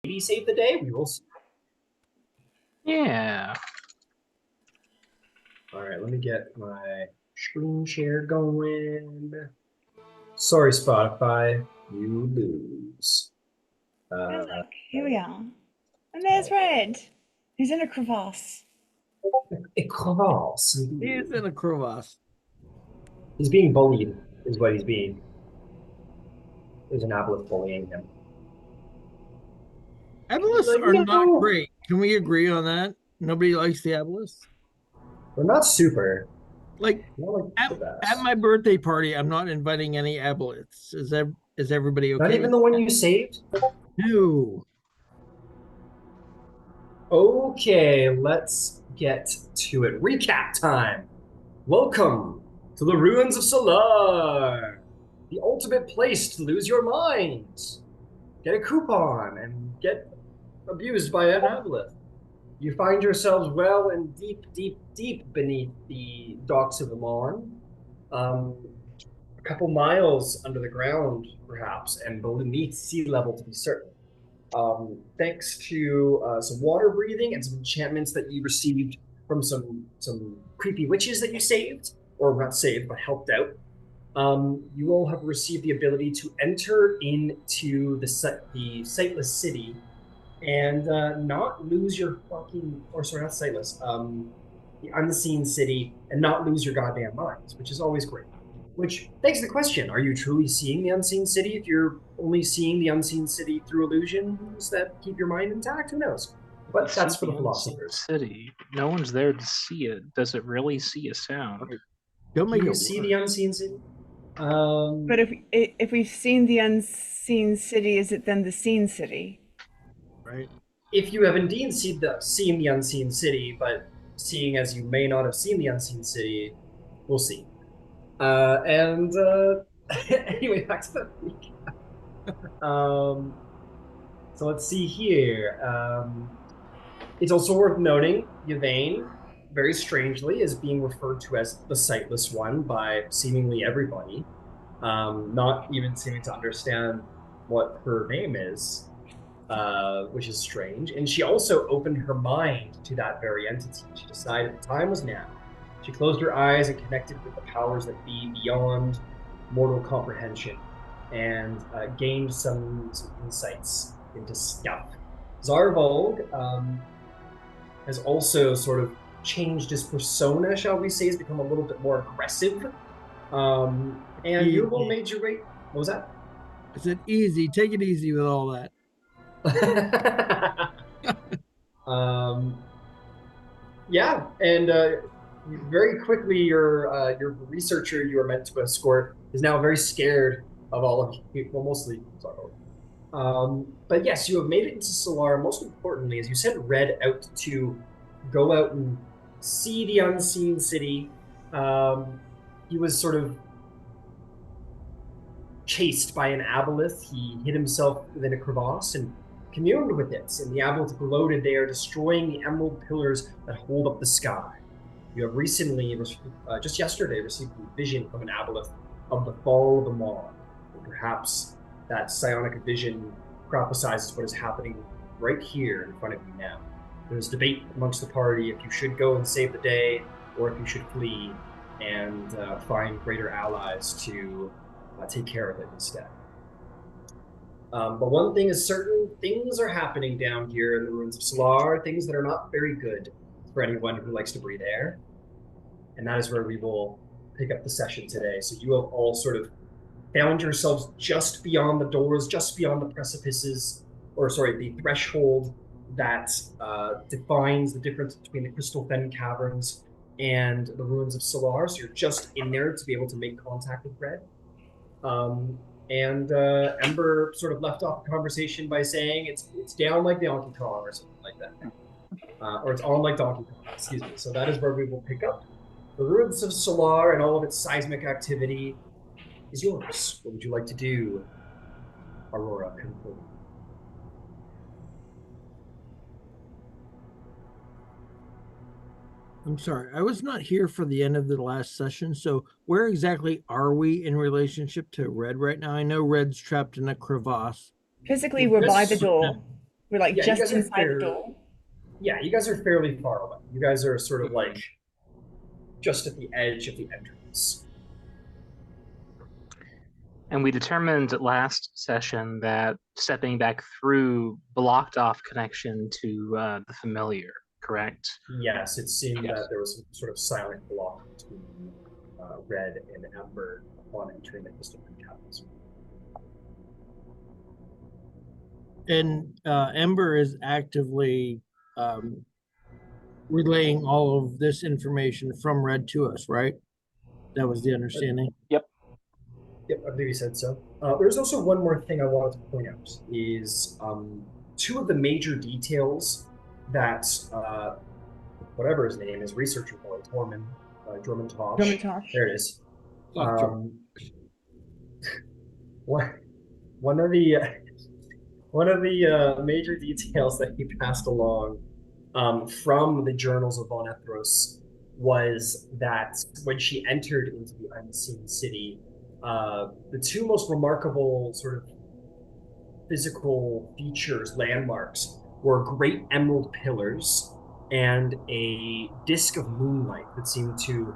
maybe save the day. We will see. Yeah. All right, let me get my screen share going. Sorry, Spotify, you lose. Oh, look, here we are. And there's Red. He's in a crevasse. A crevasse. He is in a crevasse. He's being bullied, is what he's being. There's an Aboleth bullying him. Aboleths Like, are no. not great. Can we agree on that? Nobody likes the Aboleths. They're not super. Like, Not like the best. at my birthday party, I'm not inviting any Aboleths. Is everybody okay? Not even the one you saved? No. Okay, let's get to it. Recap time. Welcome to the ruins of Silar, the ultimate place to lose your mind. Get a coupon and get abused by an Aboleth. You find yourselves well and deep beneath the docks of Amon, a couple miles under the ground, perhaps, and beneath sea level to be certain. Thanks to some water breathing and some enchantments that you received from some creepy witches that you saved, or not saved, but helped out. You all have received the ability to enter into the sightless city and not lose your fucking, or sorry, not sightless, the unseen city, and not lose your goddamn minds, which is always great. Which begs the question, are you truly seeing the unseen city if you're only seeing the unseen city through illusions that keep your mind intact? Who knows? But that's for the philosophers. City. No one's there to see it. Does it really see a sound? Don't make Can you it see worse. the unseen city? But if we've seen the unseen city, is it then the seen city? Right. If you have indeed seen the unseen city, but seeing as you may not have seen the unseen city, we'll see. Anyway, back to the recap. So let's see here. It's also worth noting, Yvaine, very strangely, is being referred to as the sightless one by seemingly everybody, not even seeming to understand what her name is. Which is strange. And she also opened her mind to that very entity. She decided the time was now. She closed her eyes and connected with the powers that be beyond mortal comprehension and gained some insights into stuff. Zarvolg has also sort of changed his persona, shall we say. He's become a little bit more aggressive. And you all made your way. What was that? I said easy. Take it easy with all that. Yeah, and very quickly, your researcher you were meant to escort is now very scared of all of you. Well, mostly Zarvolg. But yes, you have made it into Silar. Most importantly, as you sent Red out to go out and see the unseen city. He was sort of chased by an Aboleth. He hid himself within a crevasse and communed with it, and the Aboleth gloated they are destroying the emerald pillars that hold up the sky. You have recently, just yesterday, received a vision from an Aboleth of the fall of the Maw. And perhaps that psionic vision prophesizes what is happening right here in front of you now. There's debate amongst the party if you should go and save the day, or if you should flee and find greater allies to take care of it instead. But one thing is certain, things are happening down here in the ruins of Silar, things that are not very good for anyone who likes to breathe air. And that is where we will pick up the session today. So you have all sort of found yourselves just beyond the doors, just beyond the precipices, or sorry, the threshold that defines the difference between the Crystal Fen Caverns and the ruins of Silar. So you're just in there to be able to make contact with Red. Ember sort of left off the conversation by saying it's down like Donkey Kong or something like that. Or it's on like Donkey Kong, excuse me. So that is where we will pick up. The ruins of Silar and all of its seismic activity is yours. What would you like to do, Aurora Concordant? I'm sorry, I was not here for the end of the last session, so where exactly are we in relationship to Red right now? I know Red's trapped in a crevasse. Physically, we're by the door. We're like Yeah, you just guys are inside the door. Yeah, you guys are fairly far away. You guys are sort of like just at the edge of the entrance. And we determined last session that stepping back through blocked off connection to the familiar, correct? Yes, it seemed Yes. that there was some sort of silent block between Red and Ember upon entering the crystal caverns. And Ember is actively relaying all of this information from Red to us, right? That was the understanding. Yep. Yep, I believe you said so. There's also one more thing I wanted to point out is two of the major details that whatever his name is, researcher boy, Dormantosh. There it is. One of the major details that he passed along from the journals of Von Ethros was that when she entered into the unseen city, the two most remarkable sort of physical features, landmarks, were great emerald pillars and a disk of moonlight that seemed to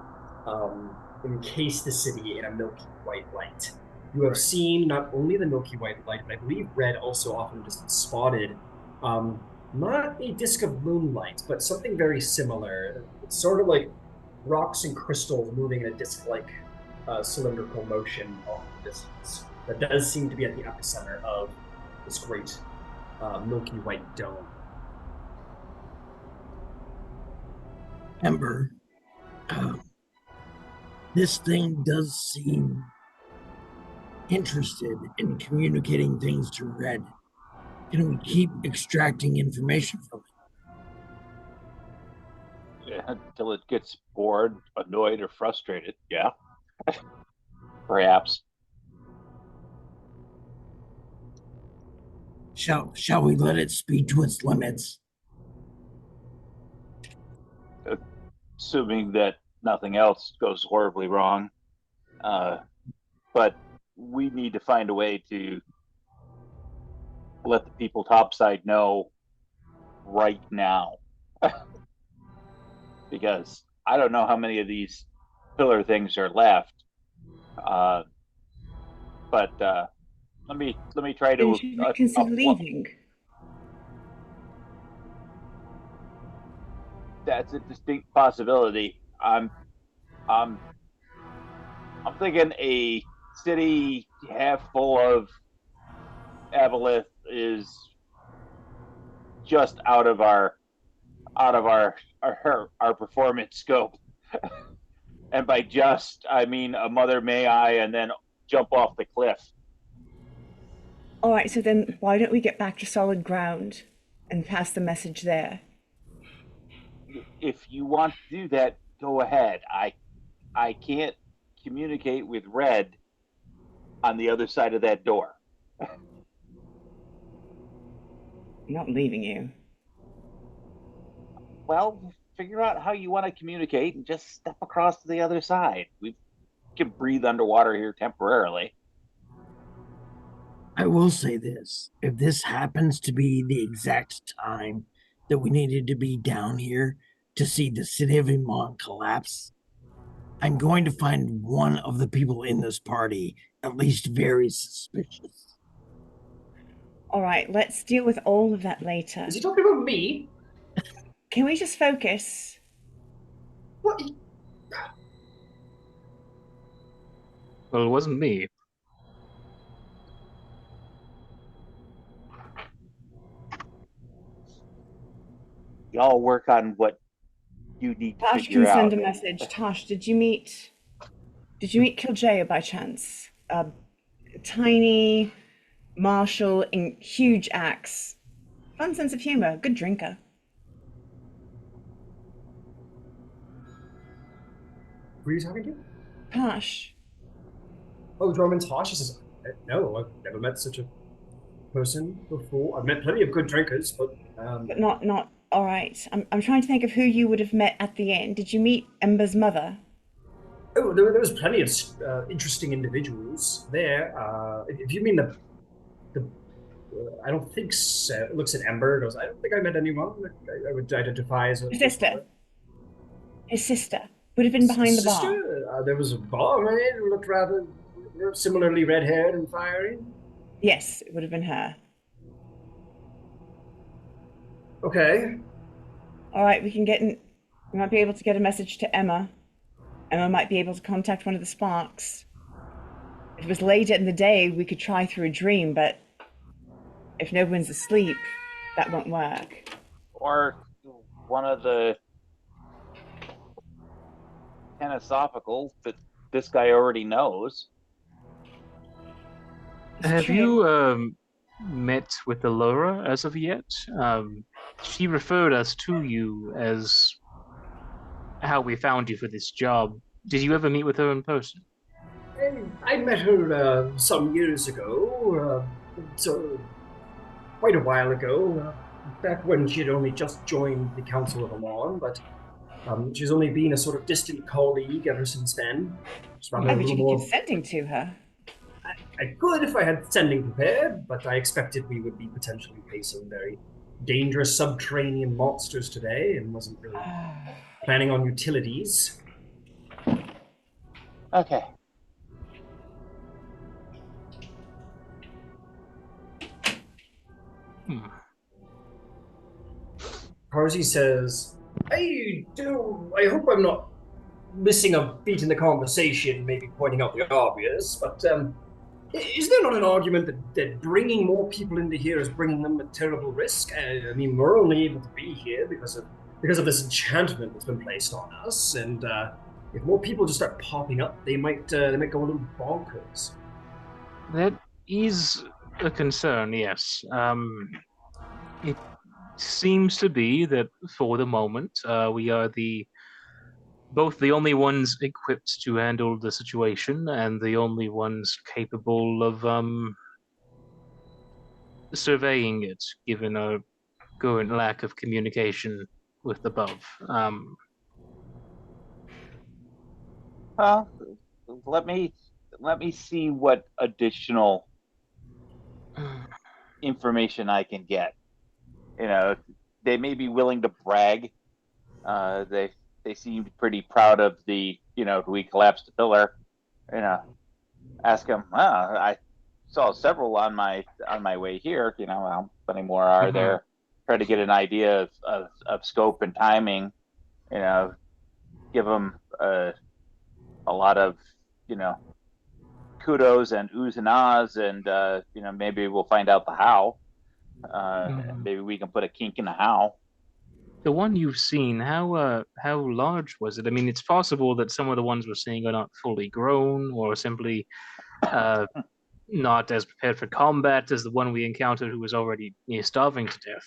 encase the city in a milky white light. You have seen not only the milky white light, but I believe Red also often just spotted not a disk of moonlight, but something very similar. It's sort of like rocks and crystals moving in a disk-like cylindrical motion off the distance. That does seem to be at the epicenter of this great milky white dome. Ember, this thing does seem interested in communicating things to Red. Can we keep extracting information from it? Yeah, until it gets bored, annoyed, or frustrated. Yeah. Perhaps. Shall we let it speed to its limits? Assuming that nothing else goes horribly wrong. But we need to find a way to let the people topside know right now. Because I don't know how many of these pillar things are left. But let me try to consider leaving. That's a distinct possibility. I'm thinking a city half full of Aboleth is just out of our performance scope. And by just, I mean a mother may I and then jump off the cliff. All right, so then why don't we get back to solid ground and pass the message there? If you want to do that, go ahead. I can't communicate with Red on the other side of that door. I'm not leaving you. Well, figure out how you want to communicate and just step across to the other side. We can breathe underwater here temporarily. I will say this. If this happens to be the exact time that we needed to be down here to see the city of Iman collapse, I'm going to find one of the people in this party at least very suspicious. All right, let's deal with all of that later. Is he talking about me? Can we just focus? What? Well, it wasn't me. Y'all work on what you need to Tosh figure can send out. a message. Tosh, did you meet Kil'jaeya by chance? A tiny, martial, and huge axe. Fun sense of humor. Good drinker. Who are you talking to? Tosh. Oh, Dormantosh says, no, I've never met such a person before. I've met plenty of good drinkers, but not. All right. I'm trying to think of who you would have met at the end. Did you meet Ember's mother? Oh, there was plenty of interesting individuals there. If you mean the I don't think so. Looks at Ember, goes, I don't think I met anyone that I would identify as a His sister. His sister would have been behind the bar. sister. There was a barmaid who looked rather similarly red-haired and fiery. Yes, it would have been her. Okay. All right, we can get in. We might be able to get a message to Emma. Emma might be able to contact one of the Sparks. If it was later in the day, we could try through a dream, but if no one's asleep, that won't work. Or one of the anesophical that this guy already knows. Have you met with Aurora as of yet? She referred us to you as how we found you for this job. Did you ever meet with her in person? I met her some years ago, so quite a while ago, back when she had only just joined the Council of Amon, but she's only been a sort of distant colleague ever since then. How would you be consenting to her? I could if I had sending prepared, but I expected we would be potentially facing very dangerous subterranean monsters today and wasn't really planning on utilities. Okay. Karzy says, I hope I'm not missing a beat in the conversation, maybe pointing out the obvious, but is there not an argument that bringing more people into here is bringing them at terrible risk? I mean, we're only able to be here because of this enchantment that's been placed on us, and if more people just start popping up, they might go a little bonkers. That is a concern, yes. It seems to be that for the moment, we are both the only ones equipped to handle the situation and the only ones capable of surveying it, given our current lack of communication with above. Let me see what additional information I can get. You know, they may be willing to brag. They seemed pretty proud of the, we collapsed the pillar. Ask them. I saw several on my way here. How many more are there? Try to get an idea of scope and timing. Give them a lot of kudos and oohs and ahs, and maybe we'll find out the how. Maybe we can put a kink in the how. The one you've seen, how large was it? I mean, it's possible that some of the ones we're seeing are not fully grown, or simply not as prepared for combat as the one we encountered, who was already near starving to death.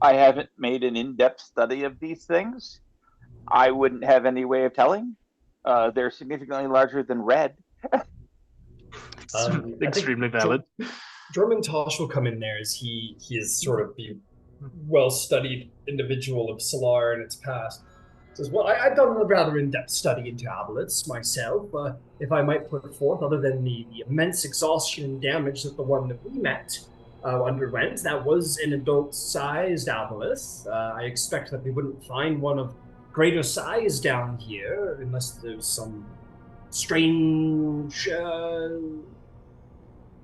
I haven't made an in-depth study of these things. I wouldn't have any way of telling. They're significantly larger than red. Extremely valid. German Tosh will come in there as he is sort of the well-studied individual of Silar in its past. Says, well, I've done a rather in-depth study into Aboleths myself, if I might put forth, other than the immense exhaustion and damage that the one that we met underwent. That was an adult-sized Aboleth. I expect that we wouldn't find one of greater size down here unless there's some strange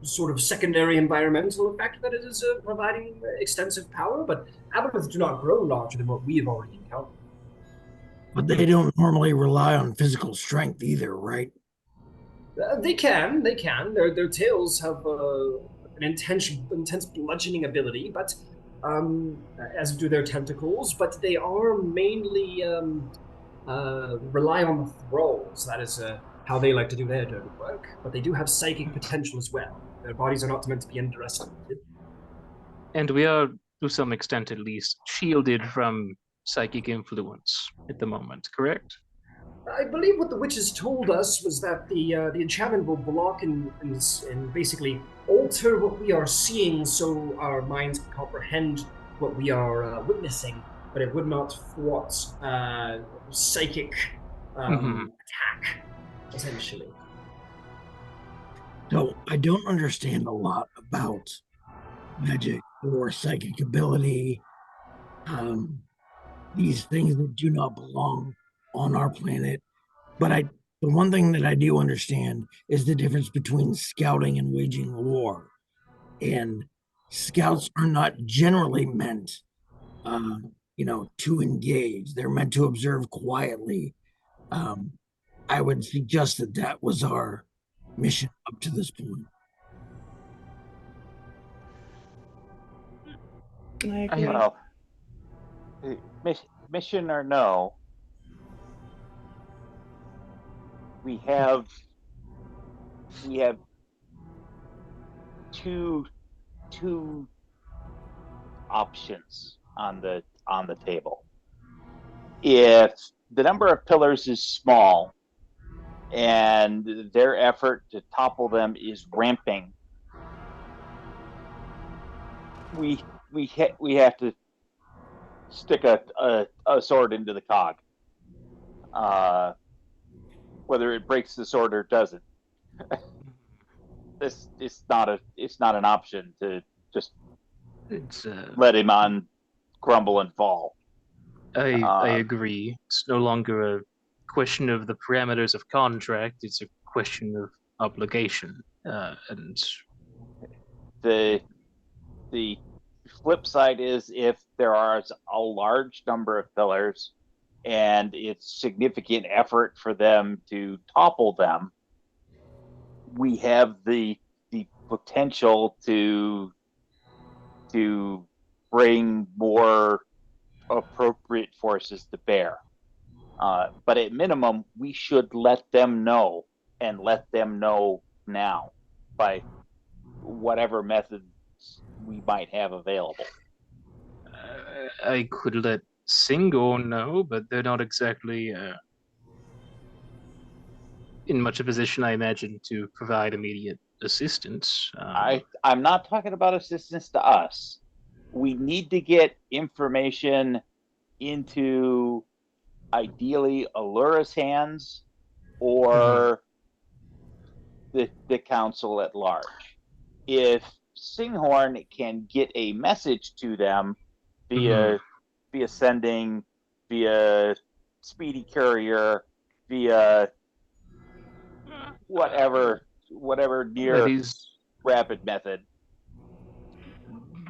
sort of secondary environmental effect that it is providing extensive power, but Aboleths do not grow larger than what we have already encountered. But they don't normally rely on physical strength either, right? They can. Their tails have an intense bludgeoning ability, but as do their tentacles, but they are mainly rely on the thralls. That is how they like to do their dirty work, but they do have psychic potential as well. Their bodies are not meant to be underestimated. And we are, to some extent at least, shielded from psychic influence at the moment, correct? I believe what the witches told us was that the enchantment will block and basically alter what we are seeing so our minds can comprehend what we are witnessing, but it would not thwart psychic attack, essentially. So I don't understand a lot about magic or psychic ability. These things that do not belong on our planet. But the one thing that I do understand is the difference between scouting and waging war. And scouts are not generally meant, to engage. They're meant to observe quietly. Um, I would suggest that that was our mission up to this point. I agree. Well, mission or no, we have two options on the table. If the number of pillars is small and their effort to topple them is ramping, we have to stick a sword into the cog, whether it breaks the sword or doesn't. This it's not an option to just let him on crumble and fall. I agree. It's no longer a question of the parameters of contract. It's a question of obligation. And the flip side is if there are a large number of pillars and it's significant effort for them to topple them, we have the potential to bring more appropriate forces to bear. But at minimum, we should let them know, and let them know now by whatever methods we might have available. I could let Singo know, but they're not exactly in much a position, I imagine, to provide immediate assistance. I'm not talking about assistance to us. We need to get information into ideally Allura's hands or the council at large. If Singhorn can get a message to them via sending, via speedy courier, via whatever near rapid method.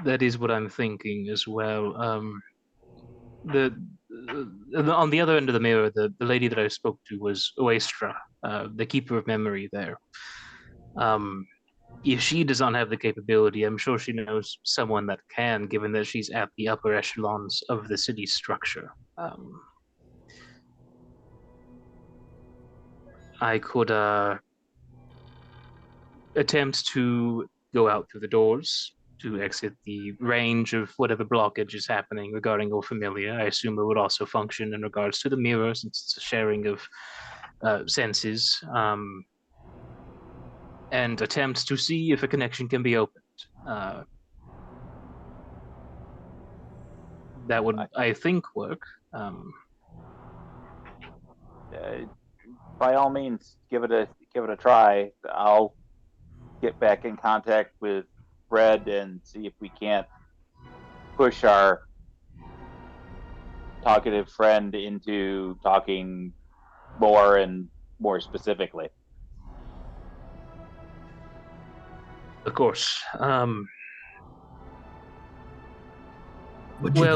That is what I'm thinking as well. On the other end of the mirror, the lady that I spoke to was Oestra, the keeper of memory there. If she does not have the capability, I'm sure she knows someone that can, given that she's at the upper echelons of the city structure. I could attempt to go out through the doors to exit the range of whatever blockage is happening regarding your familiar. I assume it would also function in regards to the mirror, since it's a sharing of senses, and attempt to see if a connection can be opened. That would, I think, work. By all means, give it a try. I'll get back in contact with Fred and see if we can't push our talkative friend into talking more and more specifically. Of course. Well,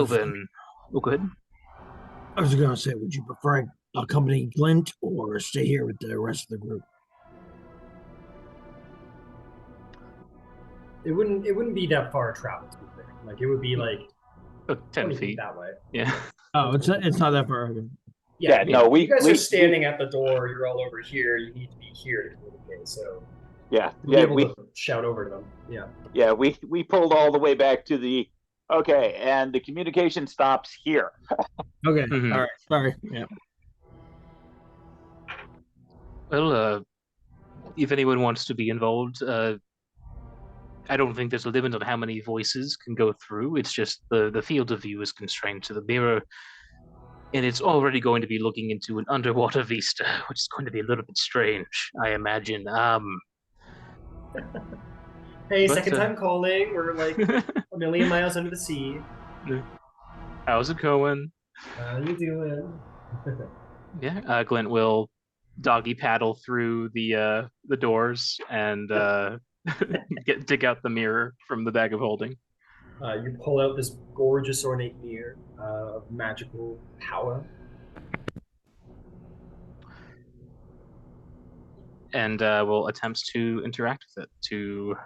then, go ahead. I was going to say, would you prefer I accompany Glint or stay here with the rest of the group? It wouldn't be that far travel to be fair. Like it would be like 10 feet that way. Yeah. Oh, it's not that far. Yeah, no, you guys are standing at the door. You're all over here. You need to be here to communicate. So be able to shout over to them. Yeah, we pulled all the way back to the and the communication stops here. Okay, all right, sorry. Yeah. Well, if anyone wants to be involved, I don't think there's a limit on how many voices can go through. It's just the field of view is constrained to the mirror, and it's already going to be looking into an underwater vista, which is going to be a little bit strange, I imagine. Hey, But, second time calling. We're like a million miles under the sea. how's it going? How you doing? Yeah, Glint will doggy paddle through the doors and dig out the mirror from the bag of holding. You pull out this gorgeous ornate mirror of magical power. And will attempt to interact with it to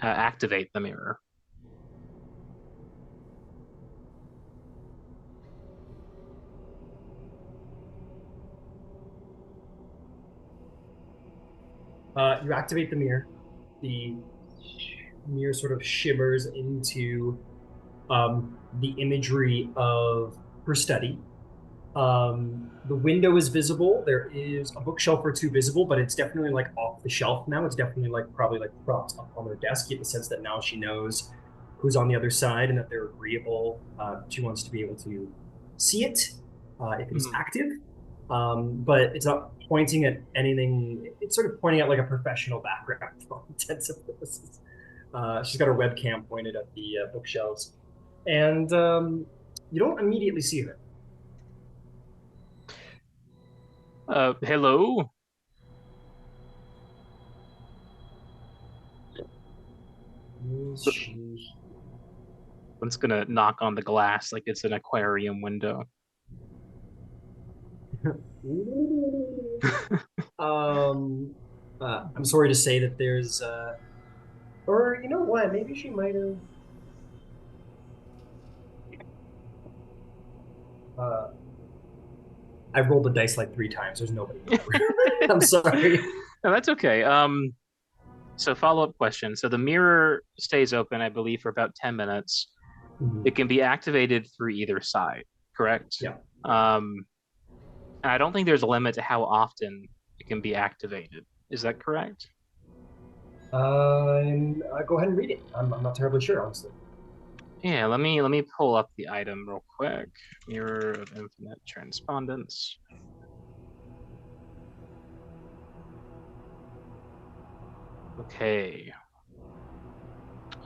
activate the mirror. You activate the mirror. The mirror sort of shimmers into the imagery of her study. The window is visible. There is a bookshelf or two visible, but it's definitely like off the shelf now. It's definitely like probably like propped up on her desk. You get the sense that now she knows who's on the other side and that they're agreeable. She wants to be able to see it if it is active, but it's not pointing at anything. It's sort of pointing at like a professional background for all intents and purposes. She's got her webcam pointed at the bookshelves, and you don't immediately see her. Hello. One's gonna knock on the glass like it's an aquarium window. I'm sorry to say that there's, or you know what? Maybe she might have. I've rolled the dice like 3 times. There's nobody. I'm sorry. No, that's okay. So follow-up question. So the mirror stays open, I believe, for about 10 minutes. It can be activated through either side, correct? Yeah. I don't think there's a limit to how often it can be activated. Is that correct? Go ahead and read it. I'm not terribly sure, honestly. Yeah, let me pull up the item real quick. Mirror of Infinite Transpondence. Okay.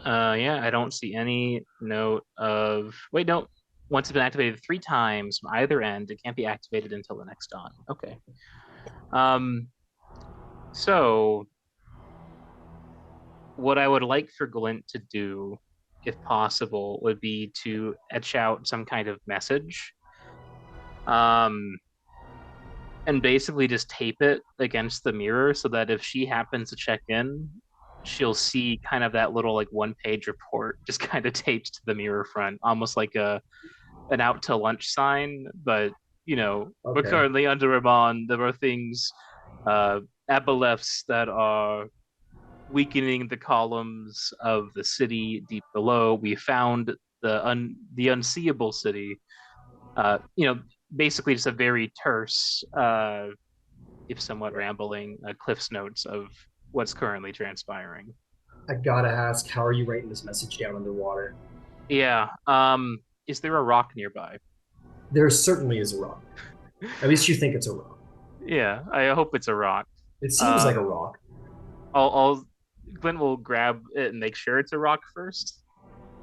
Yeah, I don't see any note of. Wait, no. Once it's been activated 3 times from either end, it can't be activated until the next dawn. Okay. So what I would like for Glint to do, if possible, would be to etch out some kind of message. And basically just tape it against the mirror so that if she happens to check in, she'll see kind of that little like 1-page report just kind of taped to the mirror front, almost like an out to lunch sign. But we're currently under Ramon. There are things, Aboleths that are weakening the columns of the city deep below. We found the unseeable city. Basically just a very terse, if somewhat rambling, Cliff's notes of what's currently transpiring. I gotta ask, how are you writing this message down underwater? Yeah. Is there a rock nearby? There certainly is a rock. At least you think it's a rock. Yeah, I hope it's a rock. It seems like a rock. Glint will grab it and make sure it's a rock first.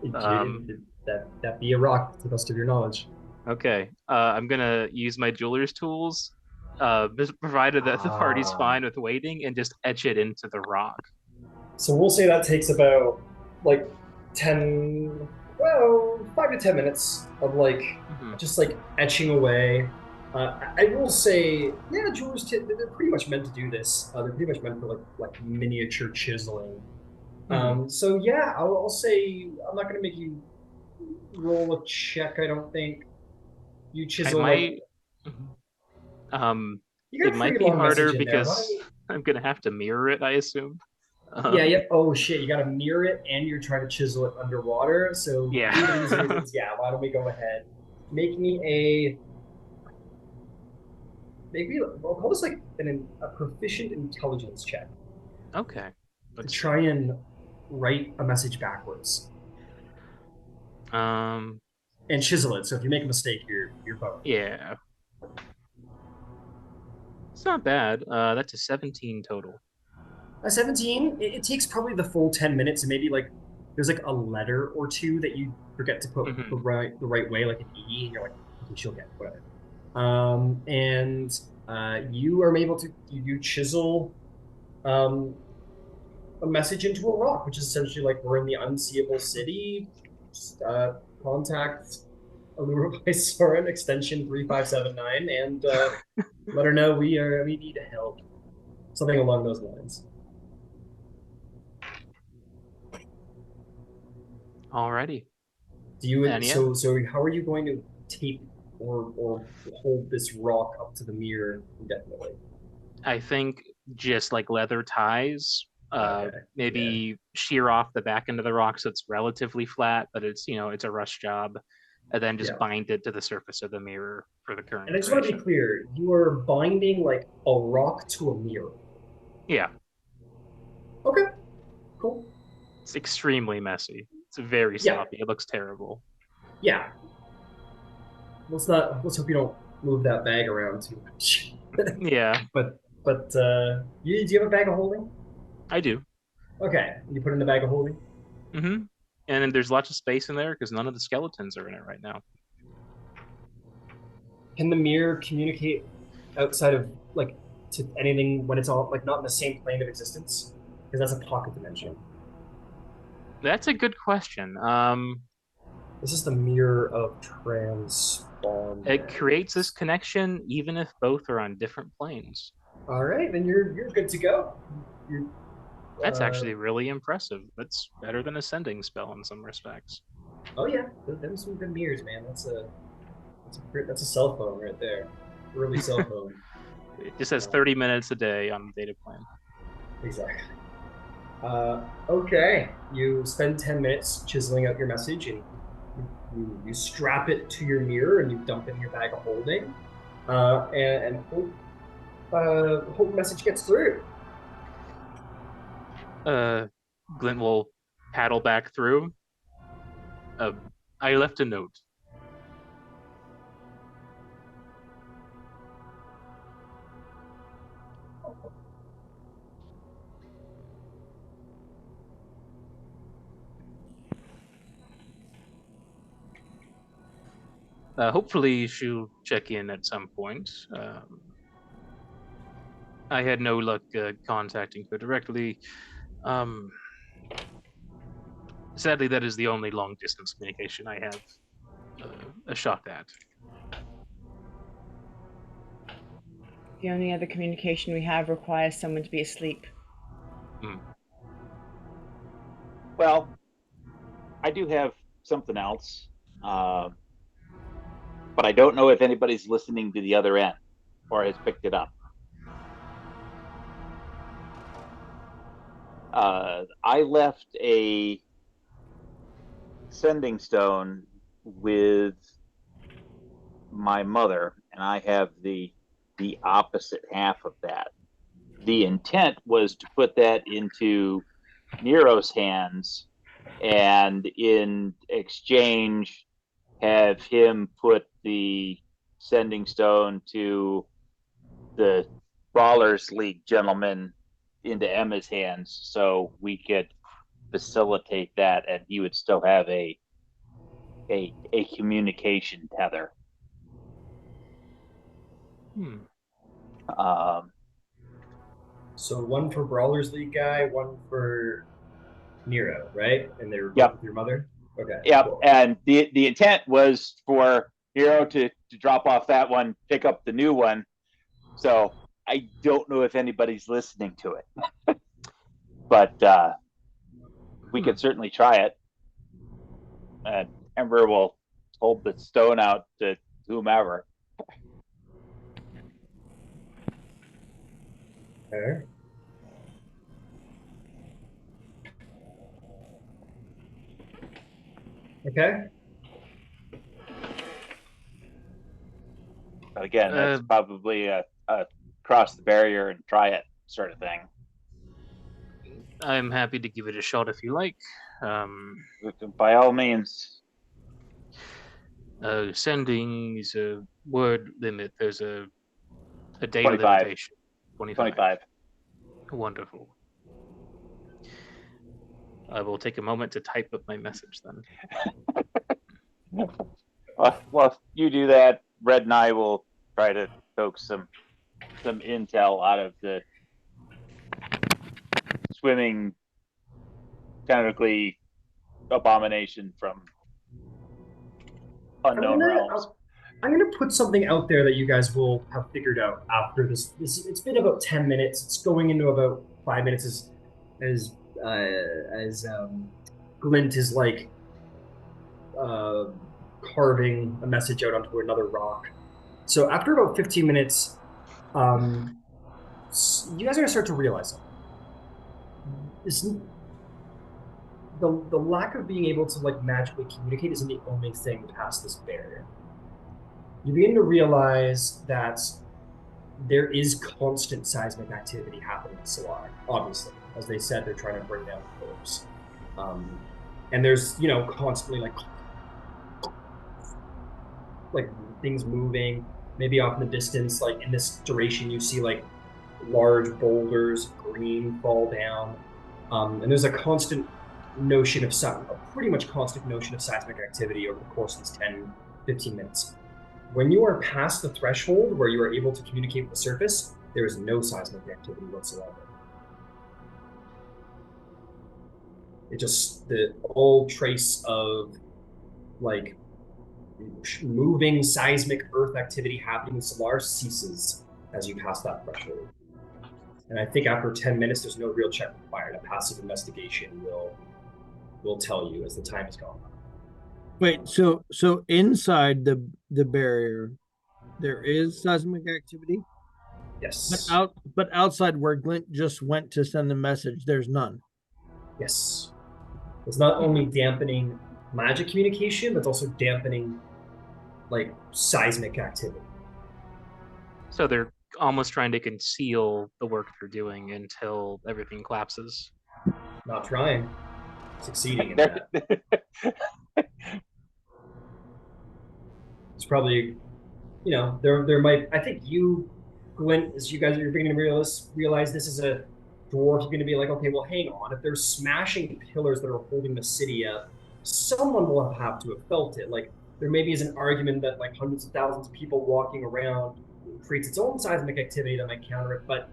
That be a rock, to the best of your knowledge. Okay. I'm gonna use my jeweler's tools, provided that the party's fine with waiting, and just etch it into the rock. So we'll say that takes about like 5 to 10 minutes of just like etching away. I will say, yeah, jewelers, they're pretty much meant to do this. They're pretty much meant for like miniature chiseling. So yeah, I'll say I'm not gonna make you roll a check. I don't think. You chisel. It might be harder because I'm gonna have to mirror it, I assume. Yeah. Oh shit! You got to mirror it, and you're trying to chisel it underwater. So yeah. Why don't we go ahead? Make me I'll call this like a proficient intelligence check. Okay. To try and write a message backwards. And chisel it. So if you make a mistake, you're boned. Yeah. It's not bad. That's a 17 total. A 17. It takes probably the full 10 minutes, and maybe like there's like a letter or two that you forget to put Hmm. the right way, like an E, and you're like, okay, she'll get it, whatever. And you are able to you chisel um, a message into a rock, which is essentially like we're in the unseeable city. Contact Aurora Concordant extension 3579 and let her know we need help. Something along those lines. Alrighty. Do you And yeah, so how are you going to tape or hold this rock up to the mirror indefinitely? I think just like leather ties, Okay. Yeah. maybe shear off the back end of the rock so it's relatively flat, but it's it's a rush job, and then just Yeah. bind it to the surface of the mirror for the current And I just want to be duration. clear, you are binding like a rock to a mirror. Yeah, Okay, cool. it's extremely messy. It's very Yeah, sloppy. It looks terrible. yeah. Let's hope you don't move that bag around too much. Yeah, But do you have a bag of holding? I do. Okay, you put it in the bag of holding. Hmm. And then there's lots of space in there because none of the skeletons are in it right now. Can the mirror communicate outside of like to anything when it's all like not in the same plane of existence? Because that's a pocket dimension. That's a good question. This is the mirror of It creates this transpondence. connection even if both are on different planes. All right, then you're good to go. You That's actually really impressive. That's better than a sending spell in some respects. oh yeah, them some good mirrors, man. That's a cell phone right there. Early cell phone. It just says Uh, 30 minutes a day on the data plan. exactly. Okay, you spend 10 minutes chiseling out your message, and you strap it to your mirror, and you dump it in your bag of holding, and hope the message gets through. Uh, Glint will paddle back through. Uh, I left a note. Hopefully, she'll check in at some point. I had no luck contacting her directly. Um, Sadly, that is the only long distance communication I have a shot at. The only other communication we have requires someone to be asleep. Hmm. Well, I do have something else, uh, but I don't know if anybody's listening to the other end or has picked it up. I left a sending stone with my mother, and I have the opposite half of that. The intent was to put that into Nero's hands, and in exchange, have him put the sending stone to the Brawlers League gentleman into Emma's hands, so we could facilitate that, and he would still have a communication tether. Hmm. Um, So one for Brawlers League guy, one for Nero, right? And they were both yep, with your mother. Okay, yep. cool. And the intent was for Hero to drop off that one, pick up the new one. So I don't know if anybody's listening to it, but we Hmm. could certainly try it. And Ember will hold the stone out to whomever. Okay. Okay. But again, Uh, that's probably a cross the barrier and try it sort of thing. I'm happy to give it a shot if you like. Um, By all means, Sending is a word limit. There's a day 25, limitation. 25. 25. Wonderful. I will take a moment to type up my message then. Well, if you do that, Red and I will try to coax some intel out of the swimming technically abomination from unknown realms. I'm gonna put something out there that you guys will have figured out after this. It's been about 10 minutes. It's going into about 5 minutes as Glint is like carving a message out onto another rock. So after about 15 minutes, you guys are gonna start to realize something. The lack of being able to like magically communicate isn't the only thing past this barrier. You begin to realize that there is constant seismic activity happening in Silar. Obviously, as they said, they're trying to bring down the pillars, and there's constantly like things moving. Maybe off in the distance, like in this duration, you see like large boulders of green fall down, and there's a constant notion of pretty much constant notion of seismic activity over the course of these 10-15 minutes. When you are past the threshold where you are able to communicate with the surface, there is no seismic activity whatsoever. It just, the whole trace of like moving seismic earth activity happening in Silar ceases as you pass that threshold. And I think after 10 minutes, there's no real check required. A passive investigation will tell you as the time has gone on. Wait, so inside the barrier, there is seismic activity, Yes. but outside where Glint just went to send the message, there's none. Yes. It's not only dampening magic communication, but it's also dampening like seismic activity. So they're almost trying to conceal the work they're doing until everything collapses. Not trying. Succeeding in that. It's probably, there might, I think you, Glint, as you guys are beginning to realize this is a dwarf, you're going to be like, okay, well, hang on. If they're smashing pillars that are holding the city up, someone will have to have felt it. Like, there maybe is an argument that like hundreds of thousands of people walking around creates its own seismic activity that might counter it, but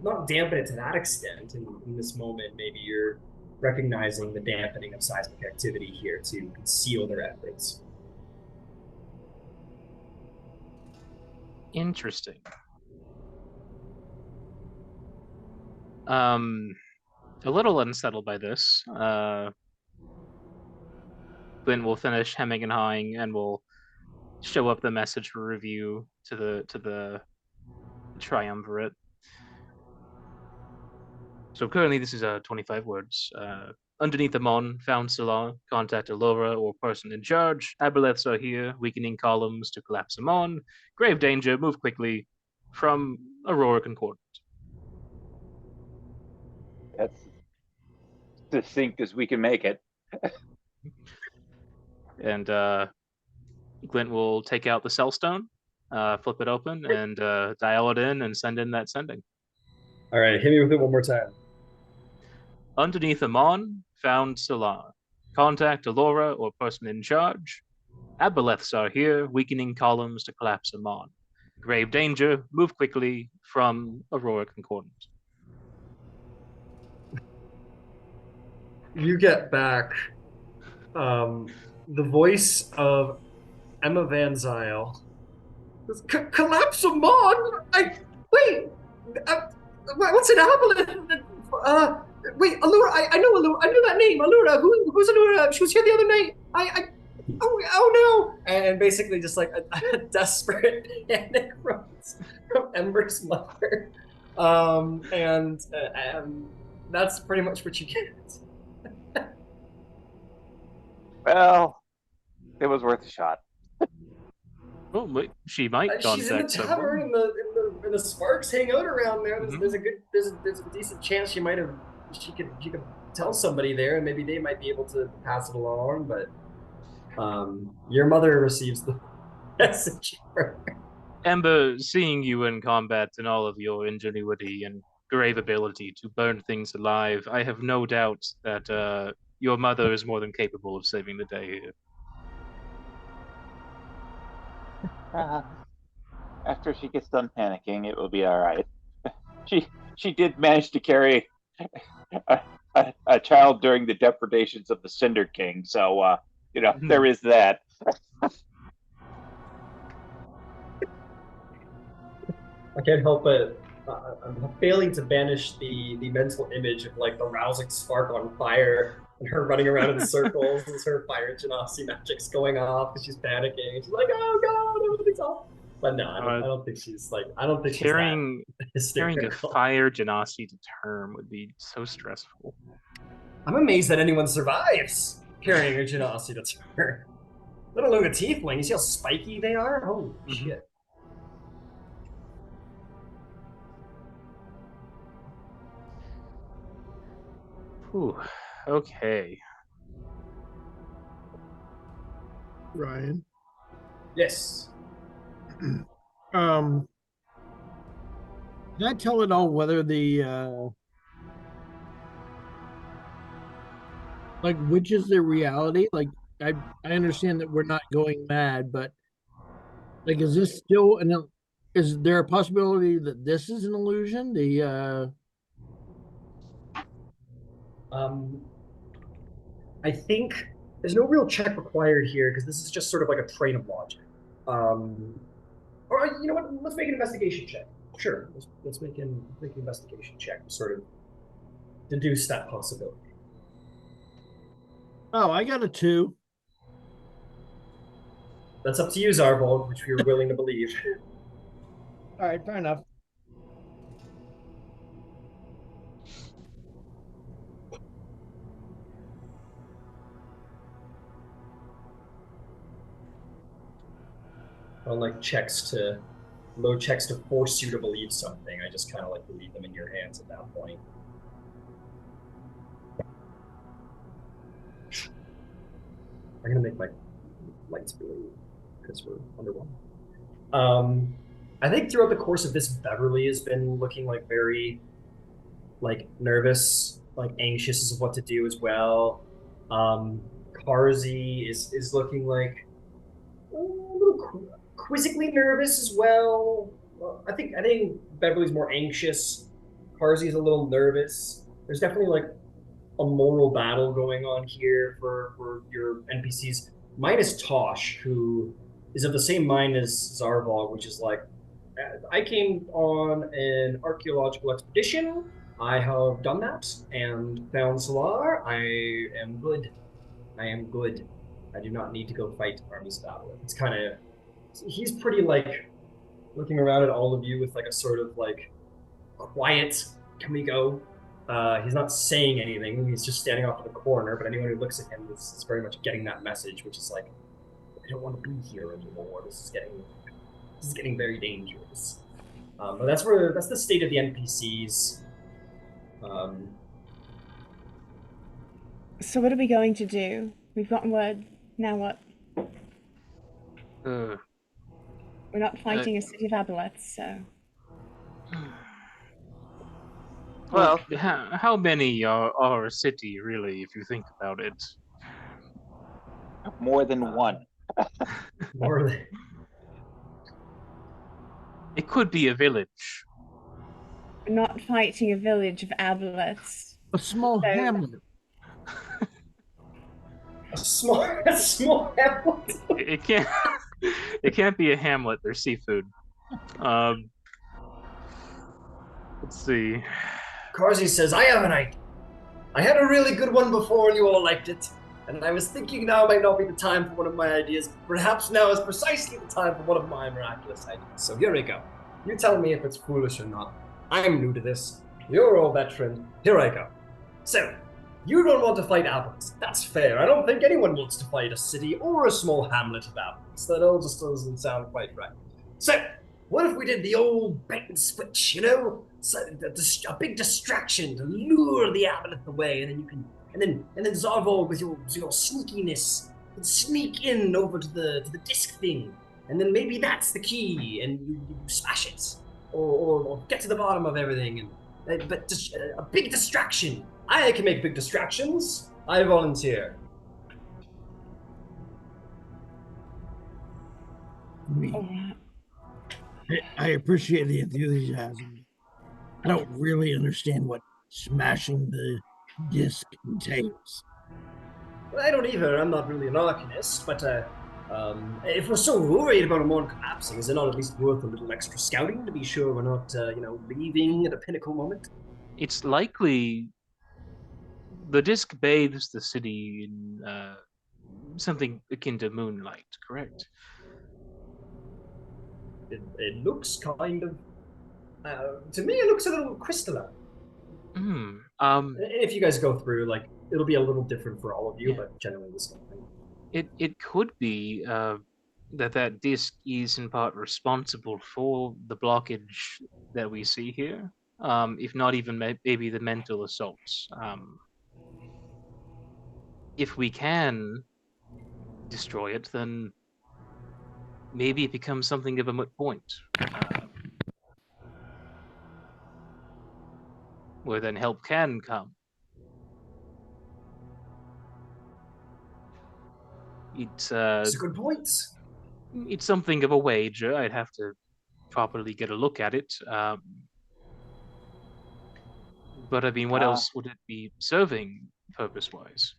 not dampen it to that extent. In this moment, maybe you're recognizing the dampening of seismic activity here to conceal their efforts. Interesting. A little unsettled by this. Glint will finish hemming and hawing and will show up the message for review to the triumvirate. So currently this is 25 words. Underneath the Mon, found Silar, contact Aurora or person in charge. Aboleths are here, weakening columns to collapse them on. Grave danger, move quickly. From Aurora Concordant. That's succinct as we can make it. And Glint will take out the cell stone, flip it open, and dial it in and send in that sending. All right, hit me with it one more time. Underneath Amon, found Silar. Contact Aurora or person in charge. Aboleths are here, weakening columns to collapse Amon. Grave danger, move quickly. From Aurora Concordant. You get back the voice of Emma Van Zyl. Collapse Amon? What's an Aboleth? Wait, Allura, I know Allura. I know that name, Allura. Who's Allura? She was here the other night. Oh no! And basically just like a desperate panic from Ember's mother. And that's pretty much what you get. Well, it was worth a shot. Well, she might contact She's in the tavern, and the sparks hang out around there. There's a decent chance she could tell somebody there, and maybe they might be able to pass it along. But your mother receives the message. Ember, seeing you in combat and all of your ingenuity and grave ability to burn things alive. I have no doubt that your mother is more than capable of saving the day here. After she gets done panicking, it will be all right. She did manage to carry a child during the depredations of the Cinder King, so there is that. I can't help but I'm failing to banish the mental image of like the rousing spark on fire and her running around in circles as her fire genasi magic's going off because she's panicking. She's like, "Oh God, everything's off." But no, I don't think she's like. I don't think carrying she's that carrying a hysterical. fire genasi to term would be so stressful. I'm amazed that anyone survives carrying a genasi to term. Let alone a tiefling. You see how spiky they are? Holy shit. Whew. Okay. Ryan. Yes. Can I tell at all whether the like which is the reality? Like I understand that we're not going mad, but like is this still is there a possibility that this is an illusion? I think there's no real check required here because this is just sort of like a train of logic. Or you know what? Let's make an investigation check. Sure, let's make an investigation check to sort of deduce that possibility. Oh, I got a 2. That's up to you, Zarvolg, which we were willing to believe. All right, fair enough. I don't like low checks to force you to believe something. I just kind of like to leave them in your hands at that point. I'm gonna make my lights blue because we're underwater. I think throughout the course of this, Beverly has been looking like very like nervous, like anxious as of what to do as well. Karzy is looking like a little quizzically nervous as well. I think Beverly's more anxious. Karzy's a little nervous. There's definitely like a moral battle going on here for your NPCs. Minus Tosh, who is of the same mind as Zarvolg, which is like, I came on an archaeological expedition. I have done that and found Silar. I am good. I am good. I do not need to go fight armies of Aboleth. It's kind of, he's pretty like looking around at all of you with like a sort of like quiet, can we go? He's not saying anything. He's just standing off in the corner, but anyone who looks at him is very much getting that message, which is like, I don't want to be here anymore. This is getting very dangerous. But that's the state of the NPCs. So what are we going to do? We've gotten word. Now what? Uh, We're not fighting a city of Aboleth, so. well, how many are a city, really, if you think about it? More than one. More than... It could be a village. We're not fighting a village of Aboleths. A small hamlet. A small hamlet. It can't. It can't be a hamlet. There's seafood. Let's see. Karzy says, I have an idea. I had a really good one before and you all liked it. And I was thinking now might not be the time for one of my ideas. Perhaps now is precisely the time for one of my miraculous ideas. So here we go. You tell me if it's foolish or not. I'm new to this. You're all veteran. Here I go. So, you don't want to fight Aboleth. That's fair. I don't think anyone wants to fight a city or a small hamlet of Aboleth. That all just doesn't sound quite right. So, what if we did the old bait and switch, you know? So, a big distraction to lure the Aboleth away, and then you can, and then Zarvolg with your sneakiness can sneak in over to the disc thing, and then maybe that's the key, and you smash it, or get to the bottom of everything, But a big distraction. I can make big distractions. I volunteer. I mean, All right. I appreciate the enthusiasm. I don't really understand what smashing the disc entails. Well, I don't either. I'm not really an arcanist, but if we're so worried about a moon collapsing, is it not at least worth a little extra scouting to be sure we're not, leaving at a pinnacle moment? It's likely the disk bathes the city in something akin to moonlight, correct? It looks kind of. To me, it looks a little crystalline. Hmm. If you guys go through, like, it'll be a little different for all of you, Yeah. but generally the same thing. It could be that disk is in part responsible for the blockage that we see here, if not even maybe the mental assaults. If we can destroy it, then maybe it becomes something of a moot point, where then help can come. It's It's a good point. it's something of a wager. I'd have to properly get a look at it. But I mean, what else would it be serving purpose-wise?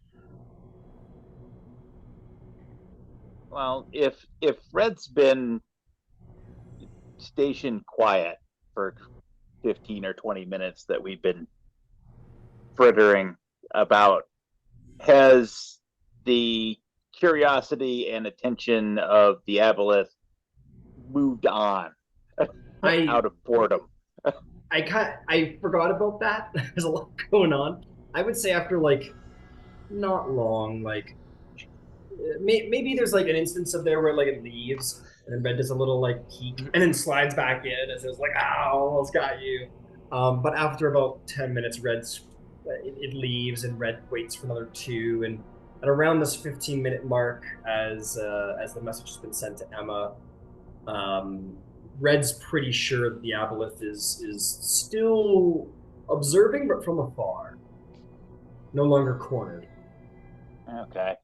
Well, if Red's been stationed quiet for 15 or 20 minutes that we've been frittering about, has the curiosity and attention of the Aboleth moved on out of boredom? I forgot about that. There's a lot going on. I would say after like not long, like maybe there's like an instance of there where like it leaves and then Red does a little like peek and then slides back in as it's like, ow, almost got you. But after about 10 minutes, it leaves and Red waits for another 2, and at around this 15-minute mark, as the message has been sent to Emma, Red's pretty sure that the Aboleth is still observing, but from afar, no longer cornered. Okay.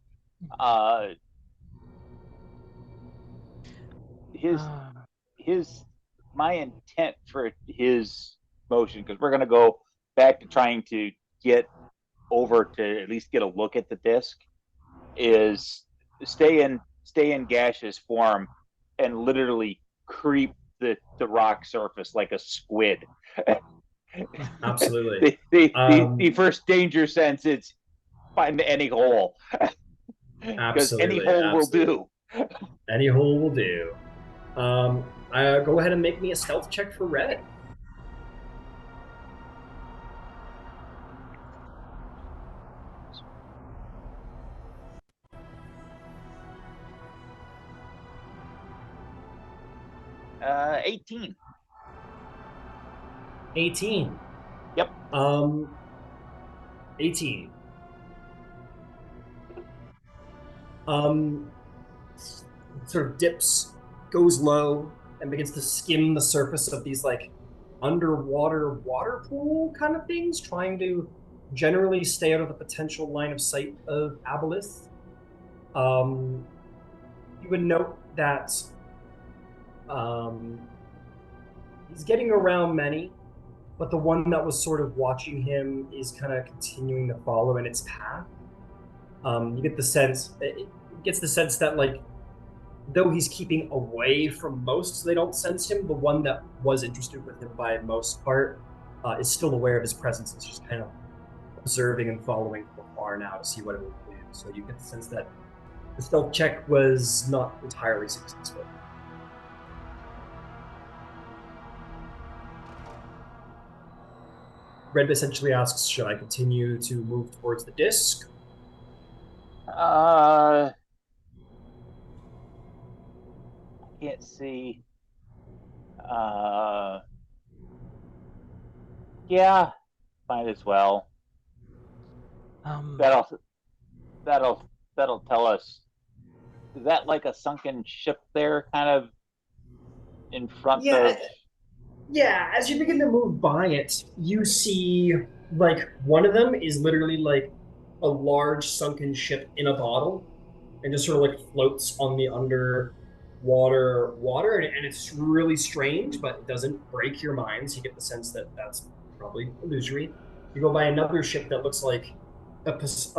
His my intent for his motion, because we're going to go back to trying to get over to at least get a look at the disc, is stay in gaseous form and literally creep the rock surface like a squid. Absolutely. The first danger sense is find any hole, because any hole will do. Any hole will do. Go ahead and make me a stealth check for Red. Uh, 18. 18. Yep. 18. Sort of dips, goes low, and begins to skim the surface of these like underwater water pool kind of things, trying to generally stay out of the potential line of sight of Aboleth. You would note that he's getting around many, but the one that was sort of watching him is kind of continuing to follow in its path. You get the sense, it gets the sense that like, though he's keeping away from most so they don't sense him, the one that was interested with him by most part is still aware of his presence. It's just kind of observing and following from afar now to see what it will do. So you get the sense that the stealth check was not entirely successful. Red essentially asks, should I continue to move towards the disc? I can't see. Yeah, might as well. That'll tell us. Is that like a sunken ship there, kind of in front of? Yeah, as you begin to move by it, you see like one of them is literally like a large sunken ship in a bottle and just sort of like floats on the underwater water. And it's really strange, but it doesn't break your mind. So you get the sense that that's probably illusory. You go by another ship that looks like a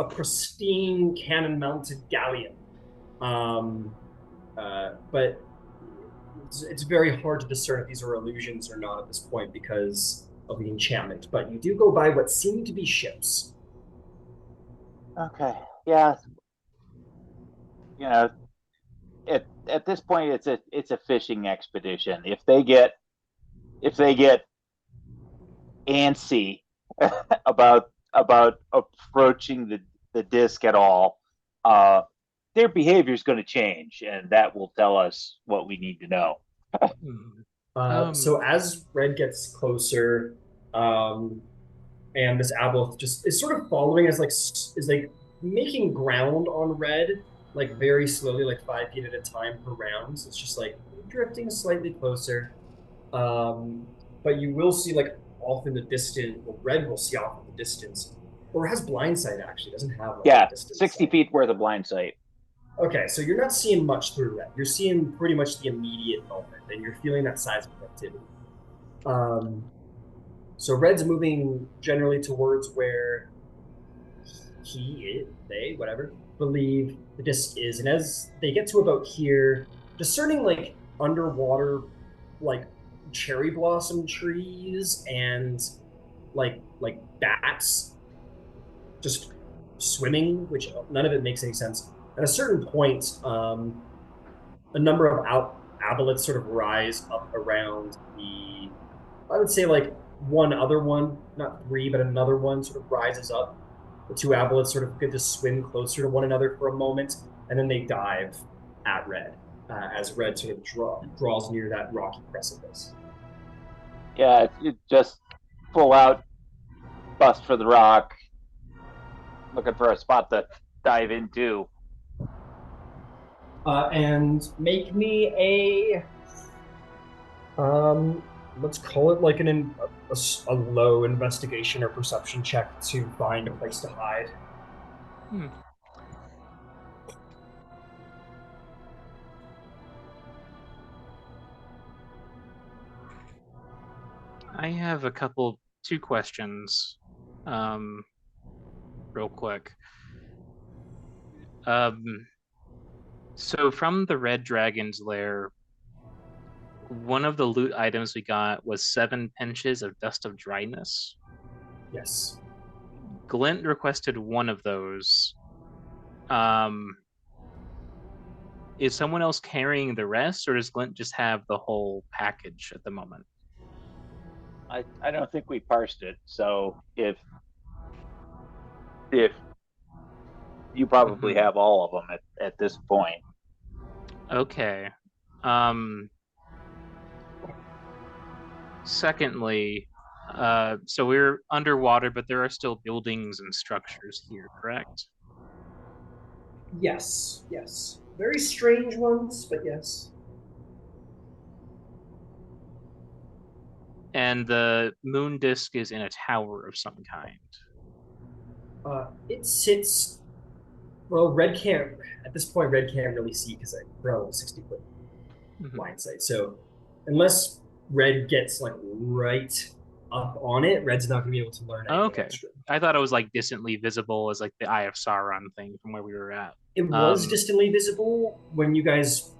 pristine cannon mounted galleon. Um, but it's very hard to discern if these are illusions or not at this point because of the enchantment. But you do go by what seem to be ships. Okay. Yeah. You know, at this point, it's a fishing expedition. If they get antsy about approaching the disc at all, uh, their behavior is going to change, and that will tell us what we need to know. Hmm. So as Red gets closer, um, and this Aboleth just is sort of following as like is like making ground on Red, like very slowly, like 5 feet at a time per round. So it's just like drifting slightly closer. Um, but you will see like off in the distance, well, Red will see off in the distance, or has blind sight actually, doesn't have like Yeah, distance 60 sight. feet worth of blind sight. Okay, so you're not seeing much through Red. You're seeing pretty much the immediate moment, and you're feeling that seismic activity. Um, so Red's moving generally towards where they, whatever, believe the disc is. And as they get to about here, discerning like underwater, like cherry blossom trees and like bats just swimming, which none of it makes any sense. At a certain point, a number of aboleths sort of rise up around the, I would say like one other one, not three, but another one sort of rises up. The two aboleths sort of get to swim closer to one another for a moment, and then they dive at Red as Red sort of draws near that rocky precipice. Yeah, it just full out bust for the rock, looking for a spot to dive into. And make me let's call it like a low investigation or perception check to find a place to hide. Hmm. I have two questions, um, real quick. Um, so from the Red Dragon's lair, one of the loot items we got was 7 pinches of dust of dryness. Yes. Glint requested one of those. Um, is someone else carrying the rest, or does Glint just have the whole package at the moment? I don't think we parsed it, so if you probably Mhm. have all of them at this point. Okay. Secondly, so we're underwater, but there are still buildings and structures here, correct? Yes. Yes. Very strange ones, but yes. And the moon disk is in a tower of some kind. It sits. Well, Red can't. At this point, Red can't really see because we're on a 60-foot Mhm. blind sight. So unless Red gets like right up on it, Red's not gonna be able to learn anything Okay. extra. I thought it was like distantly visible as like the Eye of Sauron thing from where we were at. It was Um, distantly visible when you guys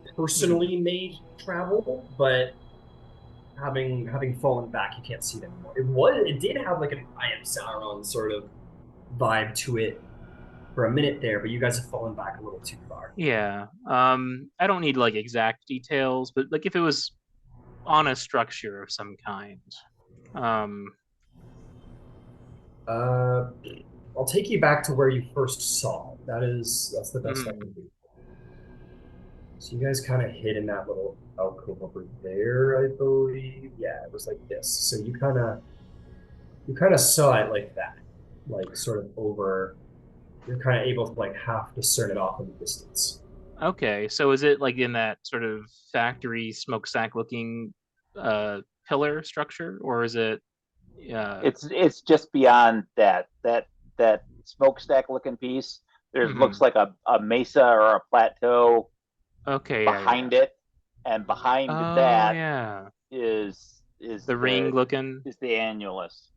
mhm. personally made travel, but having fallen back, you can't see it anymore. It did have like an I am Sauron sort of vibe to it for a minute there, but you guys have fallen back a little too far. Yeah. I don't need like exact details, but like if it was on a structure of some kind. Um, Uh, I'll take you back to where you first saw it. That's the best I mhm. can do. So you guys kind of hid in that little alcove over there, I believe. Yeah, it was like this. So you kind of saw it like that, like sort of over. You're kind of able to like half discern it off in the distance. Okay, so is it like in that sort of factory smokestack looking pillar structure, or is it? It's just beyond that smokestack looking piece. There looks like a mesa or a plateau okay behind it, and behind Oh that yeah, is the ring looking. is the annulus.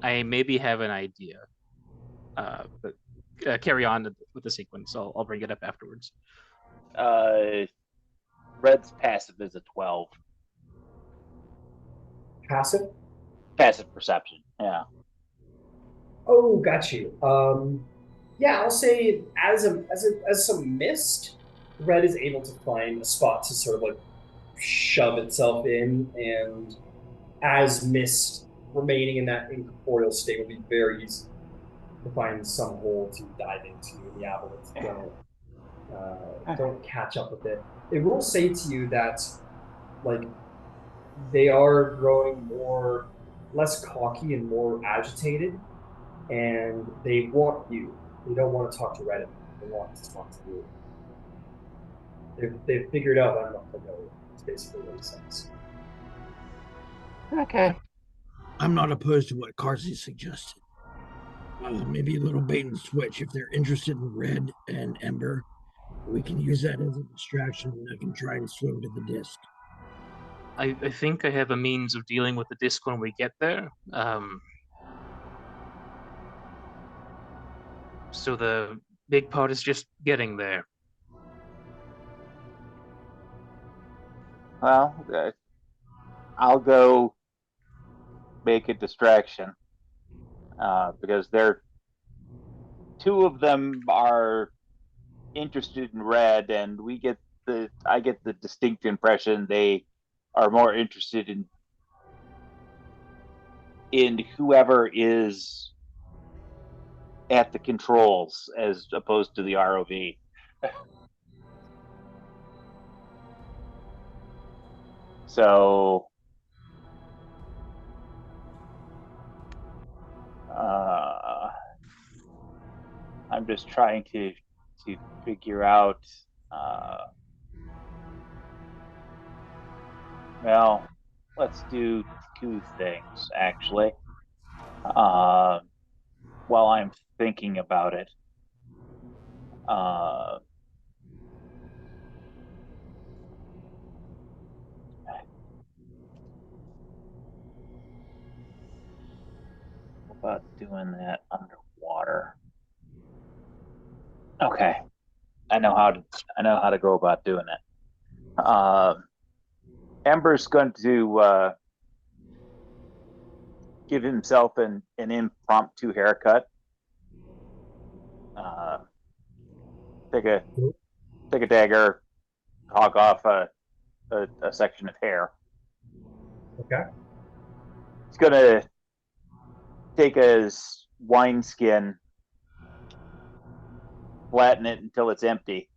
I maybe have an idea, but carry on with the sequence. I'll bring it up afterwards. Red's passive is a 12. Passive? Passive perception, yeah. Oh, got you. Yeah, I'll say as some mist, Red is able to find a spot to sort of like shove itself in, and as mist remaining in that incorporeal state will be very easy to find some hole to dive into. The Aboleth don't catch up with it. It will say to you that like they are growing less cocky and more agitated, and they want you. They don't want to talk to Reddit. They want to talk to you. They've figured out I'm not familiar. It's basically what he says. Okay. I'm not opposed to what Karzy suggested. Maybe a little bait and switch. If they're interested in Red and Ember, we can use that as a distraction, and I can try and swim to the disc. I think I have a means of dealing with the disc when we get there. So the big part is just getting there. Well, I'll go make a distraction because two of them are interested in Red, and I get the distinct impression they are more interested in whoever is at the controls as opposed to the ROV. So I'm just trying to figure out well, let's do two things actually while I'm thinking about it. About doing that underwater. Okay, I know how to go about doing it. Ember's going to give himself an impromptu haircut. Take a dagger, hog off a section of hair. Okay. He's gonna take his wineskin, flatten it until it's empty.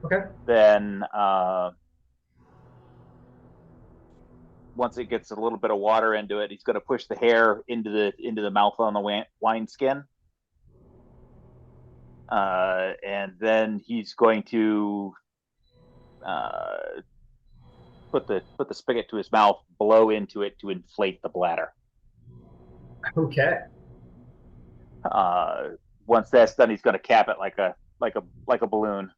Okay. Then once it gets a little bit of water into it, he's going to push the hair into the mouth on the wineskin, and then he's going to put the spigot to his mouth, blow into it to inflate the bladder. Okay. Once that's done, he's going to cap it like a balloon,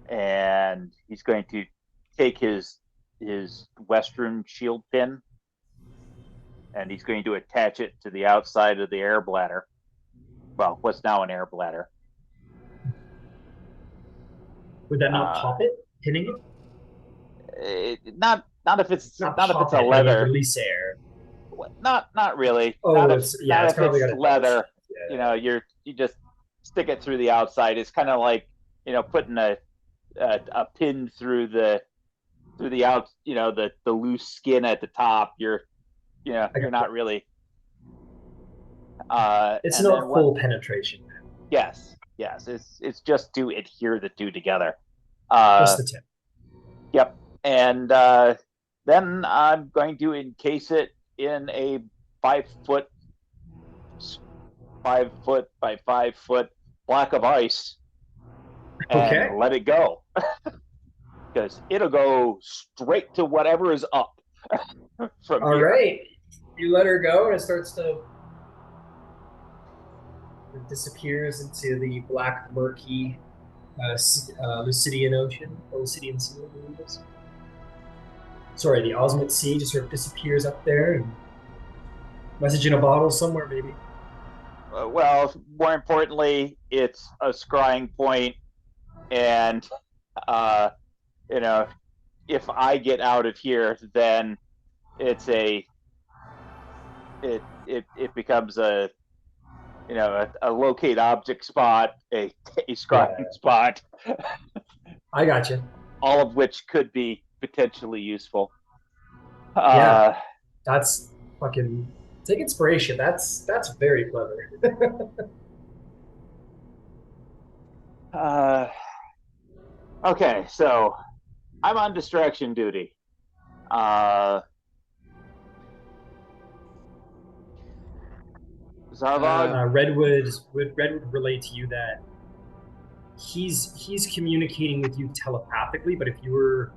and he's going to take his western shield pin, and he's going to attach it to the outside of the air bladder. Well, what's now an air bladder. Would that not pop it, hitting it? Not if it's not if it's a it, leather. Release air. Not really. Oh, not it's leather. Yeah. You just stick it through the outside. It's kind of like putting a pin through the out the loose skin at the top. You're not really. It's not full penetration. Yes. It's just to adhere the two together. Just the tip. Yep. And then I'm going to encase it in a 5-foot 5 foot by 5 foot block of ice and Okay. let it go. Because it'll go straight to whatever is up from All here. right. You let her go, and it starts to. It disappears into the black, murky Lucidian Ocean, or Lucidian Sea, I believe it is. Sorry, the Osmit Sea just sort of disappears up there, and message in a bottle somewhere, maybe. Well, more importantly, it's a scrying point, and you know, if I get out of here, then it's it becomes a a locate object spot, a scrying spot, I got you. all of which could be potentially useful. Yeah. That's fucking. Take inspiration. That's very clever. Okay, so I'm on distraction duty. Zarvolg? Redwood would relate to you that he's communicating with you telepathically, but if you were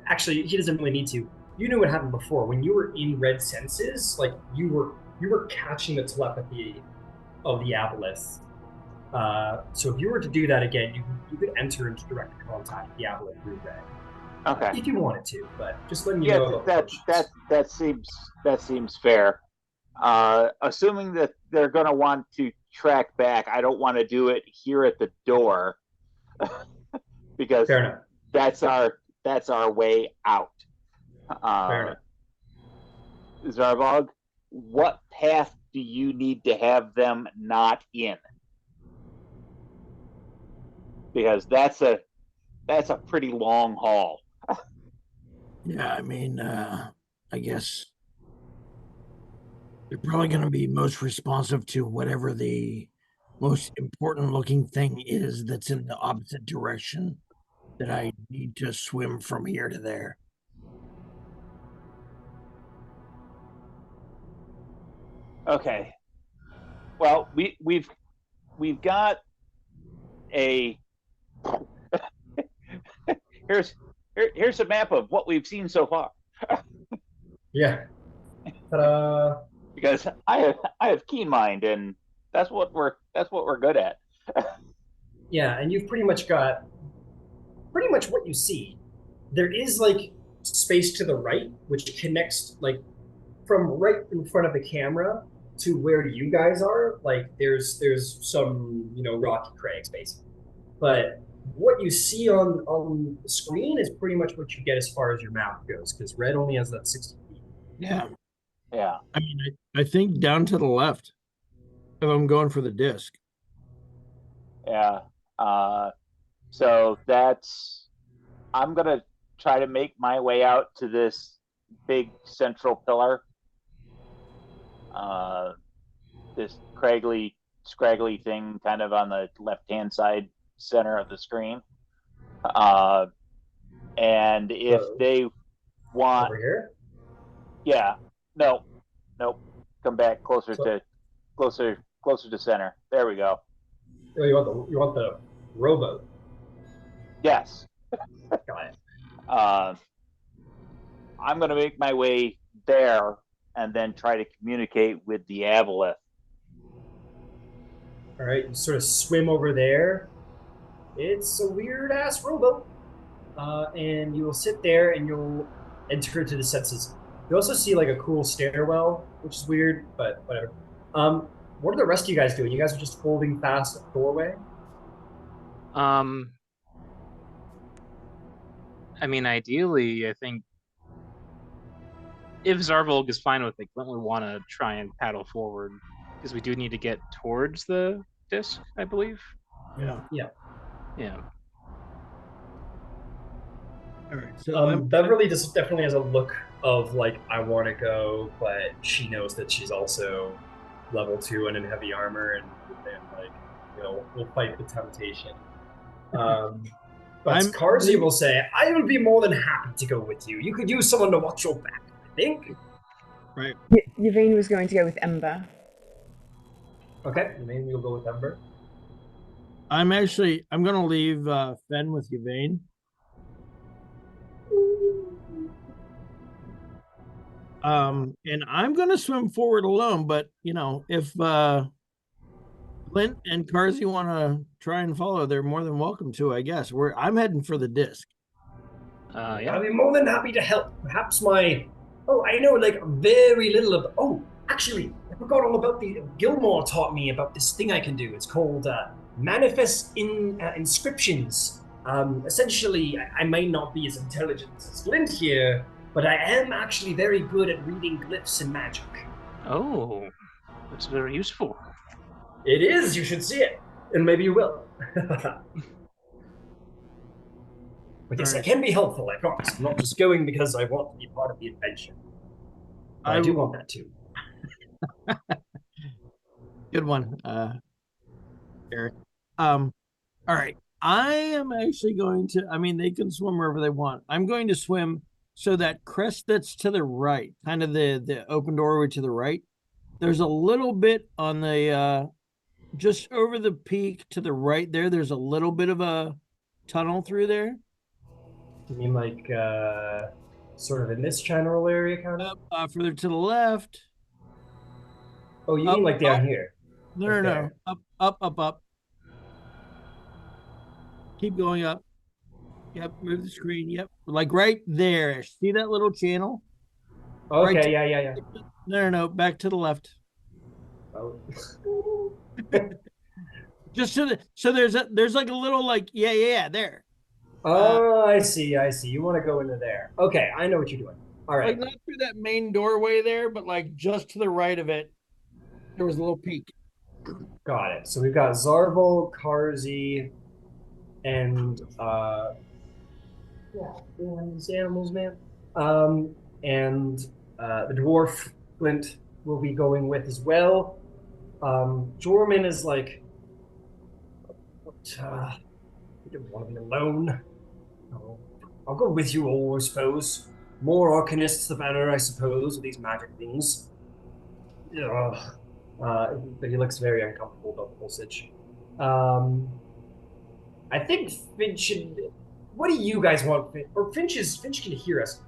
actually he doesn't really need to. You knew what happened before. When you were in red senses, like you were catching the telepathy of the Aboleth. So if you were to do that again, you could enter into direct contact with the Aboleth through red. Okay. If you wanted to, but just letting you know about that seems fair. Assuming that they're going to want to track back, I don't want to do it here at the door because fair enough. that's our way out. Fair enough. Zarvolg, what path do you need to have them not in? Because that's a pretty long haul. Yeah, I mean, I guess they're probably going to be most responsive to whatever the most important looking thing is that's in the opposite direction that I need to swim from here to there. Okay. Well, we've got a here's a map of what we've seen so far. Yeah. Ta-da. Because I have keen mind, and that's what we're good at. Yeah, and you've pretty much got what you see. There is like space to the right, which connects like from right in front of the camera to where you guys are. Like there's some rocky crags basically, but what you see on the screen is pretty much what you get as far as your map goes, because red only has that 60 feet. Yeah. Yeah. I mean, I think down to the left if I'm going for the disc. Yeah. So I'm going to try to make my way out to this big central pillar. This scraggly thing kind of on the left-hand side center of the screen. And if they want over here, yeah, nope, come back closer to center. There we go. oh, you want the rowboat? Yes. Got it. I'm going to make my way there and then try to communicate with the Aboleth. All right, you sort of swim over there. It's a weird-ass rowboat. And you will sit there and you'll enter into the senses. You also see like a cool stairwell, which is weird, but whatever. What are the rest of you guys doing? You guys are just holding fast a doorway? I mean, ideally, I think if Zarvolg is fine with it, Glint would want to try and paddle forward because we do need to get towards the disc, I believe. Yeah. Yeah. All right. So Beverly definitely has a look of like, I want to go, but she knows that she's also level 2 and in heavy armor, and like, we'll fight the temptation. But Karzy will say, I will be more than happy to go with you. You could use someone to watch your back, I think. Right. Yvaine was going to go with Ember. Okay, maybe we'll go with Ember. I'm gonna leave Fen with Yvaine. And I'm gonna swim forward alone, but if Glint and Karzy want to try and follow, they're more than welcome to, I guess. I'm heading for the disc. Yeah. I'll be more than happy to help. Perhaps my... Oh, I know, like, very little of... Oh, actually, I forgot all about the... Gilmore taught me about this thing I can do. It's called Manifest Inscriptions. Essentially, I may not be as intelligent as Glint here, but I am actually very good at reading glyphs and magic. Oh, that's very useful. It is, you should see it. And maybe you will. But yes, I can be helpful, I promise. I'm not just going because I want to be part of the adventure. I do want that too. Good one, Eric. All right. I am actually going to, they can swim wherever they want. I'm going to swim so that crest that's to the right, kind of the open doorway to the right. There's a little bit on the just over the peak to the right there. There's a little bit of a tunnel through there. You mean like sort of in this general area, kind of? Further to the left. Oh, you mean like down here? No. Up. Keep going up. Yep, move the screen. Yep, like right there. See that little channel? Okay, right yeah. No, back to the left. Oh. Just so there's like a little there. I see. You want to go into there? Okay, I know what you're doing. All right, like not through that main doorway there, but like just to the right of it, there was a little peak. Got it. So we've got Zarvolg, Karzy, and these animals, man. And the dwarf Glint will be going with as well. Jorman is like, you don't want to be alone. I'll go with you all, I suppose. More arcanists, the better, I suppose, with these magic things. But he looks very uncomfortable about the whole sitch. I think Finch should... What do you guys want? Or Finch can hear us.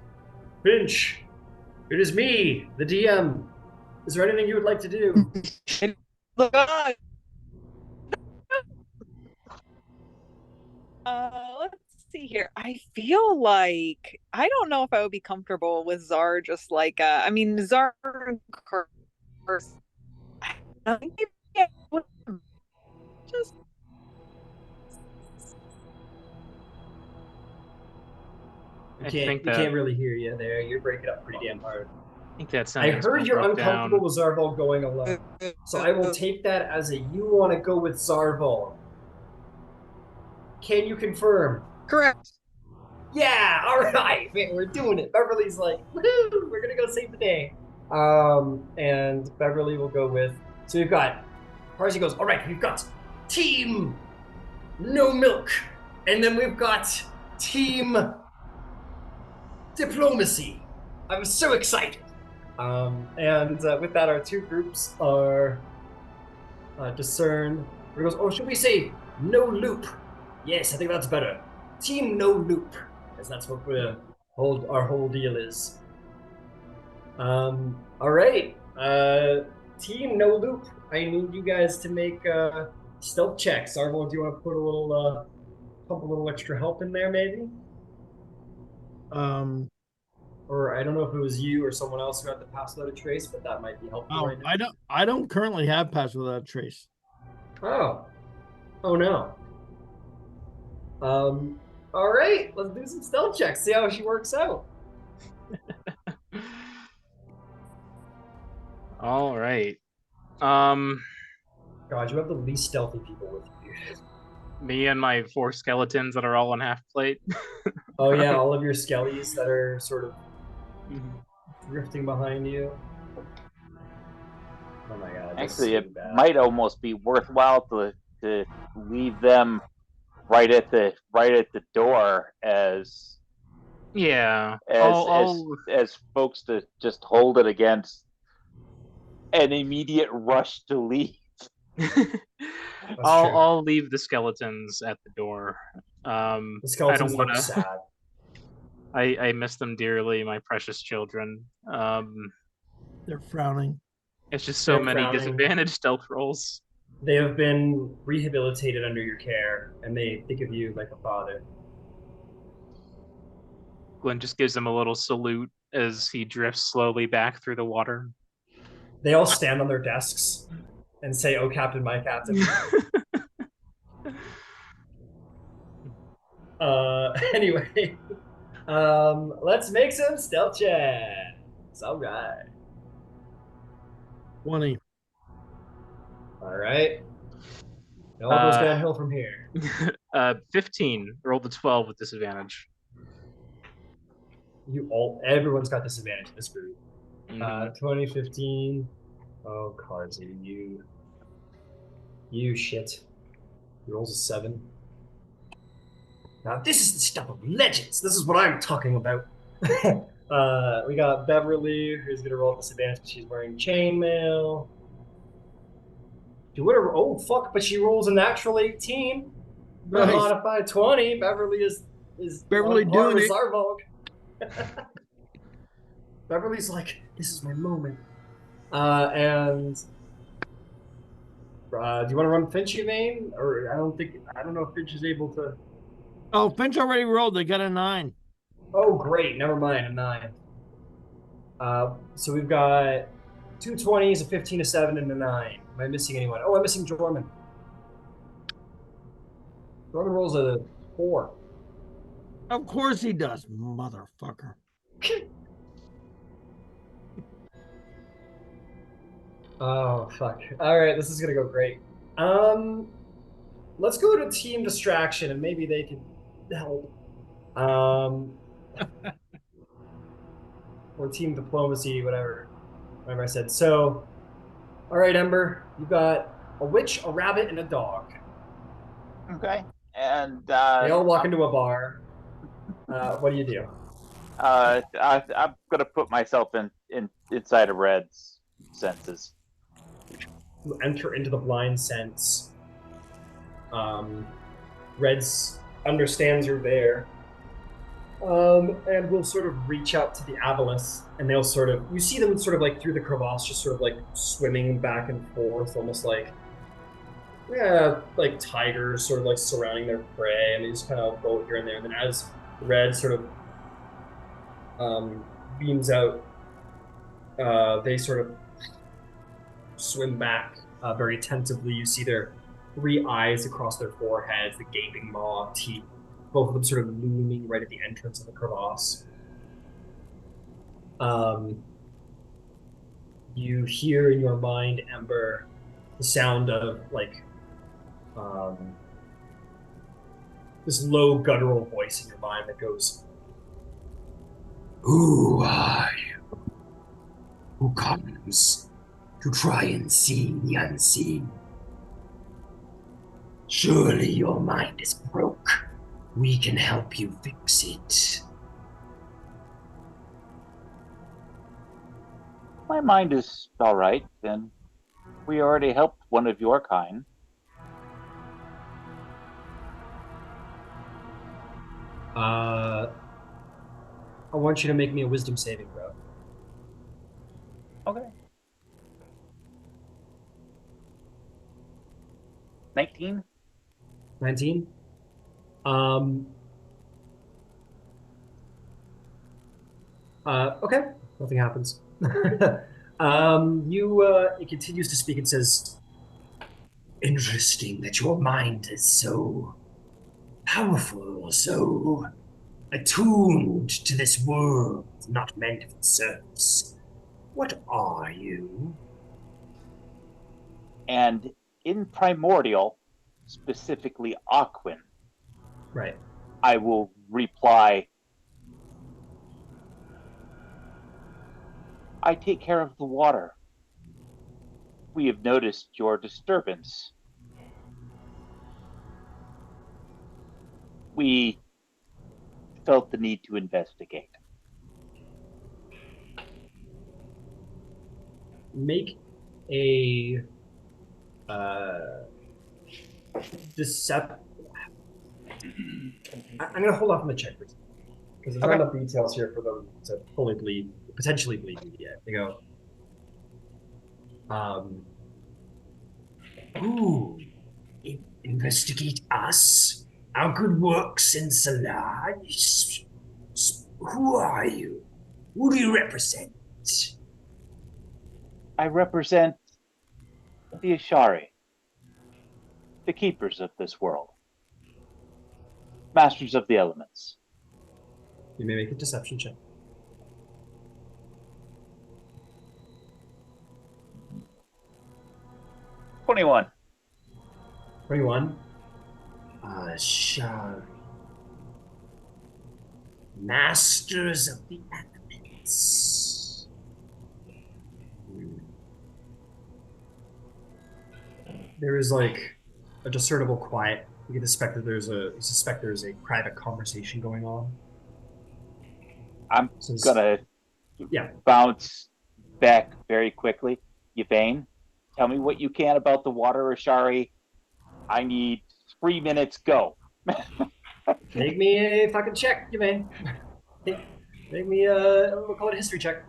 Finch, it is me, the DM. Is there anything you would like to do? Let's see here. I feel like I don't know if I would be comfortable with Zar just like Zar and Curse. I think just we can't really hear you there. You're breaking up pretty damn hard. I think that's. I heard you're uncomfortable with Zarvolg going alone, so I will take that as a you want to go with Zarvolg. Can you confirm? correct. Yeah, all right, man, we're doing it. Beverly's like, woohoo, we're gonna go save the day. And Beverly will go with. So we've got. Karzy goes, all right, we've got Team No Milk, and then we've got Team Diplomacy. I'm so excited. And with that, our two groups are discerned. He goes, or should we say No Loop? Yes, I think that's better. Team No Loop, because that's what our whole deal is. All right, Team No Loop. I need you guys to make stealth checks. Zarvolg, do you want to put pump a little extra help in there, maybe? Or I don't know if it was you or someone else who had the pass without a trace, but that might be helpful right now. I don't currently have pass without a trace. Oh no. All right, let's do some stealth checks. See how she works out. All right. God, you have the least stealthy people with you. Me and my 4 skeletons that are all on half plate. Oh yeah, all of your skellies that are sort of drifting behind you. Oh my god. Actually, it might almost be worthwhile to leave them right at the door as folks to just hold it against an immediate rush to leave. true. I'll leave the skeletons at the door. The I skeletons don't look want to. sad. I miss them dearly, my precious children. They're frowning. It's just so They're many frowning. disadvantaged stealth rolls. They have been rehabilitated under your care, and they think of you like a father. Glint just gives him a little salute as he drifts slowly back through the water. They all stand on their desks and say, "Oh, Captain, my Captain." Anyway, let's make some stealth checks. All right. 20. All right. It all goes downhill from here. 15. Rolled a 12 with disadvantage. Everyone's got disadvantage in this group. Mhm. 2015. Oh, Karzy, you shit. He rolls a 7. Now this is the stuff of legends. This is what I'm talking about. We got Beverly, who's gonna roll disadvantage because she's wearing chainmail. Oh fuck! But she rolls a natural 18. Nice. Modified 20. Beverly is Beverly on par doing with it. Zarvolg. Beverly's like, this is my moment. And do you want to run Finch, Yvaine? Or I don't know if Finch is able to. Oh, Finch already rolled. They got a 9. Oh, great. Never mind. A 9. So we've got 2 20s, a 15, a 7, and a 9. Am I missing anyone? Oh, I'm missing Jorman. Jorman rolls a 4. Of course he does, motherfucker. Oh, fuck. All right, this is going to go great. Let's go to team distraction, and maybe they can help. Or team diplomacy, whatever I said. So, all right, Ember, you've got a witch, a rabbit, and a dog. Okay. And They all walk into a bar. What do you do? I'm gonna put myself inside of Red's senses. You enter into the blind sense. Reds understands you're there. And will sort of reach out to the Aboleth, and they'll sort of, you see them sort of like through the crevasse, just sort of like swimming back and forth, almost like, like tigers sort of like surrounding their prey, and they just kind of go here and there. And then as Red sort of beams out, they sort of swim back very attentively. You see their 3 eyes across their foreheads, the gaping maw, teeth, both of them sort of looming right at the entrance of the crevasse. You hear in your mind, Ember, the sound of like this low guttural voice in your mind that goes, "Who are you? Who comes to try and see the unseen? Surely your mind is broke. We can help you fix it." My mind is all right, and we already helped one of your kind. I want you to make me a wisdom saving throw. Okay. 19? 19? Okay, nothing happens. It continues to speak and says, "Interesting that your mind is so powerful, so attuned to this world, not meant for service. What are you?" And in Primordial, specifically Aquin, Right. I will reply, I take care of the water. We have noticed your disturbance. We felt the need to investigate. Make a Decept. I'm gonna hold off on the check because there's not enough details here for them to fully potentially believe me yet. They go, ooh, investigate us, our good works in Silar. Who are you? Who do you represent? I represent the Ashari, the keepers of this world, masters of the elements. You may make a deception check. 21. 21. Ashari. Masters of the elements. There is like a discernible quiet. You can suspect that there's a private conversation going on. I'm gonna bounce back very quickly. Yvaine, tell me what you can about the water Ashari. I need 3 minutes. Go. Make me a fucking check, Yvaine. Make me we'll call it a history check.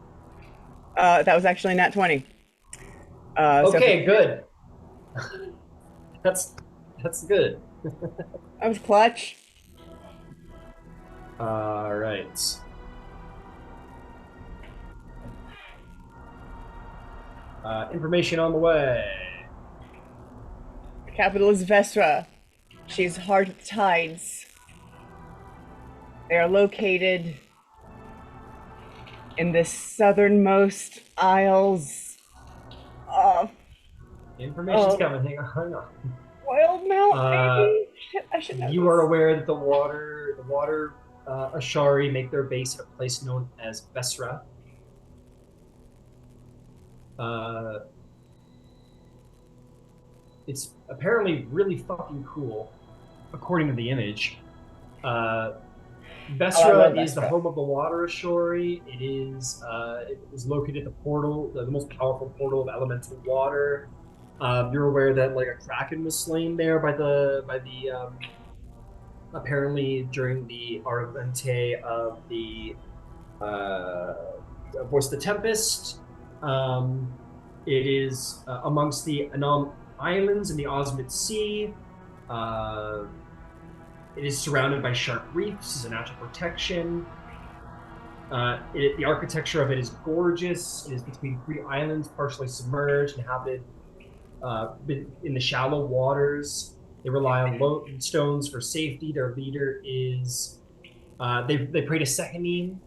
That was actually nat 20. Okay, good. That's good. That was clutch. All right. Information on the way. The capital is Vesra. She's hard at the tides. They are located in the southernmost isles of Information's coming. Hang on. Wildmount, maybe? Shit, I should know. You are aware that the water Ashari make their base at a place known as Vesra. It's apparently really fucking cool, according to the image. Vesra is the home of the water Ashari. It was located at the portal, the most powerful portal of elemental water. You're aware that like a kraken was slain there by the apparently during the Arvente of the Voice of the Tempest. It is amongst the Anam Islands in the Osmit Sea. It is surrounded by sharp reefs as a natural protection. The architecture of it is gorgeous. It is between 3 islands, partially submerged, inhabited in the shallow waters. They rely on stones for safety. Their leader is they pray to Sekhanim.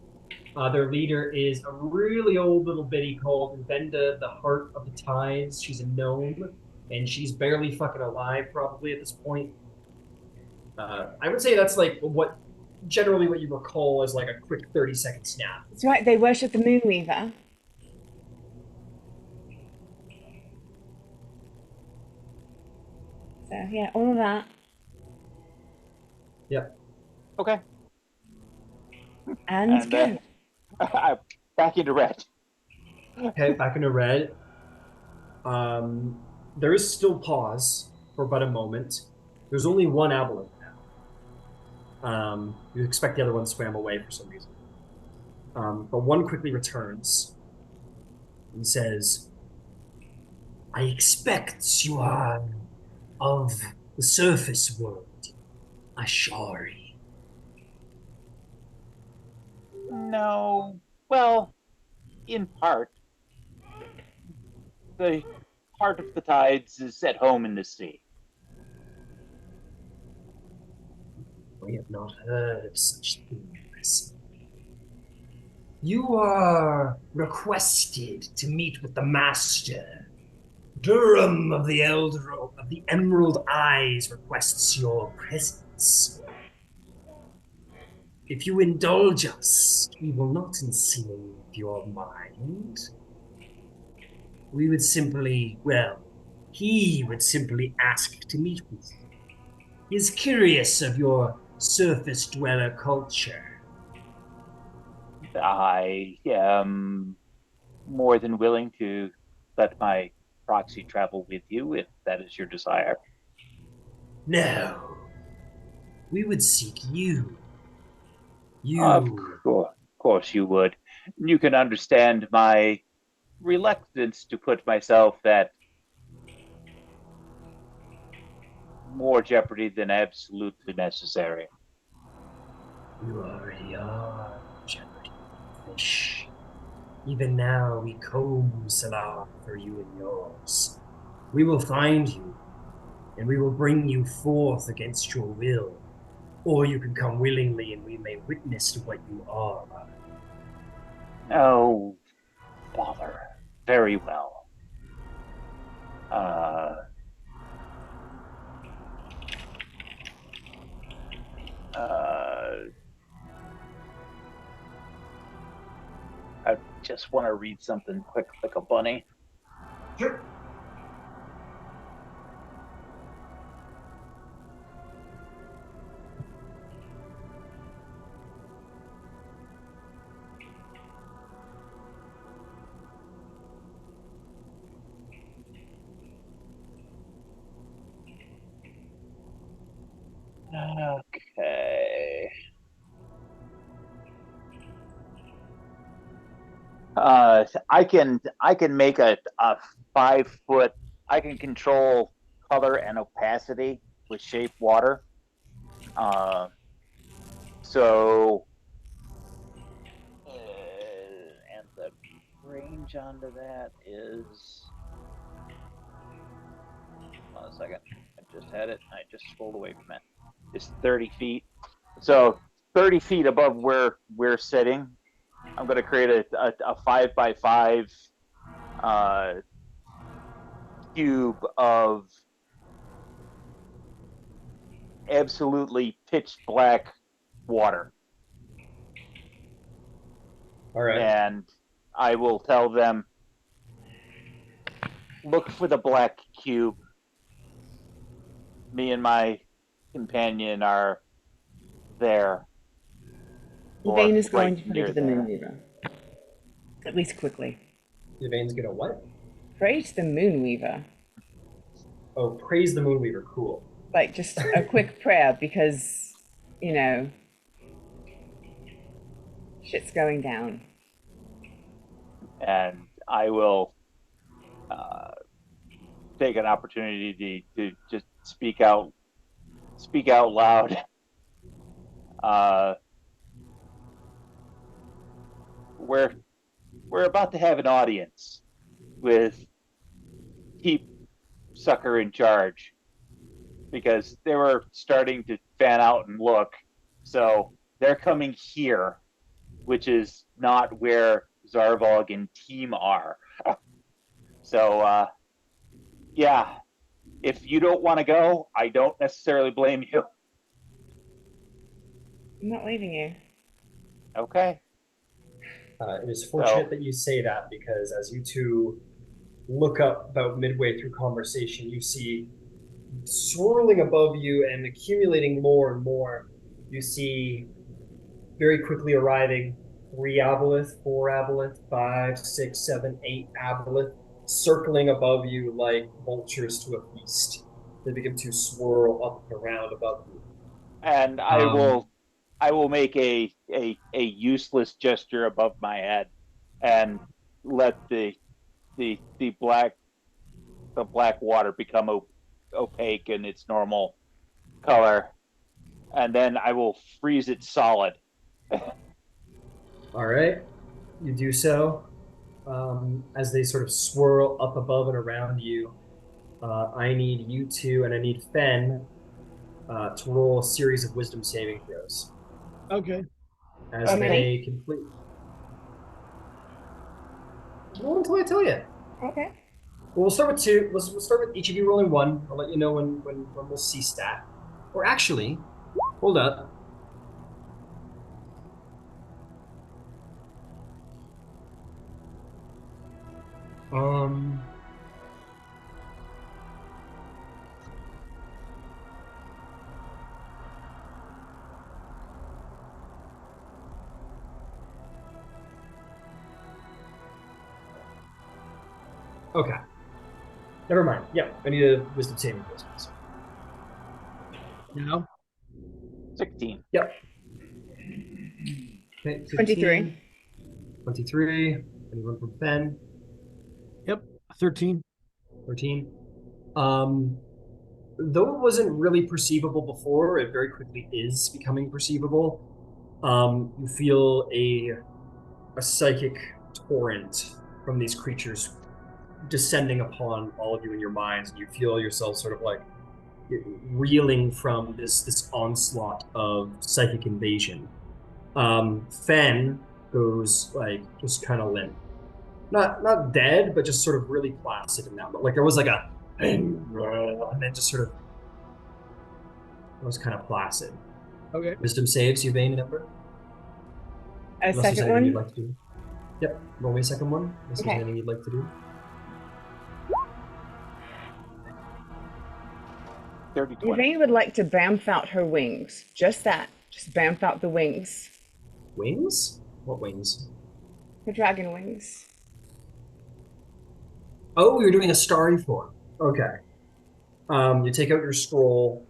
Their leader is a really old little bitty called Venda, the Heart of the Tides. She's a gnome, and she's barely fucking alive probably at this point. I would say that's like what you recall as like a quick 30-second snap. That's right, they worship the Moonweaver. So yeah, all of that. Yep. Okay. And good. Back into red. Okay, back into red. There is still pause for but a moment. There's only one Aboleth now. You expect the other one to swam away for some reason. But one quickly returns and says, I expect you are of the surface world, Ashari. No. Well, in part. The heart of the tides is at home in the sea. We have not heard of such things. You are requested to meet with the Master. Durham of the Emerald Eyes requests your presence. If you indulge us, we will not enslave your mind. We would simply, he would simply ask to meet with you. He is curious of your surface dweller culture. I am more than willing to let my proxy travel with you if that is your desire. No. We would seek you. Of You. course you would. You can understand my reluctance to put myself at more jeopardy than absolutely necessary. You already are, Jeopardy Fish. Even now we comb Silar for you and yours. We will find you, and we will bring you forth against your will. Or you can come willingly, and we may witness to what you are. Oh, bother. Very well. Uh, I just want to read something quick like a bunny. Sure. Okay. I can make a 5 foot. I can control color and opacity with shape water. So and the range onto that is. Hold on a second. I just had it. I just scrolled away from it. It's 30 feet. So 30 feet above where we're sitting, I'm going to create a 5x5 cube of absolutely pitch black water. All right. And I will tell them, look for the black cube. Me and my companion are there. Yvaine is going right to put near it to the there. Moonweaver. At least quickly. Yvaine's gonna what? Pray to the Moonweaver. Oh, praise the Moonweaver. Cool. Like, just a quick prayer because, you know, shit's going down. And I will take an opportunity to just speak out loud. We're about to have an audience with Keep Sucker in charge because they were starting to fan out and look. So they're coming here, which is not where Zarvolg and team are. So yeah, if you don't want to go, I don't necessarily blame you. I'm not leaving you. Okay. It is fortunate that you say that because as you two look up about midway through conversation, you see swirling above you and accumulating more and more. You see very quickly arriving 3 Aboleth, 4 Aboleth, 5, 6, 7, 8 Aboleth, circling above you like vultures to a feast. They begin to swirl up and around above you. And I will make a useless gesture above my head and let the black water become opaque in its normal color, and then I will freeze it solid. All right, you do so. As they sort of swirl up above and around you, I need you two and I need Fen to roll a series of wisdom saving throws. Okay. As they complete. Roll until I tell you. Okay. Well, we'll start with 2. We'll start with each of you rolling 1. I'll let you know when we'll see stat. Or actually, hold up. Okay. Never mind. Yeah, I need a wisdom saving throw. Please. No. 16. Yep. Okay, 23. 23. Anyone from Fen? Yep. 13. 13. Though it wasn't really perceivable before, it very quickly is becoming perceivable. You feel a psychic torrent from these creatures descending upon all of you in your minds, and you feel yourself sort of like reeling from this onslaught of psychic invasion. Fen goes like just kind of limp, not dead, but just sort of really placid in that. Like there was like a, and then just sort of it was kind of placid. Okay. Wisdom saves, Yvaine and Ember. A Unless there's second anything you'd one. like to do. Yep, roll me a second one. Unless Okay. there's anything you'd like to do. 30, 20. Yvaine would like to bamf out her wings. Just that. Just bamf out the wings. Wings? What wings? Her dragon wings. Oh, you're doing a starry form. Okay. You take out your scroll.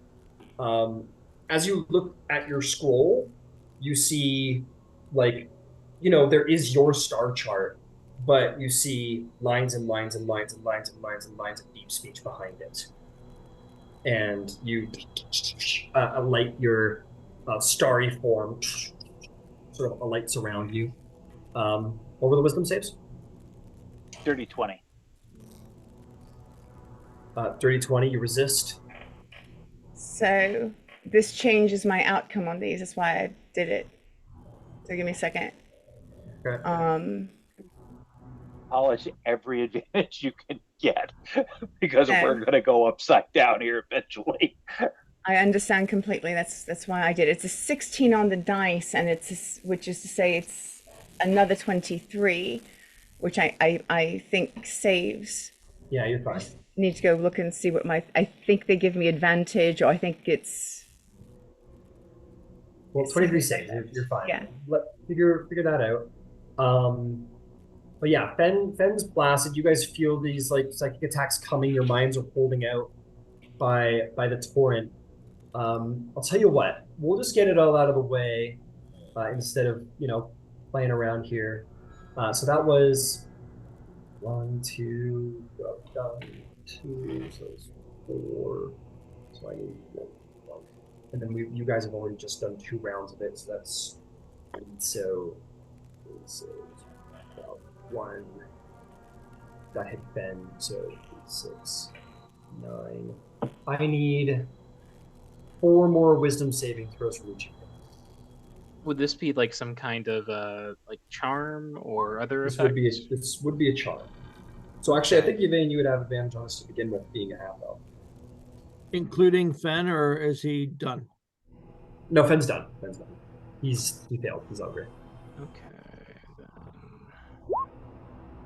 As you look at your scroll, you see, like, there is your star chart, but you see lines and lines and lines and lines and lines and lines of deep speech behind it. And you alight your starry form, sort of alights around you. What were the wisdom saves? 30, 20. 30-20, you resist. So this changes my outcome on these. That's why I did it. So give me a second. Okay. Polish every advantage you can get because Okay. we're going to go upside down here eventually. I understand completely. That's why I did it. It's a 16 on the dice, and which is to say it's another 23, which I think saves. Yeah, you're fine. Need to go look and see what I think they give me advantage, or I think it's. Well, 23 saves. You're fine. Yeah. Figure that out. But yeah, Fen's blasted. You guys feel these like psychic attacks coming. Your minds are holding out by the torrent. I'll tell you what. We'll just get it all out of the way instead of playing around here. So that was 1, 2, down 2, so it's 4. So I need 1. And then you guys have already just done 2 rounds of it, so that's so about 1 that hit Ben, so 6, 9. I need 4 more wisdom saving throws from each of you. Would this be like some kind of like charm or other This effect? would be a charm. So actually, I think Yvaine, you would have advantage on this to begin with, being a half elf. Including Fen, or is he done? No, Fen's done. He failed. He's all great. Okay. Then.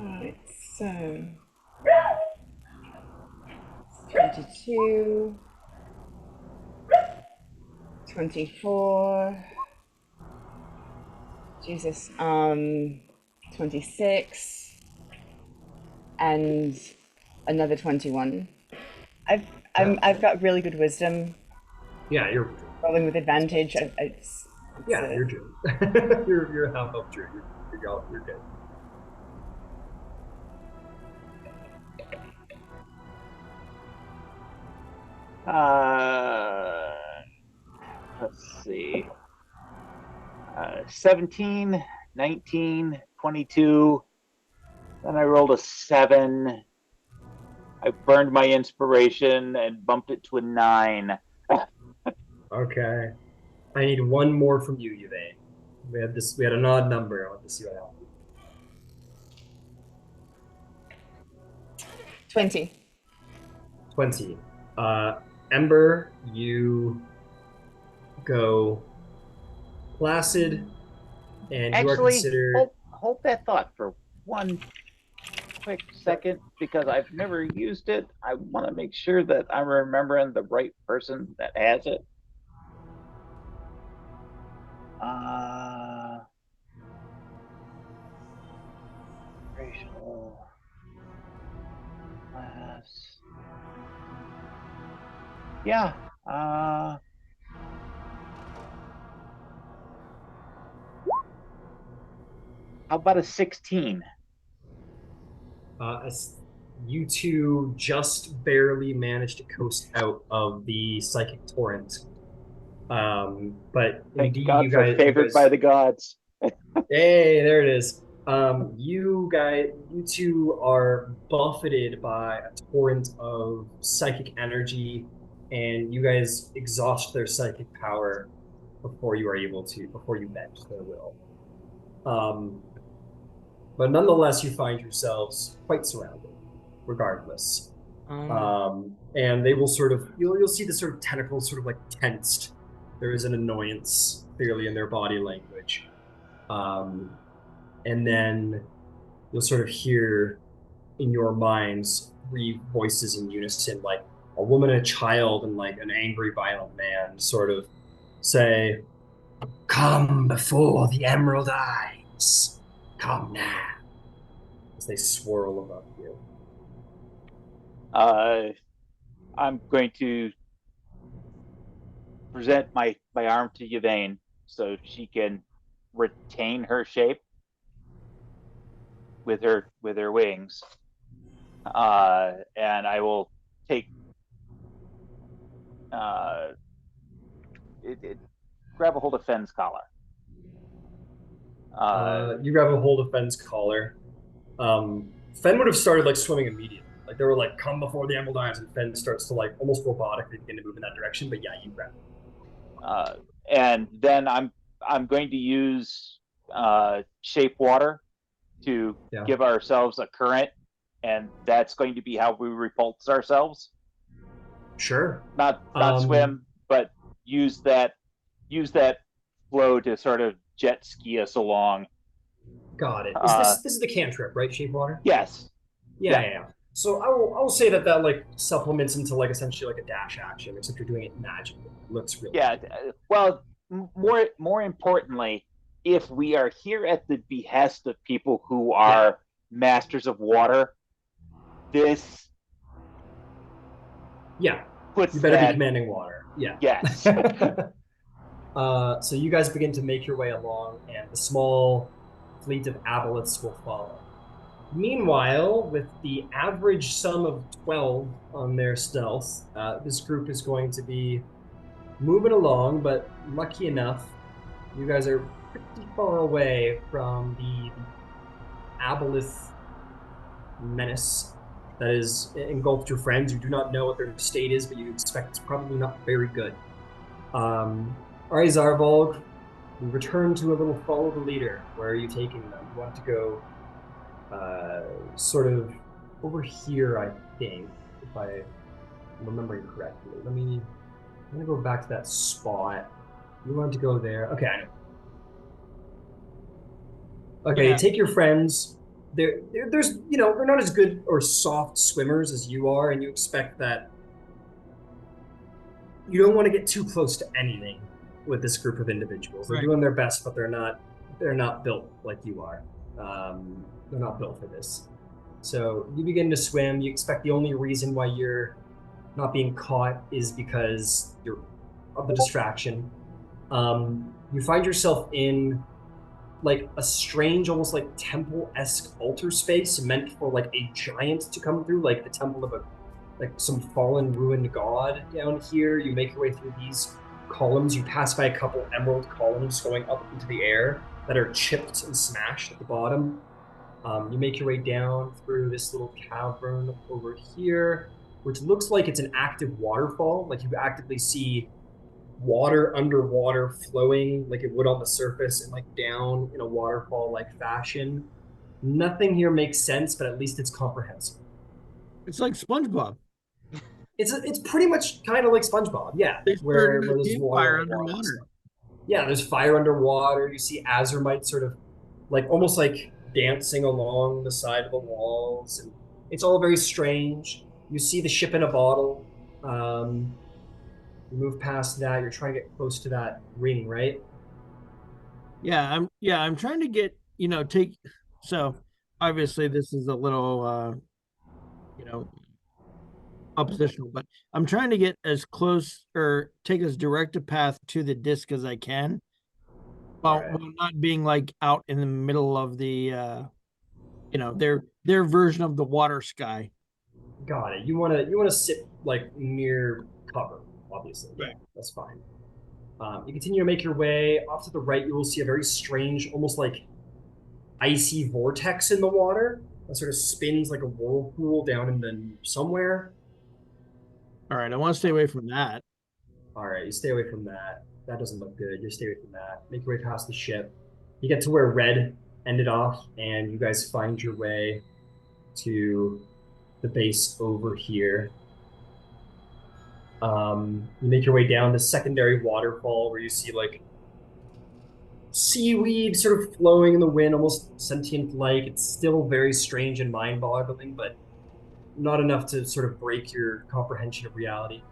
Alright, so 22, 24, Jesus, 26, and another 21. I've got really good wisdom. Yeah, you're Rolling with advantage. you're Drew. you're a half elf Drew. You're good. Let's see. 17, 19, 22. Then I rolled a 7. I burned my inspiration and bumped it to a 9. Okay. I need 1 more from you, Yvaine. We had an odd number. I want to see what happens. 20. 20. Ember, you go placid, and you are Actually, considered. hold that thought for 1 quick second, because I've never used it. I want to make sure that I'm remembering the right person that has it. Racial class. Yeah. How about a 16? As you two just barely managed to coast out of the psychic torrent. But Thank indeed, God for you favored by guys, the gods. hey, there it is. You two are buffeted by a torrent of psychic energy, and you guys exhaust their psychic power before you bend their will. Um, but nonetheless, you find yourselves quite surrounded, regardless. And they will sort of you'll see the sort of tentacles sort of like tensed. There is an annoyance clearly in their body language. Um, and then you'll sort of hear in your minds three voices in unison, like a woman, a child, and like an angry, violent man, sort of say, "Come before the emerald eyes. Come now." As they swirl above you. I'm going to present my arm to Yvaine so she can retain her shape with her wings. And I will take uh, grab a hold of Fenn's collar. You grab a hold of Fenn's collar. Fen would have started like swimming immediately. Like they were like, "Come before the emerald eyes," and Fen starts to like almost robotically begin to move in that direction. But yeah, you grab it. And then I'm going to use shape water to give ourselves a current, and that's going to be how we repulse ourselves. Sure. Not swim, but use that flow to sort of jet ski us along. Got it. This is the cantrip, right? Shape water. Yes. Yeah. So I will say that like supplements into like essentially like a dash action, except you're doing it magically. It looks really good. Well, more importantly, if we are here at the behest of people who are masters of water, this puts you better be commanding water. Yeah. Yes. So you guys begin to make your way along, and the small fleet of Aboleths will follow. Meanwhile, with the average sum of 12 on their stealth, this group is going to be moving along, but lucky enough, you guys are pretty far away from the Aboleth menace that is engulfed your friends. You do not know what their state is, but you expect it's probably not very good. All right, Zarvolg, we return to a little follow the leader. Where are you taking them? You want to go sort of over here, I think, if I'm remembering correctly. I'm gonna go back to that spot. You want to go there? Okay, I know. Okay, take your friends. There's they're not as good or soft swimmers as you are, and you expect that you don't want to get too close to anything with this group of individuals. They're doing their best, but they're not built like you are. They're not built for this. So you begin to swim. You expect the only reason why you're not being caught is because you're of the distraction. You find yourself in like a strange, almost like temple-esque altar space meant for like a giant to come through, like the temple of some fallen ruined god down here. You make your way through these columns. You pass by a couple emerald columns going up into the air that are chipped and smashed at the bottom. You make your way down through this little cavern over here, which looks like it's an active waterfall. Like you actively see water underwater flowing like it would on the surface and like down in a waterfall like fashion. Nothing here makes sense, but at least it's comprehensible. It's like SpongeBob. It's pretty much kind of like SpongeBob, yeah. Where there's fire underwater. Yeah, there's fire underwater. You see Azurmite sort of like almost like dancing along the side of the walls, and it's all very strange. You see the ship in a bottle. You move past that. You're trying to get close to that ring, right? I'm trying to get so obviously this is a little oppositional, but I'm trying to get as close or take as direct a path to the disc as I can, while not being like out in the middle of the their version of the water sky. Got it. You wanna sit like near cover, obviously. Yeah, Right. that's fine. You continue to make your way off to the right. You will see a very strange, almost like icy vortex in the water that sort of spins like a whirlpool down in the somewhere. All right, I want to stay away from that. All right, you stay away from that. That doesn't look good. You stay away from that. Make your way past the ship. You get to where Red ended off, and you guys find your way to the base over here. You make your way down the secondary waterfall where you see like seaweed sort of flowing in the wind, almost sentient-like. It's still very strange and mind-boggling, but not enough to sort of break your comprehension of reality.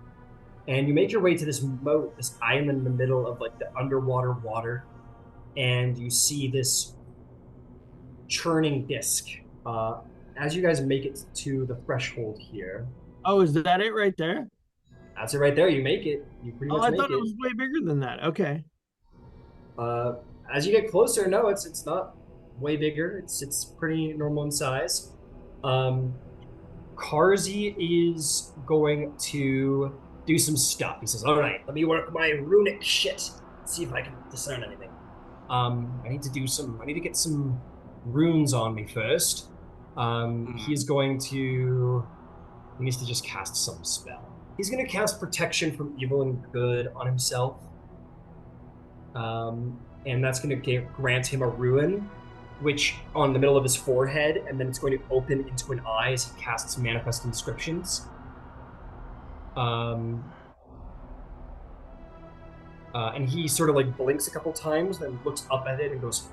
And you make your way to this moat, this island in the middle of like the underwater water, and you see this churning disc. As you guys make it to the threshold here, Oh, is that it right there? that's it right there. You make it. You pretty Oh, much I make thought it it. was way bigger than that. Okay. As you get closer, no, it's not way bigger. It's pretty normal in size. Karzy is going to do some stuff. He says, "All right, let me work my runic shit. See if I can discern anything. I need to get some runes on me first. He's going to. He needs to just cast some spell. He's going to cast protection from evil and good on himself. And that's going to grant him a ruin, which on the middle of his forehead, and then it's going to open into an eye as he casts manifest inscriptions. And he sort of like blinks a couple times, then looks up at it and goes,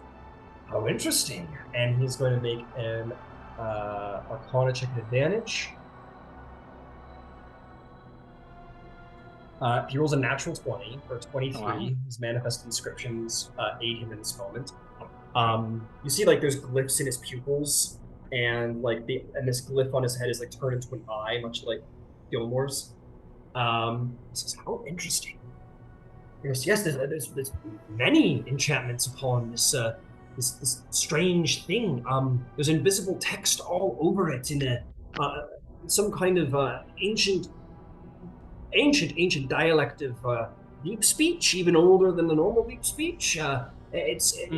"How interesting!" And he's going to make an Arcana check at advantage. If he rolls a natural 20 or 23, Wow. his manifest inscriptions aid him in this moment. You see, like, there's glyphs in his pupils, and like this glyph on his head is like turned into an eye, much like Gilmore's. This is how interesting. Yes, there's many enchantments upon this strange thing. There's invisible text all over it in some kind of ancient dialect of deep speech, even older than the normal deep speech. It's a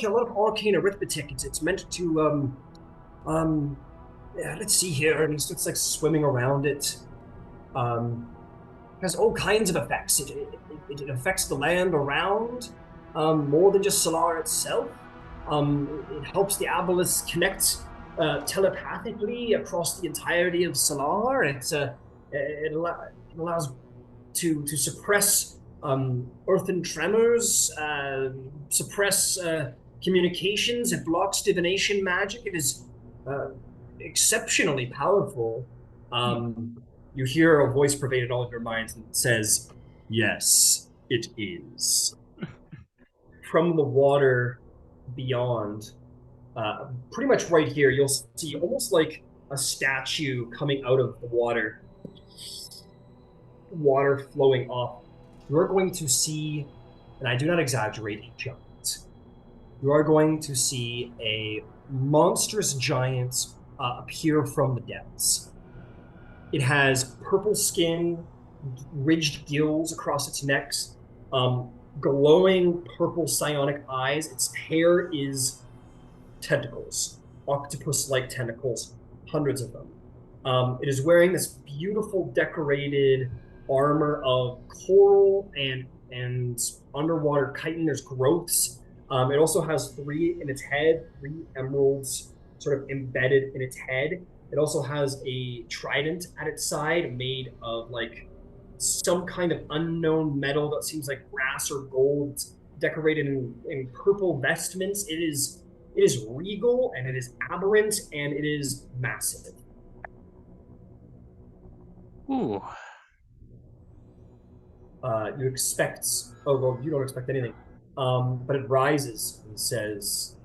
lot of arcane arithmetic. It's meant to let's see here, and it's like swimming around it. Has all kinds of effects. It affects the land around more than just Silar itself. It helps the Aboleth connect telepathically across the entirety of Silar. It allows to suppress earthen tremors, suppress communications. It blocks divination magic. It is exceptionally powerful. You hear a voice pervade in all of your minds and says, "Yes, it is." From the water beyond, pretty much right here, you'll see almost like a statue coming out of the water flowing off. You're going to see, and I do not exaggerate, a giant. You are going to see a monstrous giant appear from the depths. It has purple skin, ridged gills across its neck, glowing purple psionic eyes. Its hair is tentacles, octopus-like tentacles, hundreds of them. It is wearing this beautiful decorated armor of coral and underwater chitin. There's growths. It also has 3 in its head, 3 emeralds sort of embedded in its head. It also has a trident at its side made of like some kind of unknown metal that seems like brass or gold. It's decorated in purple vestments. It is regal, and it is aberrant, and it is massive. Ooh. You expect, oh, well, you don't expect anything. But it rises and says,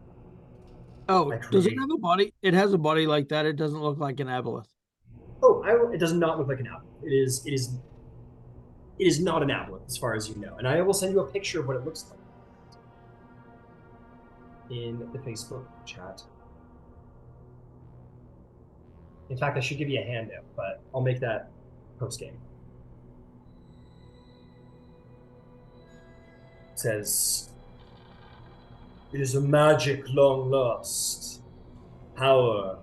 Oh, I does it create- have a body? It has a body like that. It doesn't look like an aboleth. "Oh, It does not look like an Aboleth. It is not an Aboleth, as far as you know. And I will send you a picture of what it looks like in the Facebook chat. In fact, I should give you a handout, but I'll make that post-game. It says, "It is a magic long lost, power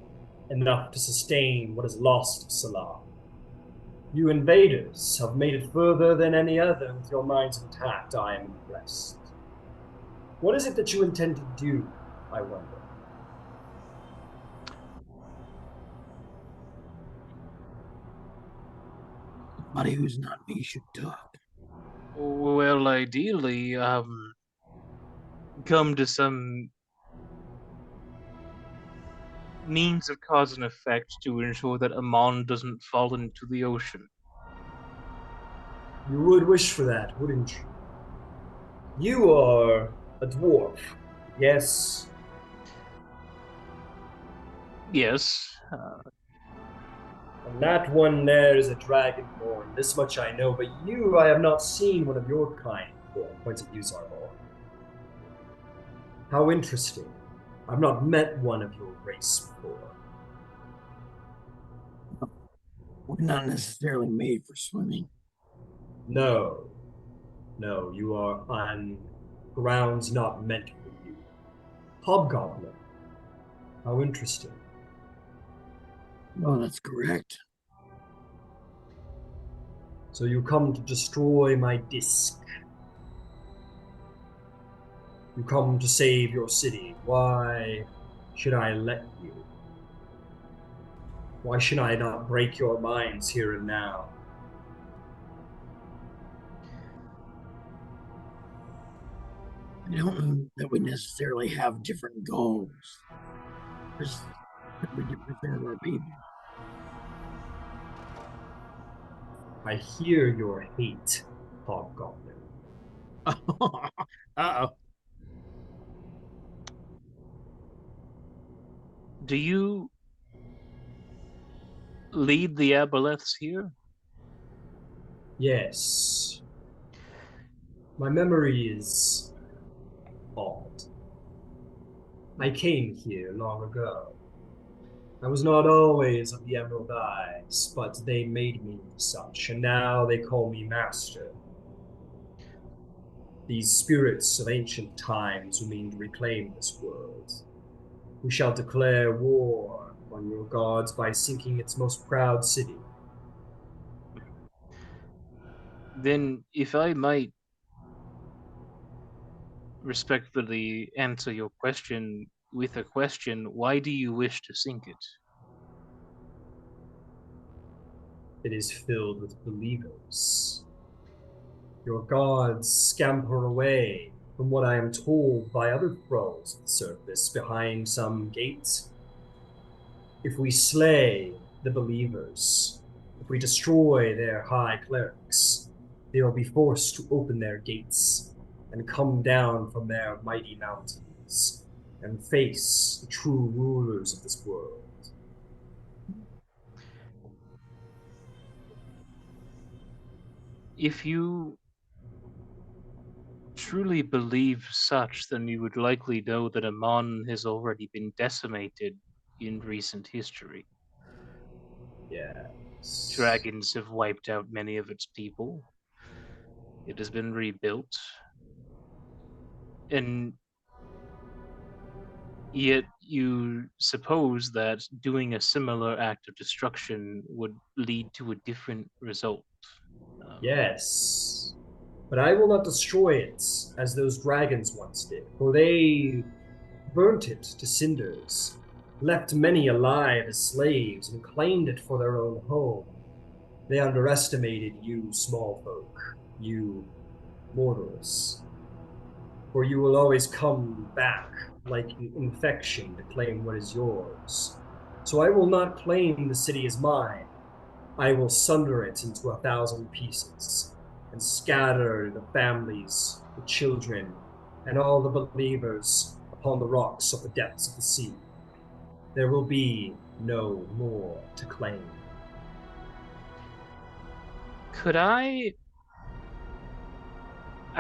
enough to sustain what is lost of Silar. You invaders have made it further than any other with your minds intact. I am impressed. What is it that you intend to do, I wonder?" Somebody who's not me should talk. Well, ideally, come to some means of cause and effect to ensure that Amon doesn't fall into the ocean. You would wish for that, wouldn't you? You are a dwarf, yes? Yes, And that one there is a dragonborn. This much I know, but you, I have not seen one of your kind before. Points at you, Zarvolg. How interesting. I've not met one of your race before. We're not necessarily made for swimming. No. No, you are on grounds not meant for you. Hobgoblin. How interesting. Oh, that's correct. So you come to destroy my disc. You come to save your city. Why should I let you? Why should I not break your minds here and now? I don't know that we necessarily have different goals. There's we can preserve our people. I hear your hate, Hobgoblin. Uh-oh. do you lead the Aboleths here? Yes. My memory is odd. I came here long ago. I was not always of the Emerald Eyes, but they made me such, and now they call me Master. These spirits of ancient times who mean to reclaim this world. We shall declare war on your gods by sinking its most proud city. Then, if I might respectfully answer your question with a question, why do you wish to sink it? It is filled with believers. Your gods scamper away, from what I am told by other thralls of the surface, behind some gates. If we slay the believers, if we destroy their high clerics, they will be forced to open their gates and come down from their mighty mountains and face the true rulers of this world. If you truly believe such, then you would likely know that Amon has already been decimated in recent history. Yes. Dragons have wiped out many of its people. It has been rebuilt. And yet you suppose that doing a similar act of destruction would lead to a different result. Yes. But I will not destroy it as those dragons once did, for they burnt it to cinders, left many alive as slaves, and claimed it for their own home. They underestimated you, small folk, you mortals. For you will always come back like an infection to claim what is yours. So I will not claim the city as mine. I will sunder it into 1,000 pieces and scatter the families, the children, and all the believers upon the rocks of the depths of the sea. There will be no more to claim. Could I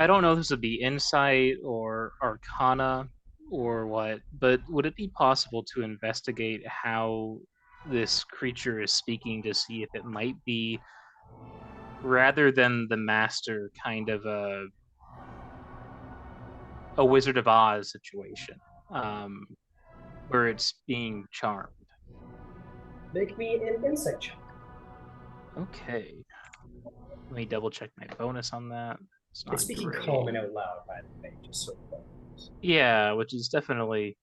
don't know if this would be insight or arcana or what, but would it be possible to investigate how this creature is speaking to see if it might be, rather than the master, kind of a Wizard of Oz situation, um, where it's being charmed? Make me an insight check. Okay. Let me double check my bonus on that. It's not It's speaking great. calm and out loud, by the way, just so that. Yeah, which is definitely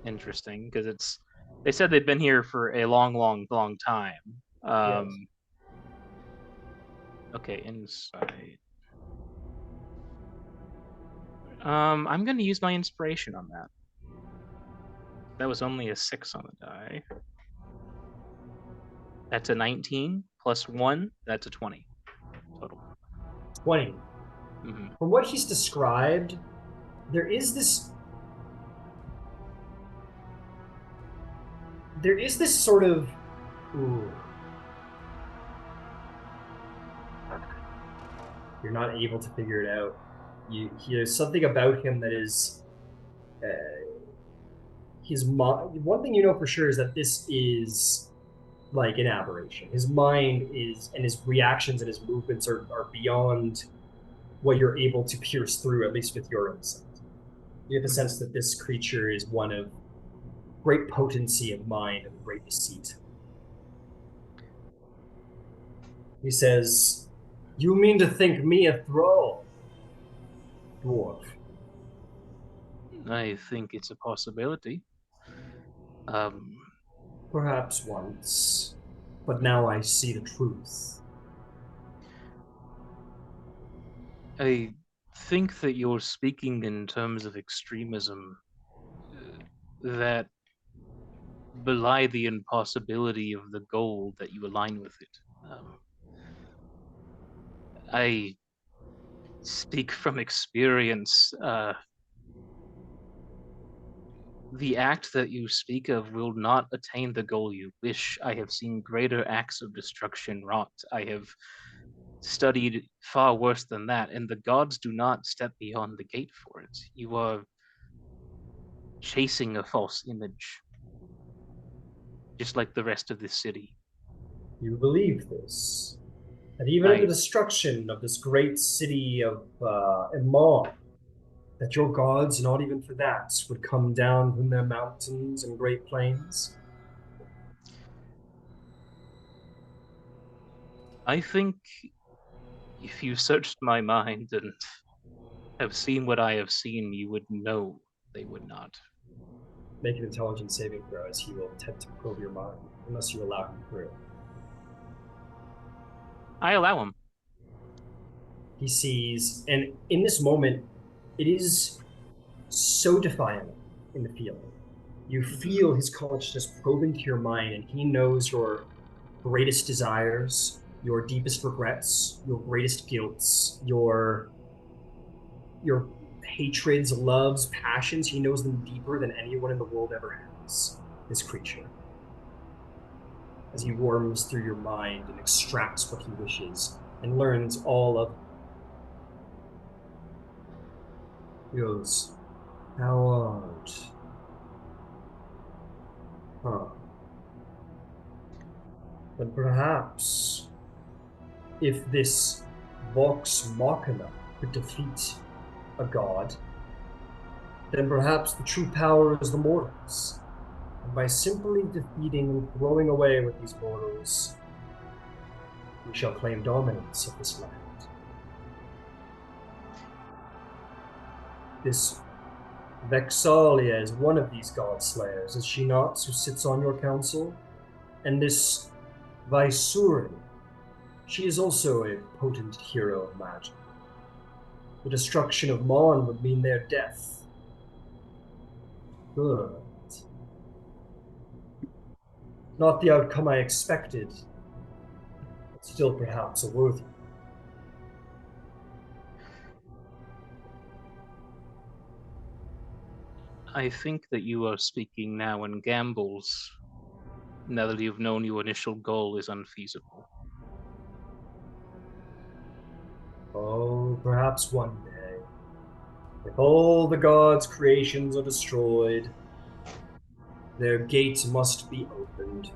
interesting because they said they'd been here for a long time. Yes. Okay, insight. I'm gonna use my inspiration on that. That was only a 6 on the die. That's a 19 plus 1. That's a 20 total. 20. Mm-hmm. From what he's described, there is this sort of you're not able to figure it out. There's something about him that is his mind. One thing you know for sure is that this is like an aberration. His mind is, and his reactions and his movements are beyond what you're able to pierce through, at least with your insight. You have the sense that this creature is one of great potency of mind and great deceit. He says, "You mean to think me a thrall, dwarf?" I think it's a possibility. Perhaps once, but now I see the truth. I think that you're speaking in terms of extremism that belie the impossibility of the goal that you align with it. I speak from experience. The act that you speak of will not attain the goal you wish. I have seen greater acts of destruction wrought. I have studied far worse than that, and the gods do not step beyond the gate for it. You are chasing a false image, just like the rest of this city. You believe this? That even in the destruction of this great city of Iman, that your gods, not even for that, would come down from their mountains and great plains? I think if you searched my mind and have seen what I have seen, you would know they would not. Make an intelligence saving throw, as he will attempt to probe your mind, unless you allow him through. I allow him. He sees, and in this moment, it is so defiant in the feeling. You feel his consciousness probe into your mind, and he knows your greatest desires, your deepest regrets, your greatest guilts, your hatreds, loves, passions. He knows them deeper than anyone in the world ever has, this creature. As he worms through your mind and extracts what he wishes and learns all of it. He goes, "How odd. Huh. But perhaps if this Vox Machina could defeat a god, then perhaps the true power is the mortals. And by simply defeating and throwing away with these mortals, we shall claim dominance of this land. This Vexalia is one of these god slayers, is she not, who sits on your council? And this Vaisurin, she is also a potent hero of magic. The destruction of Mon would mean their death. Good. Not the outcome I expected, but still perhaps a worthy. I think that you are speaking now in gambles, now that you've known your initial goal is unfeasible. Oh, perhaps one day, if all the gods' creations are destroyed, their gates must be opened.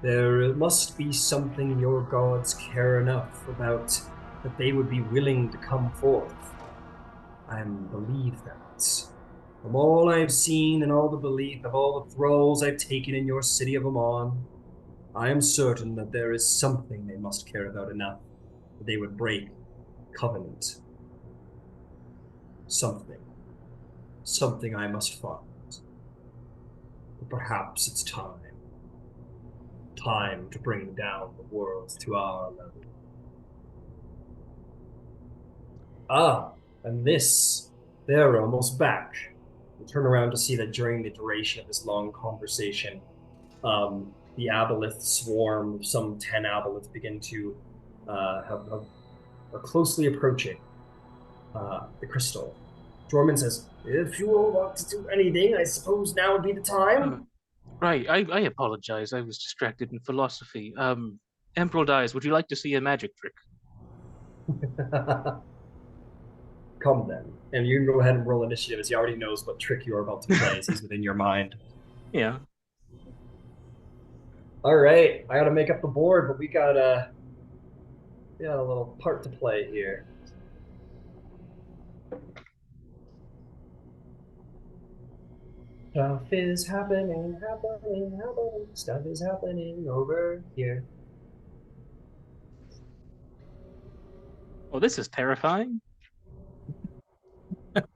There must be something your gods care enough about that they would be willing to come forth. I believe that. From all I've seen and all the belief of all the thralls I've taken in your city of Amon, I am certain that there is something they must care about enough that they would break covenant. Something. Something I must find. But perhaps it's time. Time to bring down the world to our level. Ah, and this. They're almost back. We turn around to see that during the duration of this long conversation, the Aboleth swarm, some 10 Aboleth, begin to are closely approaching the crystal. Jorman says, if you all want to do anything, I suppose now would be the time. Right, I apologize. I was distracted in philosophy. Emperor Dies, would you like to see a magic trick? Come then. And you can go ahead and roll initiative as he already knows what trick you're about to play as he's within your mind. Yeah. All right, I got to make up the board, but we got a little part to play here. Stuff is happening. Stuff is happening over here. Oh, this is terrifying.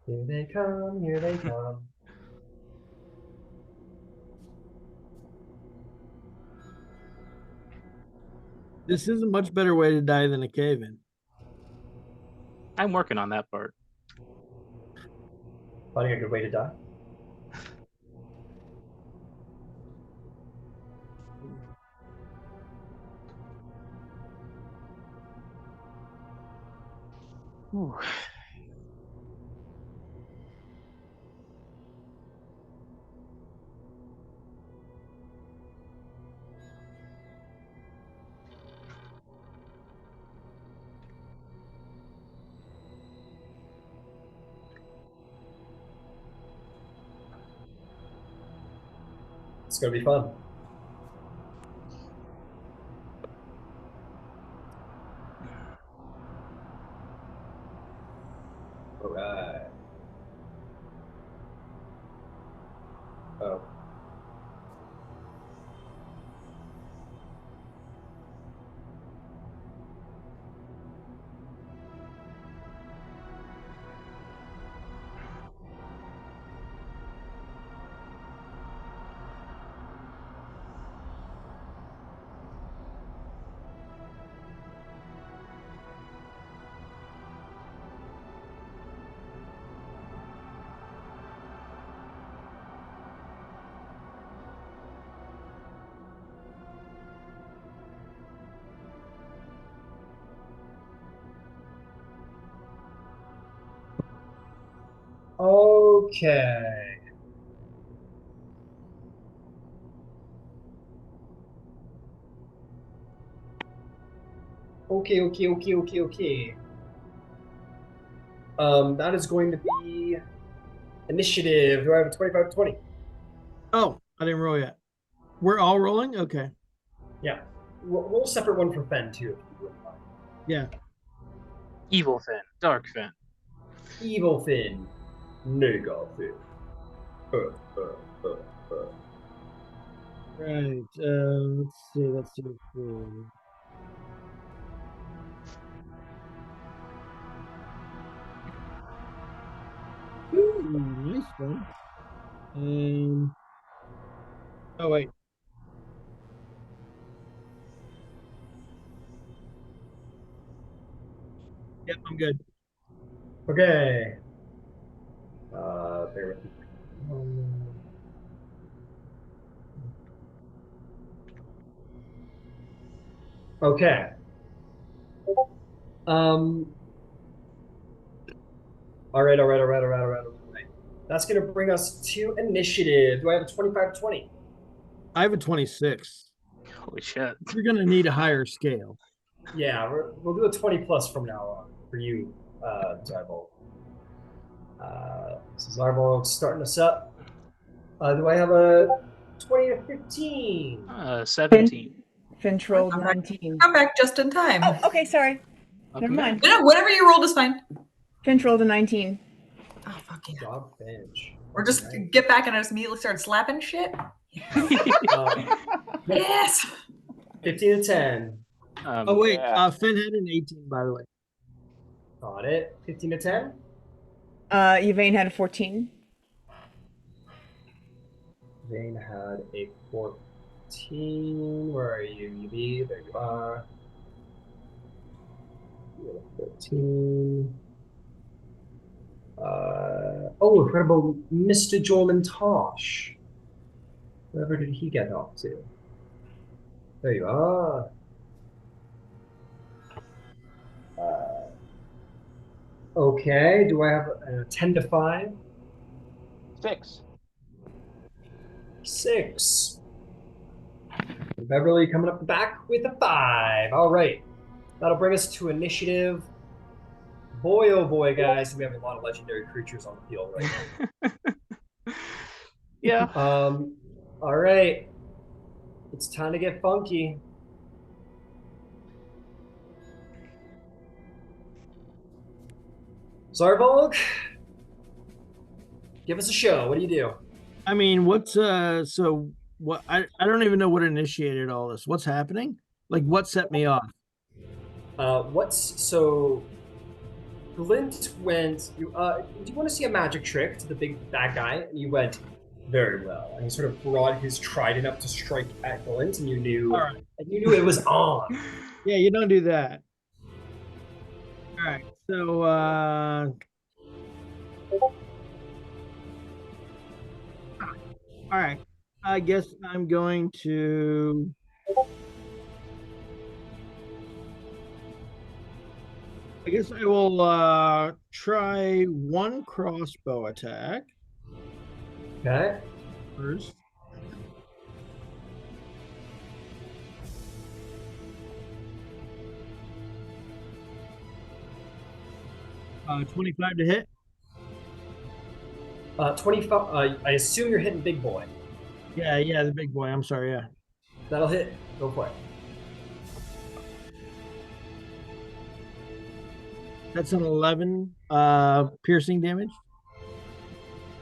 Here they come, here they come. This is a much better way to die than a cave in. I'm working on that part. Finding a good way to die. Ooh. It's gonna be fun. All right. Oh. Okay. Okay. That is going to be initiative. Do I have a 25-20? Oh, I didn't roll yet. We're all rolling? Okay. Yeah. Roll a separate one for Fen, too, if you wouldn't mind. Yeah. Evil Fen, Dark Fen. Evil Fin. Nega Fin. Right. Let's see. Ooh, nice one. Oh wait. Yep, I'm good. Okay. Bear with me. Okay. All right. That's going to bring us to initiative. Do I have a 25-20? I have a 26. Holy shit. You're gonna need a higher scale. Yeah, we'll do a 20 plus from now on for you, Zarvolg. So Zarvolg's starting us up. Do I have a 20 to 15? 17. Finch rolled I'm back. 19. Come back just in time. Oh, okay, sorry. Never Okay. mind. No, whatever you rolled is fine. Finch rolled a 19. Oh, fuck yeah. Job Finch. Or just Right. get back and I just immediately start slapping shit. Yes. 15 to 10. Oh wait, Yeah. Finn had an 18, by the way. Got it. 15 to 10. Yvaine had a 14. Zane had a 14. Where are you, UB? There you are. You had a 14. Oh, incredible Mr. Jorman-Tosh. Wherever did he get off to? There you are. Okay, do I have a 10 to 5? 6. 6. Beverly coming up the back with a 5. All right. That'll bring us to initiative. Boy, oh boy, guys, we have a lot of legendary creatures on the field right now. Yeah. All right. It's time to get funky. Zarvolg, give us a show. What do you do? I mean, what's so what I don't even know what initiated all this. What's happening? Like what set me off? So Glint went, do you want to see a magic trick to the big bad guy? And you went very well. And he sort of brought his trident up to strike at Glint, and you knew All right. and you knew it was on. Yeah, you don't do that. All right. So all right. I guess I'm going to I guess I will try one crossbow attack Okay. first. Uh, 25 to hit. 25. I assume you're hitting big boy. Yeah, the big boy. I'm sorry, yeah. That'll hit. Go for it. That's an 11 piercing damage.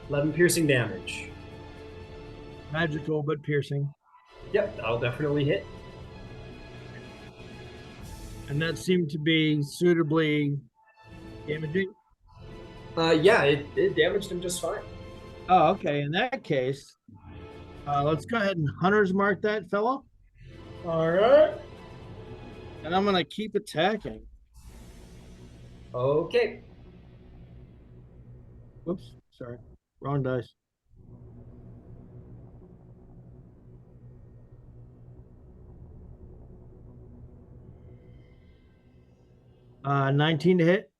11 piercing damage. Magical, but piercing. Yep, that'll definitely hit. And that seemed to be suitably damaging. Yeah, it damaged him just fine. Oh, okay. In that case, let's go ahead and hunter's mark that fellow. All right. And I'm going to keep attacking. Okay. Whoops, sorry. Wrong dice. Uh, 19 to hit.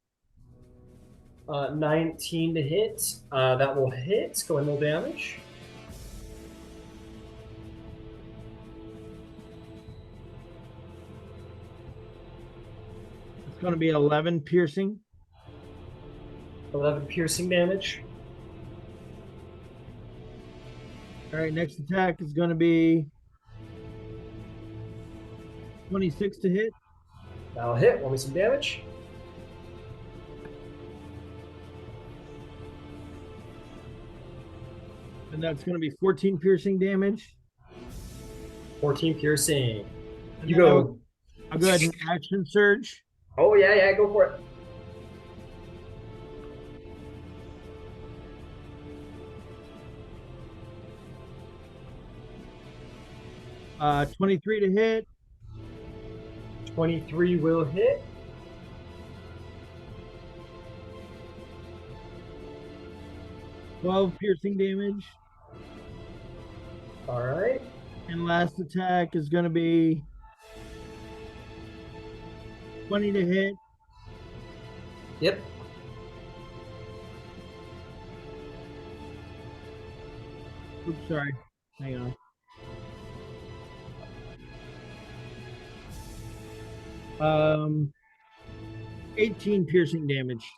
19 to hit. That will hit. Go ahead and roll damage. It's going to be 11 piercing. 11 piercing damage. All right, next attack is going to be 26 to hit. That'll hit. Roll me some damage. And that's going to be 14 piercing damage. 14 piercing. And You then go. I'll go ahead and action surge. Oh, yeah, go for it. Uh, 23 to hit. 23 will hit. Twelve piercing damage. All right. And last attack is going to be 20 to hit. Yep. Oops, sorry. Hang on. 18 piercing damage.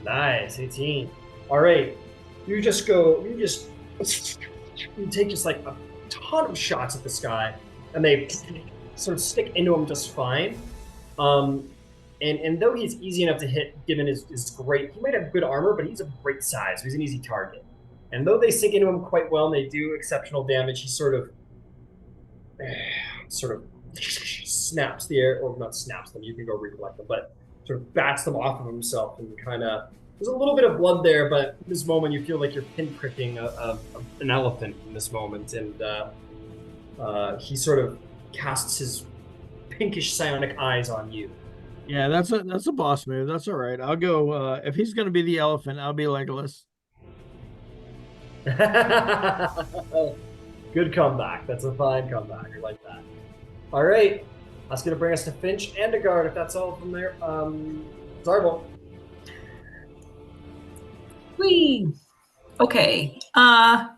Nice, 18. All right, you take just like a ton of shots at this guy, and they sort of stick into him just fine. And though he's easy enough to hit, given his great, he might have good armor, but he's a great size. So he's an easy target. And though they sink into him quite well and they do exceptional damage, he sort of snaps the air, or not snaps them. You can go recollect them, but sort of bats them off of himself and kind of. There's a little bit of blood there, but in this moment you feel like you're pinpricking an elephant in this moment, and he sort of casts his pinkish psionic eyes on you. Yeah, that's a boss move. That's all right. I'll go. If he's going to be the elephant, I'll be Legolas. Good comeback. That's a fine comeback. I like that. All right. That's going to bring us to Finch and a guard, if that's all from there. Zarvolg. Whee! Okay. How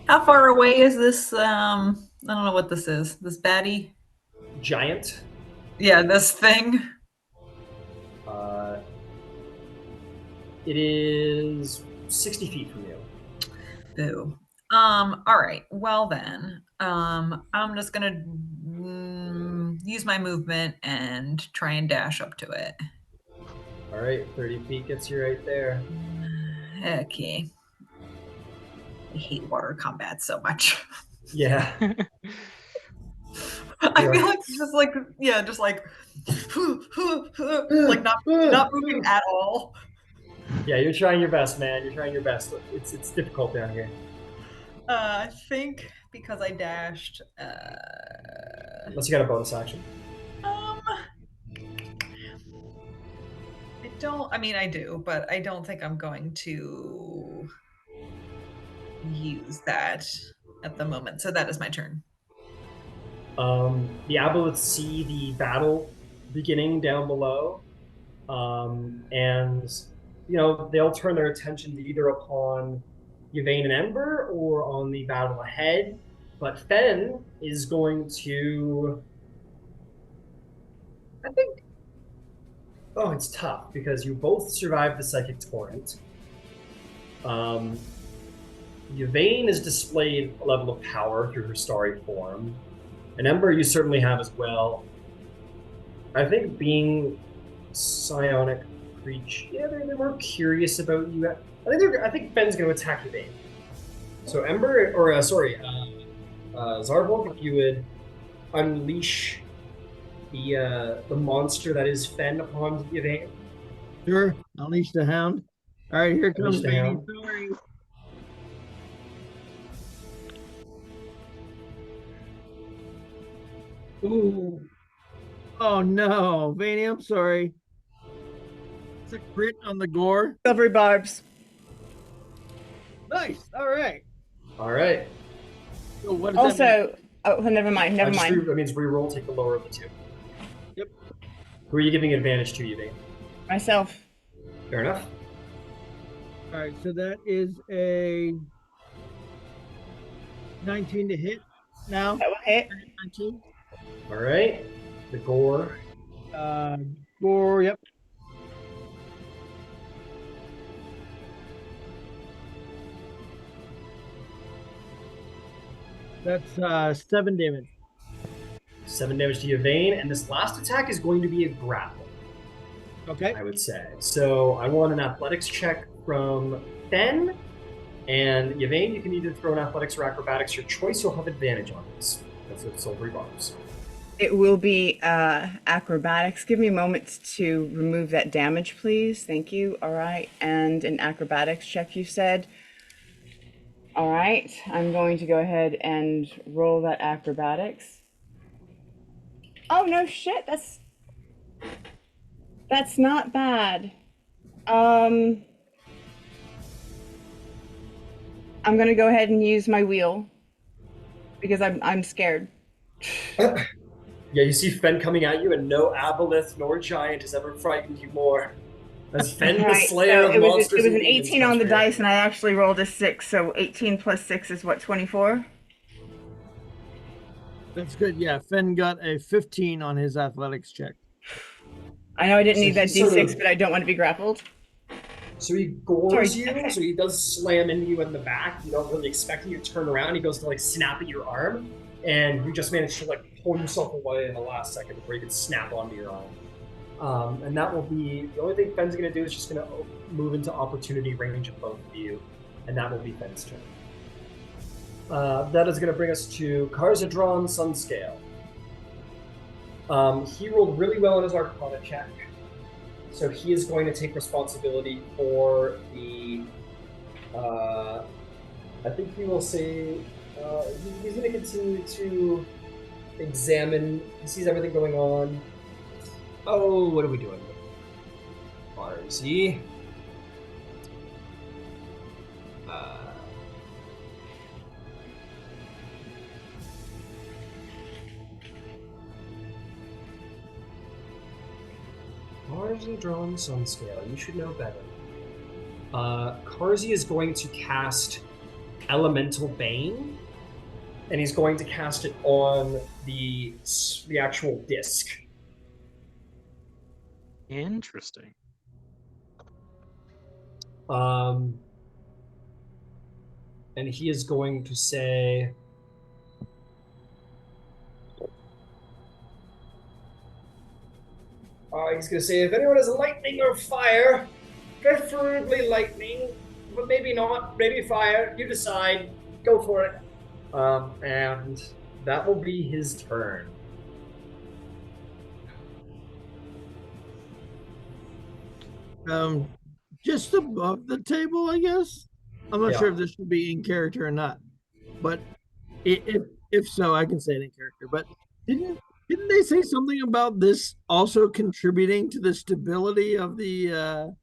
far away is this? I don't know what this is. This baddie? Giant. Yeah, this thing. It is 60 feet from you. Boo. All right. Well then, I'm just gonna use my movement and try and dash up to it. All right, 30 feet gets you right there. Okay. I hate water combat so much. Yeah. I feel like it's just like like not moving at all. Yeah, you're trying your best, man. You're trying your best. It's difficult down here. I think because I dashed. Unless you got a bonus action. I don't. I mean, I do, but I don't think I'm going to use that at the moment. So that is my turn. The Aboleth see the battle beginning down below, and they'll turn their attention either upon Yvaine and Ember or on the battle ahead. But Fen is going to, I think. Oh, it's tough because you both survived the psychic torrent. Yvaine has displayed a level of power through her starry form. And Ember, you certainly have as well. I think being psionic creature, yeah, they're more curious about you. I think Fen's going to attack Yvaine. So Ember, Zarvolg, if you would unleash the monster that is Fen upon Yvaine. Sure, unleash the hound. All right, here comes the hound. Sorry. Ooh. Oh no, Vanny, I'm sorry. It's a crit on the gore. Silvery barbs. Nice. All right. All right. So what does that mean? Also, never mind. That means reroll, take the lower of the two. Yep. Who are you giving advantage to, Yvaine? Myself. Fair enough. All right, so that is a 19 to hit now. That will hit. 19. All right. The gore. Gore, yep. That's 7 damage. 7 damage to Yvaine, and this last attack is going to be a grapple. Okay. I would say. So I want an athletics check from Fen, and Yvaine, you can either throw an athletics or acrobatics. Your choice, you'll have advantage on this. That's what silvery barbs. It will be acrobatics. Give me a moment to remove that damage, please. Thank you. All right. And an acrobatics check, you said. All right. I'm going to go ahead and roll that acrobatics. Oh, no shit. That's not bad. I'm going to go ahead and use my wheel because I'm scared. Yeah, you see Fen coming at you, and no Aboleth nor Giant has ever frightened you more. As Fen, the Slayer of monsters. It was an 18 on the dice, and I actually rolled a 6, so 18 plus 6 is what, 24? That's good. Yeah, Fen got a 15 on his athletics check. I know I didn't So need that he's sort D6, of- but I don't want to be grappled. So he gores Sorry, you, okay. so he does slam into you in the back. You don't really expect you to turn around. He goes to like snap at your arm, and you just manage to like pull yourself away in the last second before you can snap onto your arm. And that will be the only thing Fen's going to do is just going to move into opportunity range of both of you, and that will be Fen's turn. That is going to bring us to Karzadron Sunscale. He rolled really well in his Arcana check. So he is going to take responsibility for the. I think he will say he's going to continue to examine. He sees everything going on. Oh, what are we doing? RZ. Largely drawn Sunscale. You should know better. Karzy is going to cast Elemental Bane, and he's going to cast it on the actual disc. Interesting. And he is going to say, he's going to say, if anyone has lightning or fire, preferably lightning, but maybe not, maybe fire, you decide, go for it. And that will be his turn. Just above the table, I guess. I'm not Yeah. sure if this should be in character or not, but if so, I can say it in character. But didn't they say something about this also contributing to the stability of the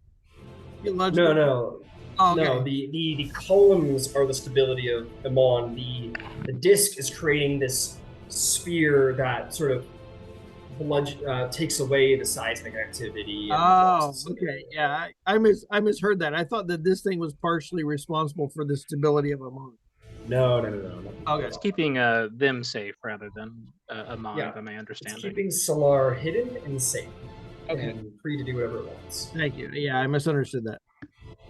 theological? No. Oh, okay. No, the columns are the stability of Amon. The disc is creating this sphere that sort of takes away the seismic activity. And Oh, okay. Yeah, I misheard that. I thought that this thing was partially responsible for the stability of Amon. No. Okay. It's keeping them safe rather than Amon, Yeah. by my It's understanding. keeping Silar hidden and safe, Okay. and free to do whatever it wants. Thank you. Yeah, I misunderstood that.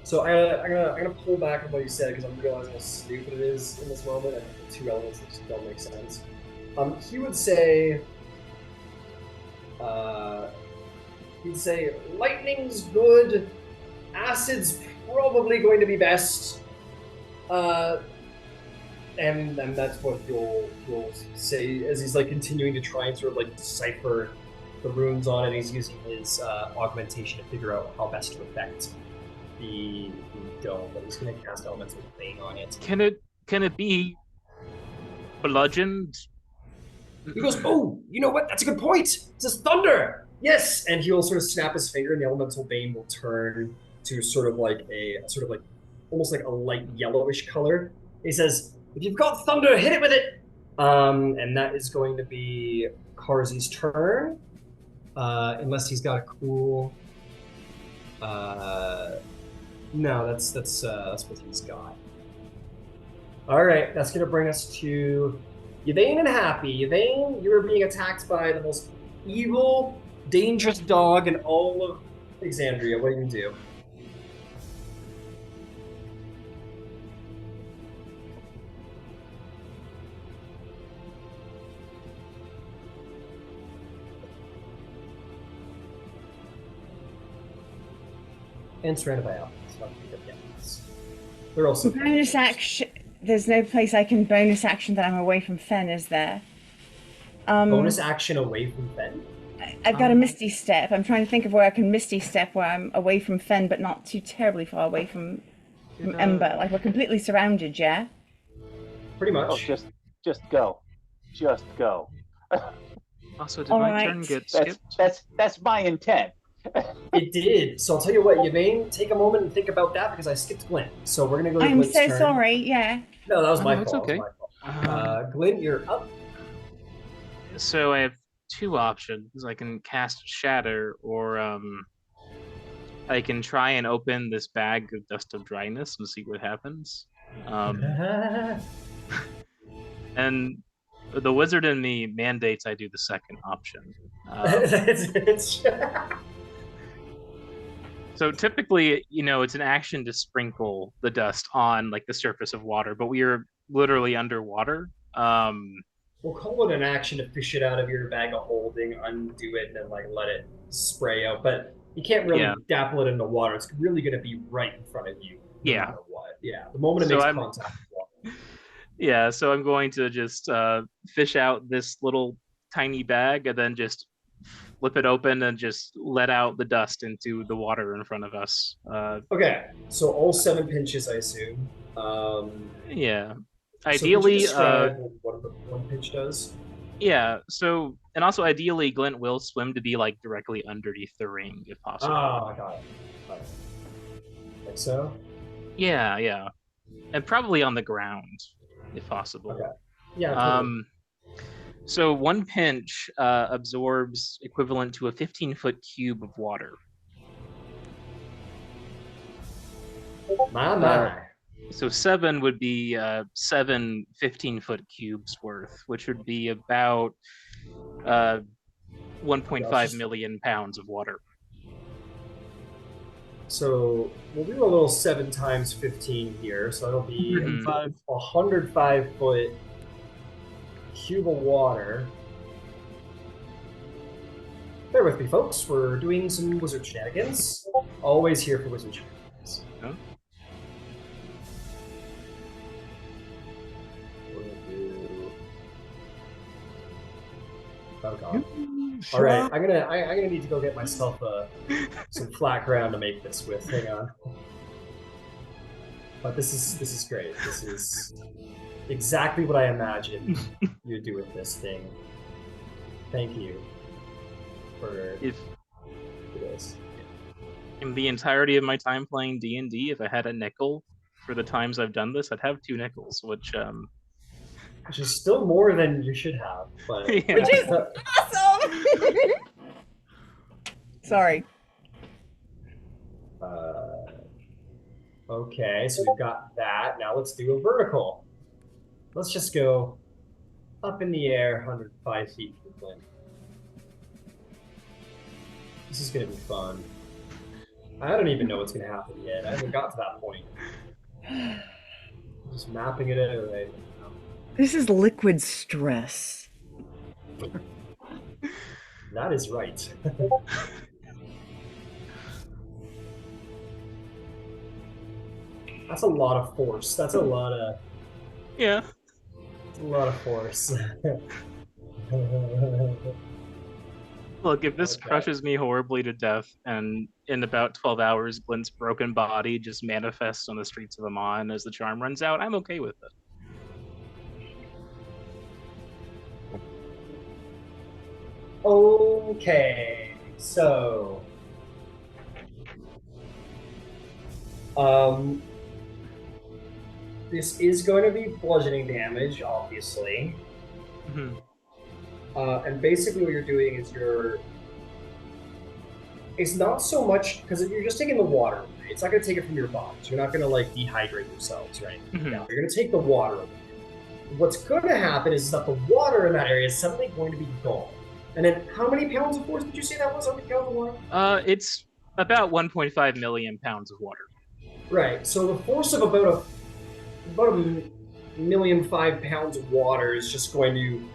So I'm gonna pull back on what you said because I'm realizing how stupid it is in this moment. I think the two elements that just don't make sense. He would say, lightning's good, acid's probably going to be best, and that's what you'll say as he's like continuing to try and sort of like decipher the runes on it. He's using his augmentation to figure out how best to affect the dome, but he's going to cast Elemental Bane on it. Can it be bludgeoned? He goes, oh, you know what? That's a good point. It says thunder. Yes, and he'll sort of snap his finger, and the Elemental Bane will turn to sort of like almost like a light yellowish color. He says, if you've got thunder, hit it with it. And that is going to be Karzi's turn, unless he's got a cool. No, that's what he's got. All right, that's gonna bring us to Yvaine and Happy. Yvaine, you are being attacked by the most evil, dangerous dog in all of Exandria. What do you do? And surrounded by allies. So they're also Bonus action. There's no place I can bonus action that I'm away from Fen, is there? bonus action away from Fen. I've got a Misty Step. I'm trying to think of where I can Misty Step where I'm away from Fen, but not too terribly far away from Ember. Like we're completely surrounded, yeah? Pretty much. Oh, just go. Just go. Also, did All my right. turn get skipped? That's my intent. It did. So I'll tell you what, Yvaine, take a moment and think about that because I skipped Glint. So we're gonna go to I'm Glint's so turn. sorry, yeah. No, that was my No, it's fault. okay. That was my fault. Glint, you're up. So I have two options. I can cast Shatter, or I can try and open this bag of Dust of Dryness and see what happens. And The wizard in me mandates I do the second option. So typically, it's an action to sprinkle the dust on like the surface of water, but we are literally underwater. We'll call it an action to fish it out of your bag of holding, undo it, and then like let it spray out. But you can't really dapple it into water. It's really going to be right in front of you, no matter what. Yeah, the moment it makes contact with water. Yeah, so I'm going to just fish out this little tiny bag and then just flip it open and just let out the dust into the water in front of us. Okay, so all 7 pinches, I assume. Yeah. Ideally, so describe what one pinch does. Yeah. So, and also ideally, Glint will swim to be like directly underneath the ring if possible. Oh, I got it. Like so. Yeah, and probably on the ground if possible. Okay. Yeah. Totally. So 1 pinch absorbs equivalent to a 15-foot cube of water. My. So 7 would be 7 15-foot cubes worth, which would be about 1.5 million pounds of water. So we'll do a little 7 times 15 here. So it'll be a 105-foot cube of water. Bear with me, folks. We're doing some wizard shenanigans. Always here for wizard shenanigans. Huh? Oh god. All right, I'm gonna need to go get myself some flat ground to make this with. Hang on. But this is great. This is exactly what I imagined you'd do with this thing. Thank you for this. In the entirety of my time playing D&D, if I had a nickel for the times I've done this, I'd have 2 nickels, which is still more than you should have, but yeah. Which is awesome. Sorry. Okay, so we've got that. Now let's do a vertical. Let's just go up in the air, 105 feet from Glint. This is gonna be fun. I don't even know what's gonna happen yet. I haven't got to that point. Just mapping it out right now. This is liquid stress. That is right. That's a lot of force. That's a lot of... Yeah. It's a lot of force. Look, if this crushes me horribly to death, and in about 12 hours, Glint's broken body just manifests on the streets of Amon as the charm runs out, I'm okay with it. Okay, so... this is going to be bludgeoning damage, obviously. Mm-hmm. And basically what you're doing is it's not so much, because if you're just taking the water away, it's not going to take it from your bodies. You're not going to like dehydrate yourselves, right? Mm-hmm. Now, you're going to take the water away. What's going to happen is that the water in that area is suddenly going to be gone. And then how many pounds of force did you say that was? How many pounds of water? It's about 1.5 million pounds of water. Right. So the force of about a million 5 pounds of water is just going to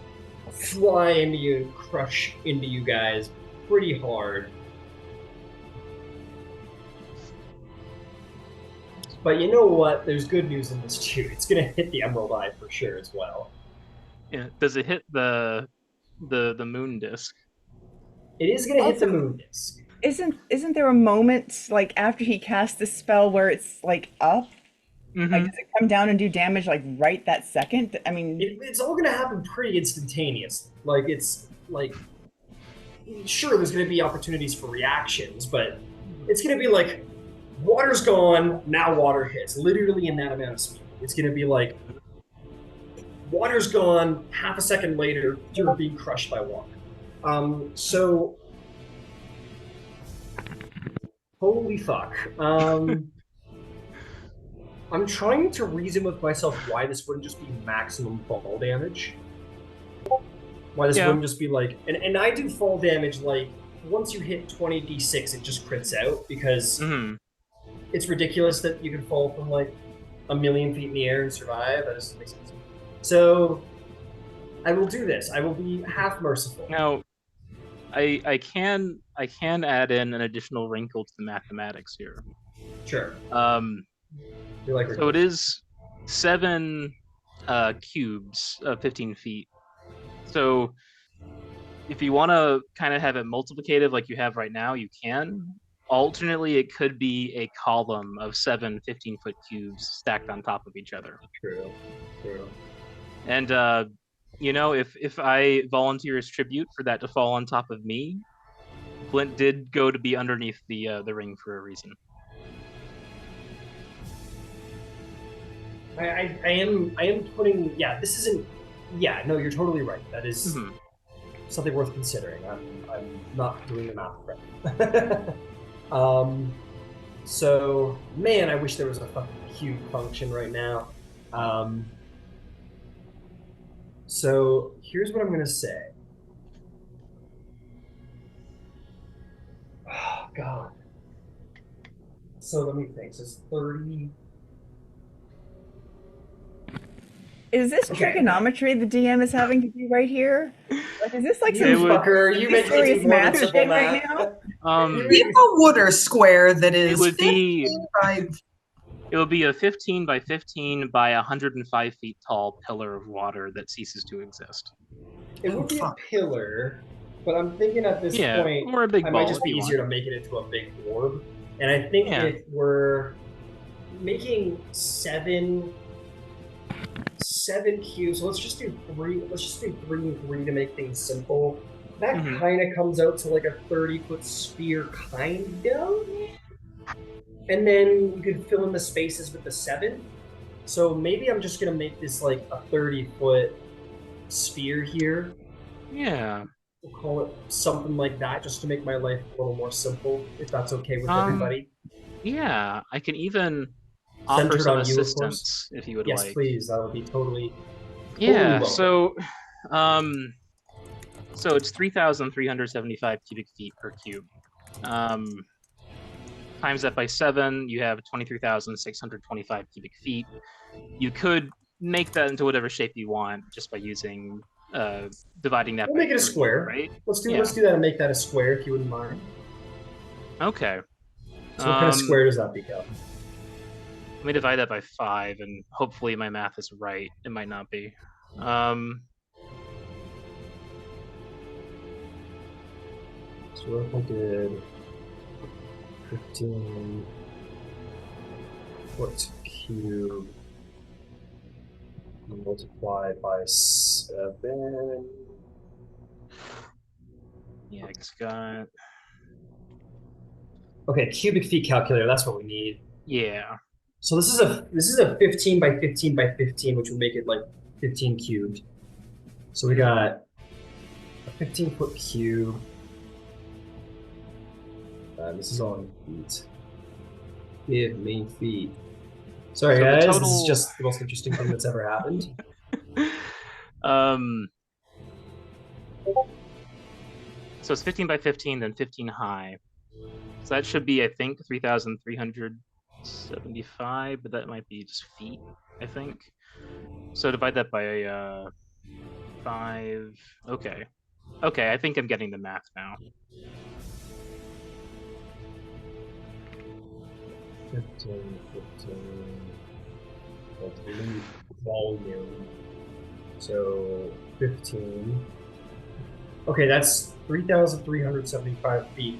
fly into you and crush into you guys pretty hard. But you know what? There's good news in this too. It's going to hit the Emerald Eye for sure as well. Yeah. Does it hit the moon disc? It is going to hit the moon disc. Isn't there a moment like after he casts this spell where it's like up? Mm-hmm. Like, does it come down and do damage like right that second? I mean, it's all going to happen pretty instantaneous. Like it's like, sure, there's going to be opportunities for reactions, but it's going to be like, water's gone, now water hits, literally in that amount of speed. It's going to be like, water's gone, half a second later, you're being crushed by water. So, holy fuck. I'm trying to reason with myself why this wouldn't just be maximum fall damage. Why this Yeah. wouldn't just be like, and I do fall damage like once you hit 20d6, it just crits out because it's ridiculous that you can fall from like 1,000,000 feet in the air and survive. That doesn't make sense. So I will do this. I will be half merciful. Now, I can add in an additional wrinkle to the mathematics here. Sure. So it is 7 cubes of 15 feet. So if you want to kind of have it multiplicative like you have right now, you can. Alternately, it could be a column of 7 15-foot cubes stacked on top of each other. True. And if I volunteer as tribute for that to fall on top of me, Glint did go to be underneath the ring for a reason. I am putting. Yeah, this isn't. Yeah, no, you're totally right. That is something worth considering. I'm not doing the math correctly. So man, I wish there was a fucking cube function right now. So here's what I'm gonna say. Oh God. So let me think. So it's 30. Is this Okay. trigonometry the DM is having to do right here? Like, is this like You some fucker, you make serious it more math simple shit right math. now? Give a water square that is would be- 15 by It would be a 15 by 15 by 105 feet tall pillar of water that ceases to exist. It would be a pillar, but I'm thinking at this point, or a big I ball might just if be you easier want. to make it into a big orb. And I think Yeah. if we're making seven cubes, so let's just do 3. Let's just do 3 and 3 to make things simple. That kind of comes out to like a 30-foot sphere, kind of. And then you could fill in the spaces with the 7. So maybe I'm just gonna make this like a 30-foot sphere here. Yeah. We'll call it something like that, just to make my life a little more simple, if that's okay with everybody. Yeah, I can even offer Centered some on you, of course. assistance if you would Yes, like. please. That would be totally. Yeah. welcome. So it's 3,375 cubic feet per cube. Times that by 7, you have 23,625 cubic feet. You could make that into whatever shape you want just by using dividing that. We'll by make it a 3, square, right? Let's do that and make that a square, if you wouldn't mind. Okay. So what kind of square does that become? Let me divide that by 5, and hopefully my math is right. It might not be. So if I did 15 foot cube multiplied by 7. Yeah, I just got. Okay, cubic feet calculator. That's what we need. Yeah. So this is a 15 by 15 by 15, which would make it like 15 cubed. So we got a 15-foot cube. This is all in feet. Give me feet. Sorry, So the guys. total- This is just the most interesting thing that's ever happened. So it's 15 by 15, then 15 high. So that should be, I think, 3,375, but that might be just feet, I think. So divide that by 5. Okay. Okay, I think I'm getting the math now. 15, volume. So 15. Okay, that's 3,375 feet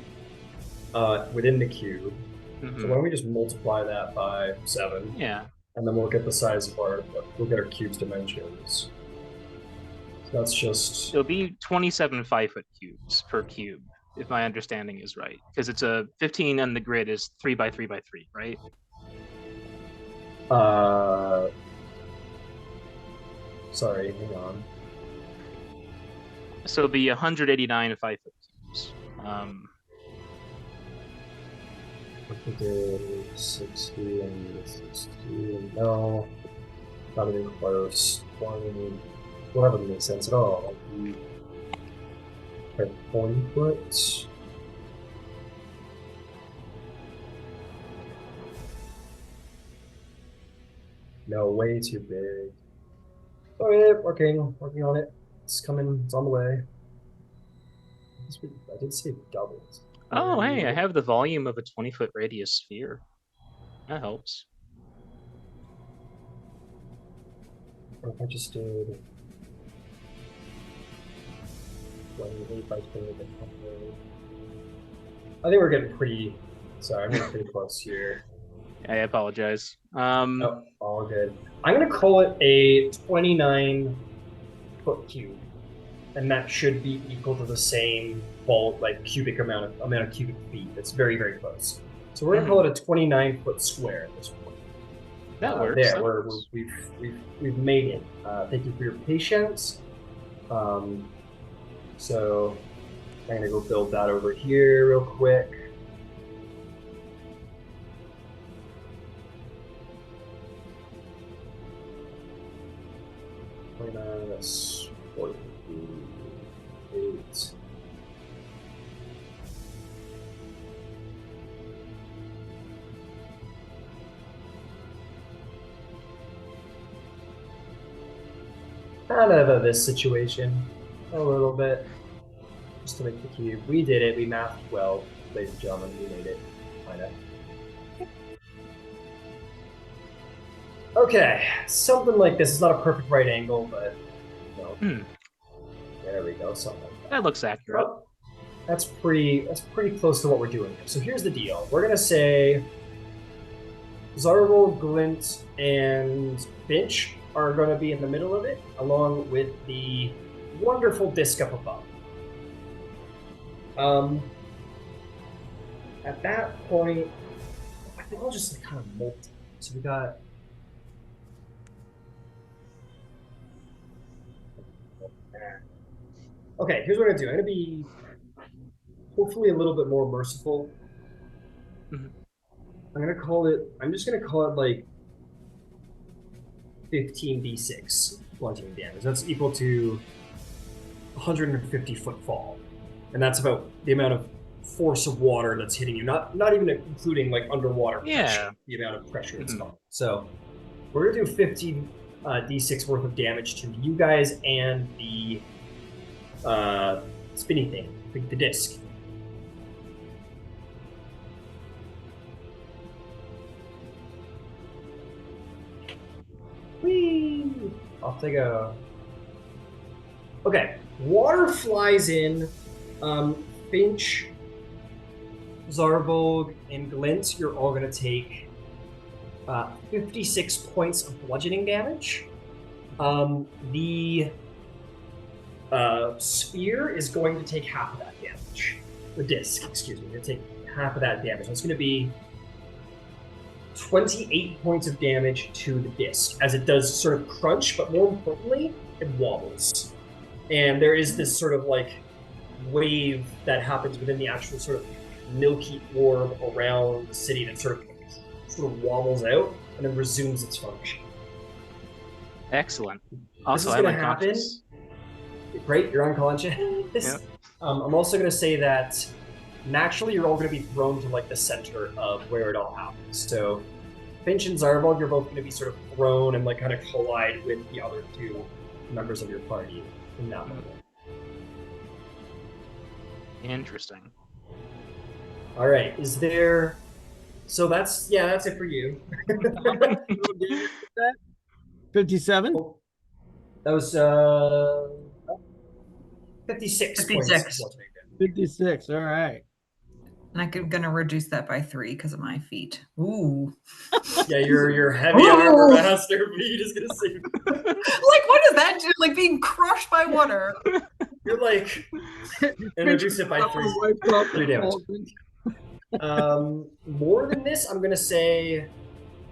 within the cube. So why don't we just multiply that by 7? Yeah. And then we'll get the size of we'll get our cube's dimensions. So that's just. It'll be 27 5-foot cubes per cube, if my understanding is right. Because it's a 15 and the grid is 3 by 3 by 3, right? Sorry, hang on. So it'll be 189 5-foot cubes. I think it's 60 and 60. No, not even close. 20. Whatever makes sense at all. Okay, 40 foot. No, way too big. Okay, working on it. It's coming, it's on the way. I did say doubles. Oh, hey, I have the volume of a 20-foot radius sphere. That helps. Or if I just did 28 by 28. I think we're getting pretty. Sorry, I'm getting pretty close here. I apologize. Oh, all good. I'm gonna call it a 29-foot cube, and that should be equal to the same cubic amount of cubic feet. It's very, very close. So we're gonna call it a 29-foot square at this point. That works. There, that works. we've made it. Thank you for your patience. So I'm gonna go build that over here real quick. That's 48. Kind of this situation a little bit, just to make the cube. We did it. We mathed well, ladies and gentlemen. We made it. Kind of. Okay, something like this. It's not a perfect right angle, but there we go. Something like that. That looks accurate. Well, that's pretty close to what we're doing here. So here's the deal. We're gonna say Zarvolg, Glint, and Finch are going to be in the middle of it, along with the wonderful disc up above. At that point, I think I'll just kind of multi. So we got. Okay, here's what I'm gonna do. I'm gonna be hopefully a little bit more merciful. I'm just gonna call it like 15d6 bludgeoning damage. That's equal to 150 foot fall, and that's about the amount of force of water that's hitting you. Not even including like underwater pressure. The amount of pressure it's on. So we're gonna do 15 d6 worth of damage to you guys and the spinny thing, the disc. Whee! Off they go. Okay, water flies in. Finch, Zarvolg, and Glint, you're all going to take 56 points of bludgeoning damage. The sphere is going to take half of that damage. The disc, excuse me, going to take half of that damage. That's going to be 28 points of damage to the disc, as it does sort of crunch, but more importantly, it wobbles. And there is this sort of like wave that happens within the actual sort of milky orb around the city that sort of wobbles out and then resumes its function. Excellent. Also, I'm unconscious. Great, you're unconscious. Yep. I'm also going to say that naturally you're all going to be thrown to like the center of where it all happens. So Finch and Zarvolg, you're both going to be sort of thrown and like kind of collide with the other two members of your party in that moment. Interesting. All right, is there... So that's it for you. 57? That was 56 points. 56, all right. And I'm gonna reduce that by 3 because of my feet. Ooh. Yeah, your heavy armor master feet is gonna save. Like, what does that do? Like being crushed by water. You're like, and reduce it by 3 damage. More than this, I'm gonna say,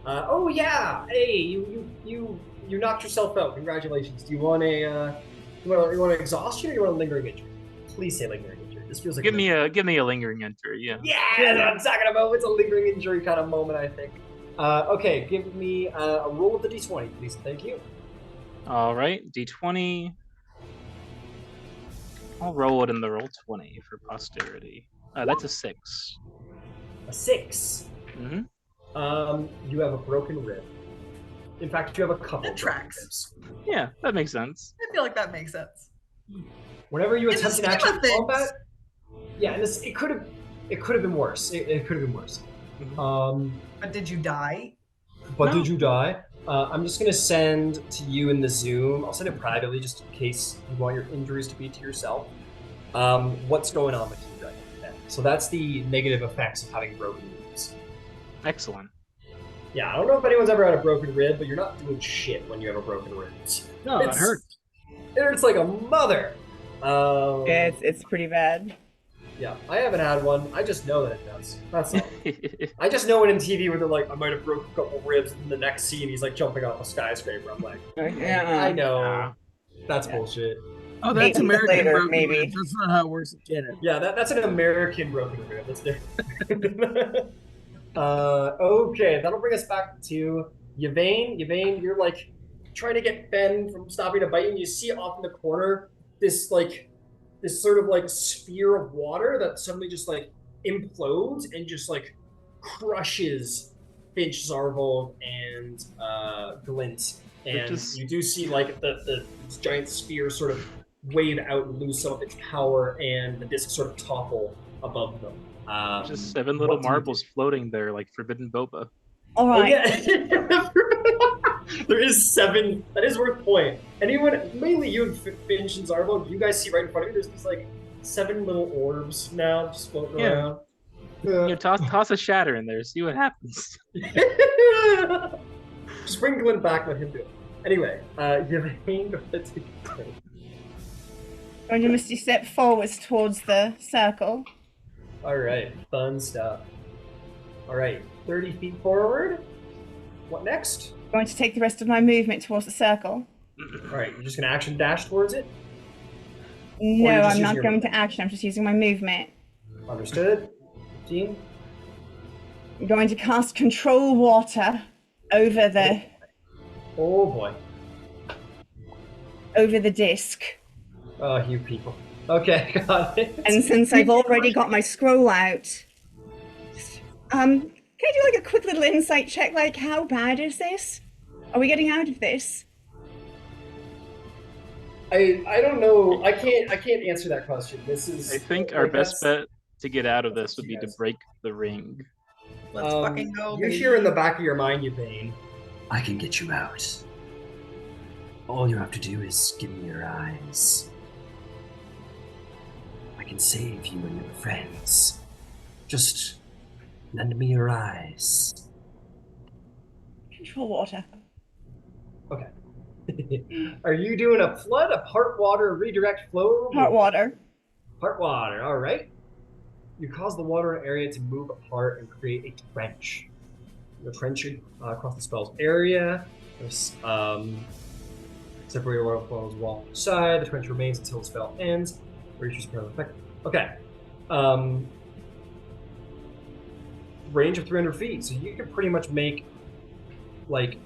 oh yeah, hey, you knocked yourself out. Congratulations. Do you want you want an exhaustion or you want a lingering injury? Please say lingering injury. This feels like give me a lingering injury. Yeah. Yeah, that's what I'm talking about. It's a lingering injury kind of moment, I think. Okay, give me a roll of the d20, please. Thank you. All right, d20. I'll roll it in the roll 20 for posterity. That's a 6. A 6. Mm-hmm. You have a broken rib. In fact, you have a couple That of tracks. ribs. Yeah, that makes sense. I feel like that makes sense. Whenever you In the attempt an scheme action of things. combat, yeah, and this it could have been worse. It could have been worse. Mhm. But did you die? But No. did you die? I'm just gonna send to you in the Zoom. I'll send it privately just in case you want your injuries to be to yourself. What's going on with you right now? So that's the negative effects of having broken ribs. Excellent. Yeah, I don't know if anyone's ever had a broken rib, but you're not doing shit when you have a broken rib. No, it hurts. It hurts like a mother. It's pretty bad. Yeah, I haven't had one. I just know that it does. That's all. I just know it in TV where they're like, I might have broke a couple ribs, and the next scene he's like jumping off a skyscraper. I'm like, I know. That's bullshit. Oh, that's 8 months American later, broken maybe. ribs. That's not how it works in Canada. Yeah, that's an American broken rib. That's different. Okay, that'll bring us back to Yvaine. Yvaine, you're like trying to get Fen from stopping to bite, and you see off in the corner this sort of like sphere of water that suddenly just like implodes and just like crushes Finch, Zarvolg, and Glint. And you do see like the giant sphere sort of wave out and lose some of its power, and the disc sort of topple above them. Just 7 little marbles floating there like forbidden boba. All right. Yeah. There is 7. That is worth point. Anyone, mainly you and Finch and Zarvolg, you guys see right in front of you, there's these like 7 little orbs now just floating around. Toss a shatter in there, see what happens. Just bring Glint back, let him do it. Anyway, Yvaine, go ahead, take your turn. Going to misty step forwards towards the circle. All right, fun stuff. All right, 30 feet forward. What next? Going to take the rest of my movement towards the circle. All right, you're just going to action dash towards it? No, you're just I'm using not your going movement? to action. I'm just using my movement. Understood. 15. I'm going to cast control water over the Oh boy. disc. Oh, you people. Okay, got it. And since I've already got my scroll out, can I do like a quick little insight check? Like, how bad is this? Are we getting out of this? I don't know. I can't answer that question. This is. I think our best bet to get out of this would be to break the ring. Let's fucking go. You hear in the back of your mind, Yvaine, I can get you out. All you have to do is give me your eyes. I can save you and your friends. Just lend me your eyes. Control water. Okay. Are you doing a flood, a part water, redirect flow? Hot water. Part water, all right. You cause the water area to move apart and create a trench. The trench across the spell's area. There's separated water flows wall on the side. The trench remains until the spell ends. Reaches permanent effect. Okay. Range of 300 feet. So you can pretty much make like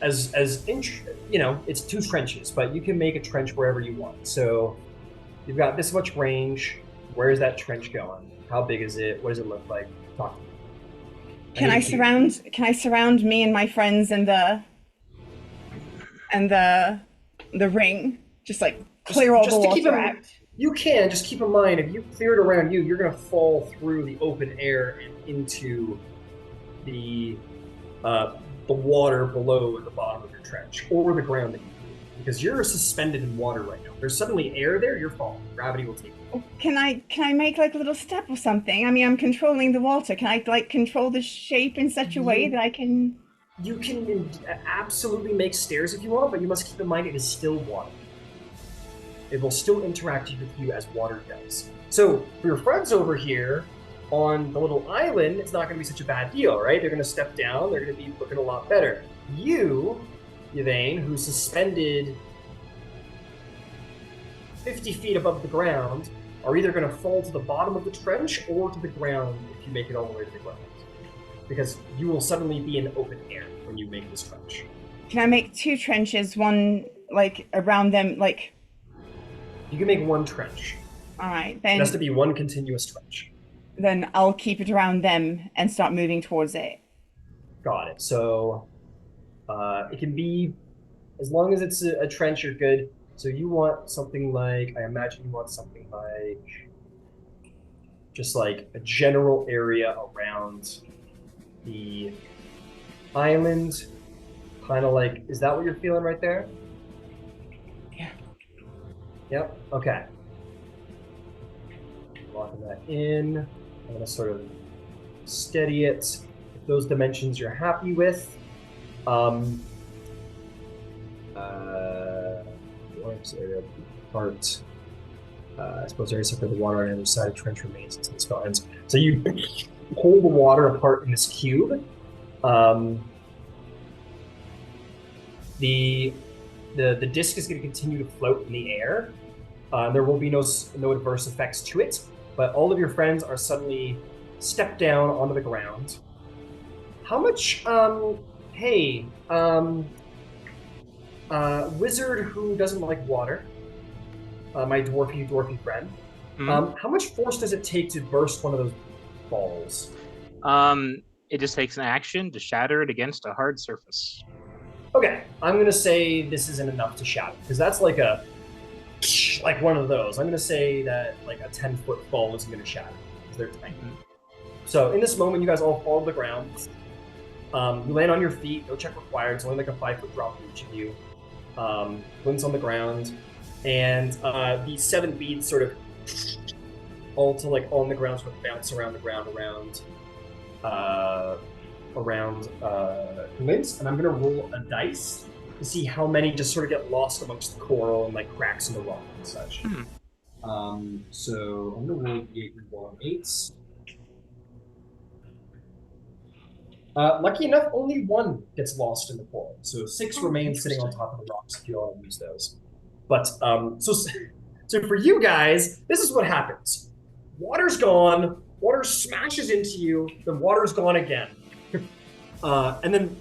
it's 2 trenches, but you can make a trench wherever you want. So you've got this much range. Where is that trench going? How big is it? What does it look like? Talk to me. Can I surround me and my friends in the ring? Just like clear all the water out. You can just keep in mind, if you clear it around you, you're going to fall through the open air and into the water below at the bottom of your trench, or the ground that you do, because you're suspended in water right now. There's suddenly air there, you're falling. Gravity will take you. Can I make like a little step or something? I mean, I'm controlling the water. Can I like control the shape in such a way that I can? You can absolutely make stairs if you want, but you must keep in mind it is still water. It will still interact with you as water does. So for your friends over here on the little island, it's not going to be such a bad deal, right? They're going to step down. They're going to be looking a lot better. You, Yvaine, who's suspended 50 feet above the ground, are either going to fall to the bottom of the trench or to the ground if you make it all the way to the ground. Because you will suddenly be in open air when you make this trench. Can I make 2 trenches, one like around them, like You can make one trench. All right, It then. has to be one continuous trench. Then I'll keep it around them and start moving towards it. Got it. So it can be, as long as it's a trench, you're good. So you want something like, I imagine you want something like, just like a general area around the island. Kind of like, is that what you're feeling right there? Yeah. Yep, okay. Locking that in. I'm gonna sort of steady it. If those dimensions you're happy with. Area part. I suppose area except for the water on the other side of the trench remains until the spell ends. So you pull the water apart in this cube. The disc is going to continue to float in the air. There will be no adverse effects to it, but all of your friends are suddenly stepped down onto the ground. How much? Wizard who doesn't like water. My dwarfy friend. How much force does it take to burst one of those balls? It just takes an action to shatter it against a hard surface. Okay, I'm gonna say this isn't enough to shatter because that's like one of those. I'm gonna say that like a 10-foot ball isn't gonna shatter because they're tiny. So in this moment, you guys all fall to the ground. You land on your feet. No check required. It's only like a 5-foot drop for each of you. Glint's on the ground, and the 7 beads sort of all to like on the ground, sort of bounce around the ground around Glint, and I'm gonna roll a dice to see how many just sort of get lost amongst the coral and like cracks in the rock and such. So I'm gonna roll 8 and roll 8s. Lucky enough, only 1 gets lost in the coral, so 6 remain sitting on top of the rocks if you want to use those. But so for you guys, this is what happens: water's gone, water smashes into you, then water's gone again. And then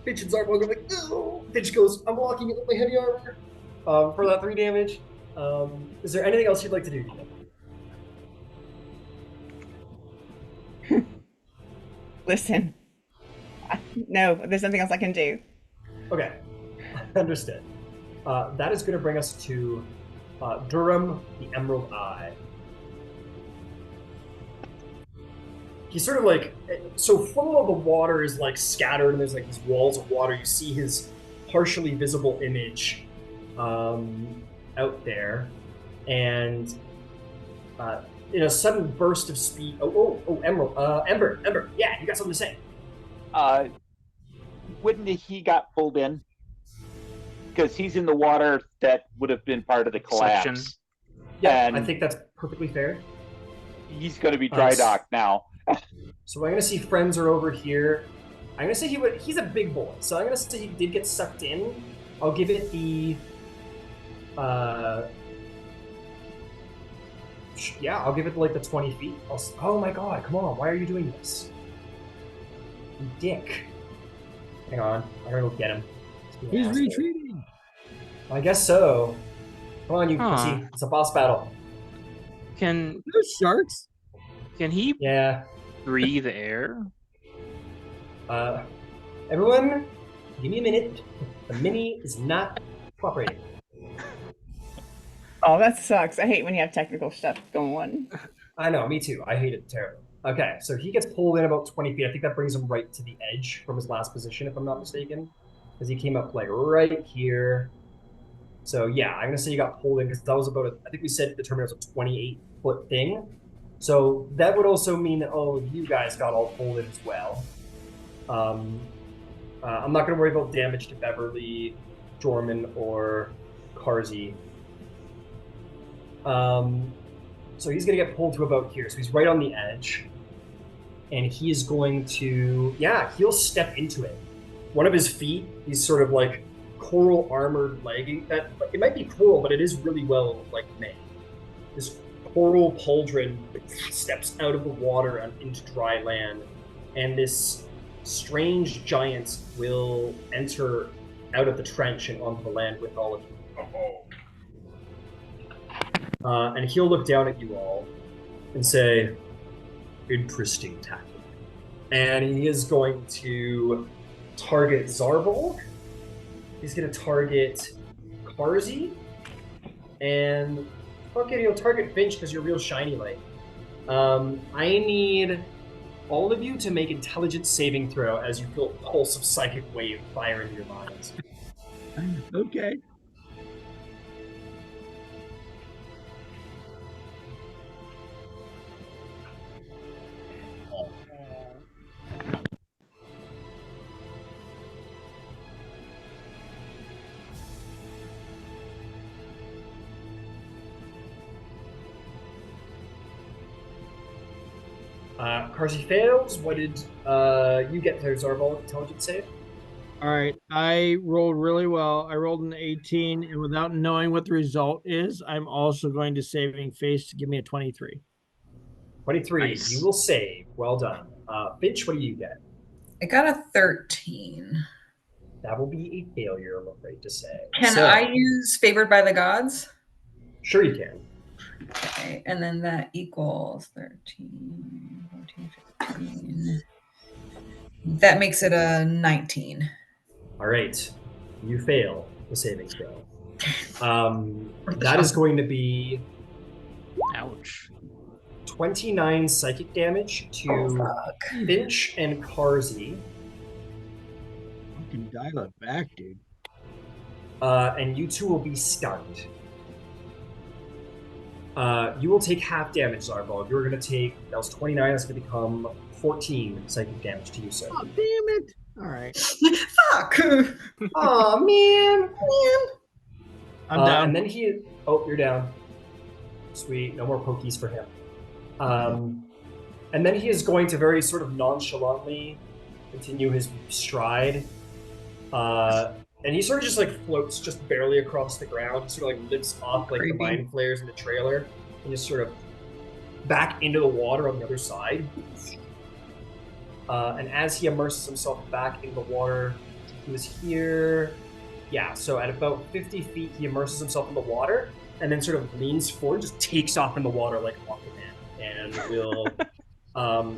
Finch and Zarvolg are like, no! Finch goes, I'm walking it with my heavy armor for that 3 damage. Is there anything else you'd like to do? Listen. No, there's nothing else I can do. Okay, understood. That is going to bring us to Durham, the Emerald Eye. He's sort of like, so full of the water is like scattered, and there's like these walls of water. You see his partially visible image out there, and in a sudden burst of speed. Ember, yeah, you got something to say? Wouldn't he got pulled in? Because he's in the water that would have been part of the collapse. Section. Yeah, and I think that's perfectly fair. He's going to be dry docked now. So I'm going to see friends are over here. I'm going to say he's a big boy, so I'm going to say he did get sucked in. I'll give it the... I'll give it like the 20 feet. Oh my god, come on, why are you doing this? You dick. Hang on, I'm going to go get him. He's retreating. I guess so. Come on, you pussy. It's a boss battle. Can There's sharks. Can he breathe air? Everyone, give me a minute. The mini is not cooperating. Oh, that sucks. I hate when you have technical stuff going on. I know, me too. I hate it terribly. Okay, so he gets pulled in about 20 feet. I think that brings him right to the edge from his last position, if I'm not mistaken. Because he came up like right here. So yeah, I'm going to say you got pulled in because that was about, I think we said the terminal was a 28-foot thing. So that would also mean that, you guys got all pulled in as well. I'm not going to worry about damage to Beverly, Jorman, or Karzy. So he's going to get pulled to about here. So he's right on the edge. And he is going to, he'll step into it. One of his feet, he's sort of like coral armored legging. That it might be coral, but it is really well like made. This coral pauldron steps out of the water and into dry land, and this strange giant will enter out of the trench and onto the land with all of you. And he'll look down at you all and say, interesting tactic. And he is going to target Zarvolg. He's going to target Karzy. And fuck it, he'll target Finch because you're real shiny like. I need all of you to make intelligence saving throw as you feel a pulse of psychic wave fire into your minds. Okay. Karzy fails. What did you get there, Zarvolg? Intelligence save? All right. I rolled really well. I rolled an 18, and without knowing what the result is, I'm also going to saving face to give me a 23. 23. Nice. You will save. Well done. Finch, what do you get? I got a 13. That will be a failure, I'm afraid to say. Can I use Favored by the Gods? Sure you can. Okay, and then that equals 13, 14, 15. That makes it a 19. All right. You fail the saving throw. That is going to be Ouch. 29 psychic damage to Finch and Karzy. You can dial it back, dude. And you two will be stunned. You will take half damage, Zarvolg. You're going to take, that was 29, that's going to become 14 psychic damage to you, sir. Oh, damn it. All right. Fuck! Aw, man. I'm down. And then he, oh, you're down. Sweet, no more pokies for him. And then he is going to very sort of nonchalantly continue his stride. And he sort of just like floats just barely across the ground, sort of like lifts off like the mind flares in the trailer, and just sort of back into the water on the other side. And as he immerses himself back into the water, he was here. Yeah, so at about 50 feet, he immerses himself in the water and then sort of leans forward, just takes off in the water like a Aquaman, and will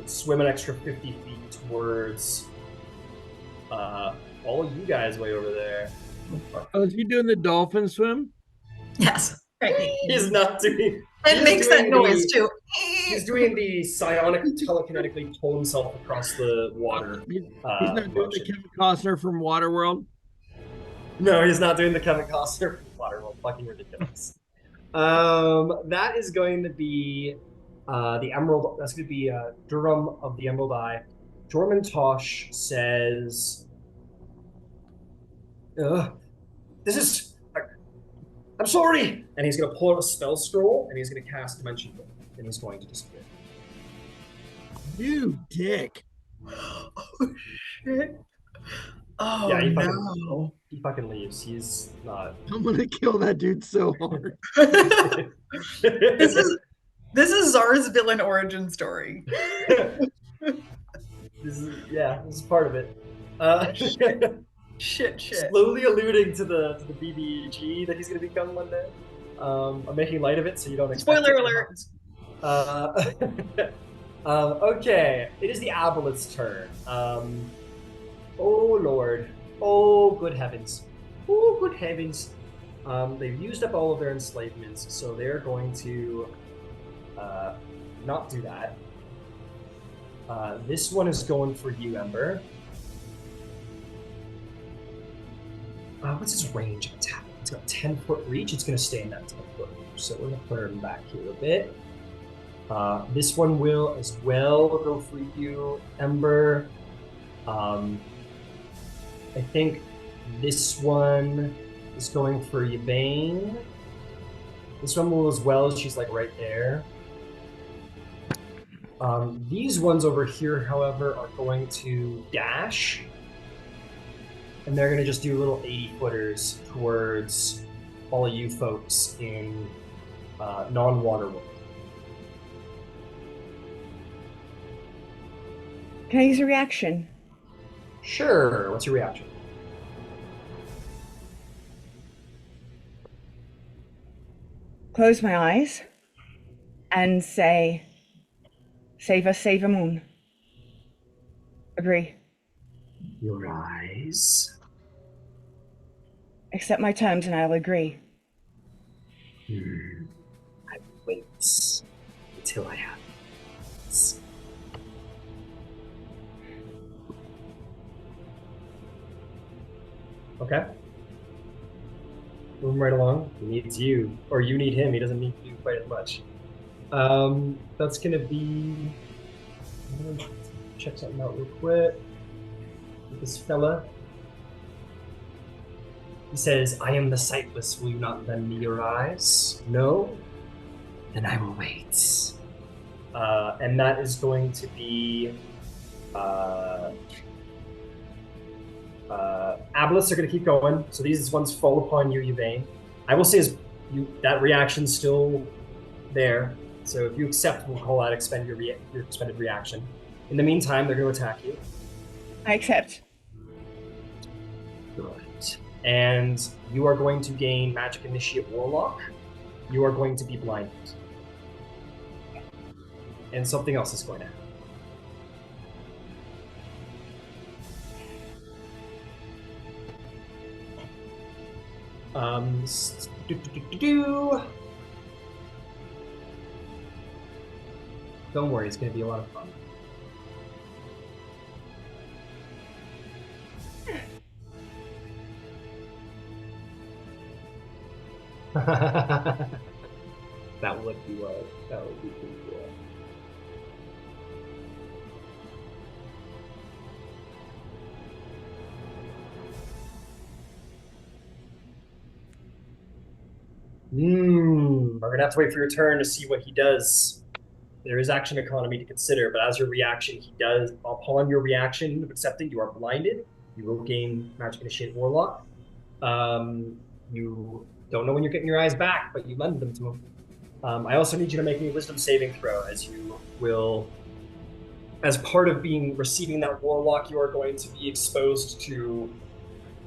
swim an extra 50 feet towards all you guys way over there. Oh, is he doing the dolphin swim? Yes. Right. He's not doing. It makes that noise too. He's doing the psionic telekinetically pull himself across the water. He's not doing the Kevin Costner from Waterworld? No, he's not doing the Kevin Costner from Waterworld. Fucking ridiculous. That is going to be the Emerald. That's going to be Durham of the Emerald Eye. Jormantosh says, this is... I'm sorry! And he's going to pull out a spell scroll, and he's going to cast Dimension Door, and he's going to disappear. You dick. Oh, shit. Oh, yeah, no. He fucking leaves. He's not... I'm going to kill that dude so hard. This is Zar's villain origin story. This is part of it. Shit. Slowly alluding to the BBG that he's going to become one day. I'm making light of it so you don't expect Spoiler alert. Okay, it is the Aboleth's turn. Oh lord. Oh good heavens. Oh good heavens. They've used up all of their enslavements, so they're going to not do that. This one is going for you, Ember. What's his range of attack? It's got 10-foot reach. It's going to stay in that 10-foot reach. So we're going to put him back here a bit. This one will as well go for you, Ember. I think this one is going for Yvaine. This one will as well. She's like right there. These ones over here, however, are going to dash. And they're going to just do little 80-footers towards all of you folks in non-water world. Can I use a reaction? Sure. What's your reaction? close my eyes, and say, save us, save moon. Agree. Your eyes. Accept my terms and I'll agree. I will wait until I have it. Okay. Moving right along. He needs you, or you need him. He doesn't need you quite as much. That's gonna be. I'm gonna check something out real quick. With this fella. He says, "I am the sightless. Will you not lend me your eyes? No? Then I will wait." And that is going to be. Aboleths are going to keep going, so these ones fall upon you, Yvaine. I will say that reaction's still there, so if you accept, we'll call that expend your expended reaction. In the meantime, they're going to attack you. I accept. Good. And you are going to gain Magic Initiate Warlock. You are going to be blinded. And something else is going to happen. Don't worry, it's going to be a lot of fun. That would be pretty cool. We're gonna have to wait for your turn to see what he does. There is action economy to consider, but as your reaction, he does. Upon your reaction of accepting, you are blinded. You will gain Magic Initiate Warlock. You don't know when you're getting your eyes back, but you lend them to him. I also need you to make a Wisdom saving throw, as you will. As part of receiving that Warlock, you are going to be exposed to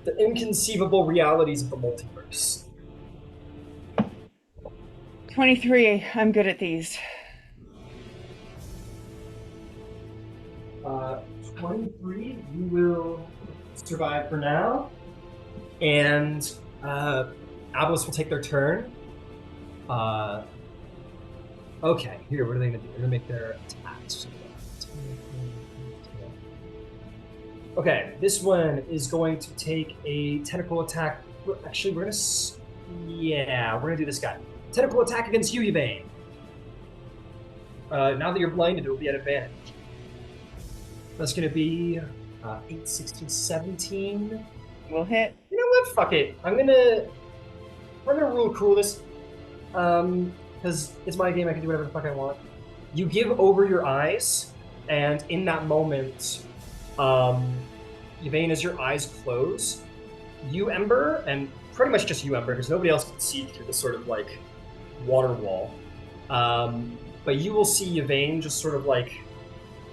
the inconceivable realities of the multiverse. 23. I'm good at these. 23, you will survive for now. And Aboleth will take their turn. Okay, here, what are they going to do? They're going to make their attacks. Okay, this one is going to take a tentacle attack. Actually, we're going to do this guy. Tentacle attack against you, Yvaine. Now that you're blinded, it will be at advantage. That's going to be 8, 16, 17. We'll hit. You know what? Fuck it. We're gonna rule cool this. Because it's my game, I can do whatever the fuck I want. You give over your eyes, and in that moment, Yvaine, as your eyes close, you, Ember, and pretty much just you, Ember, because nobody else can see through this sort of like water wall. But you will see Yvaine just sort of like,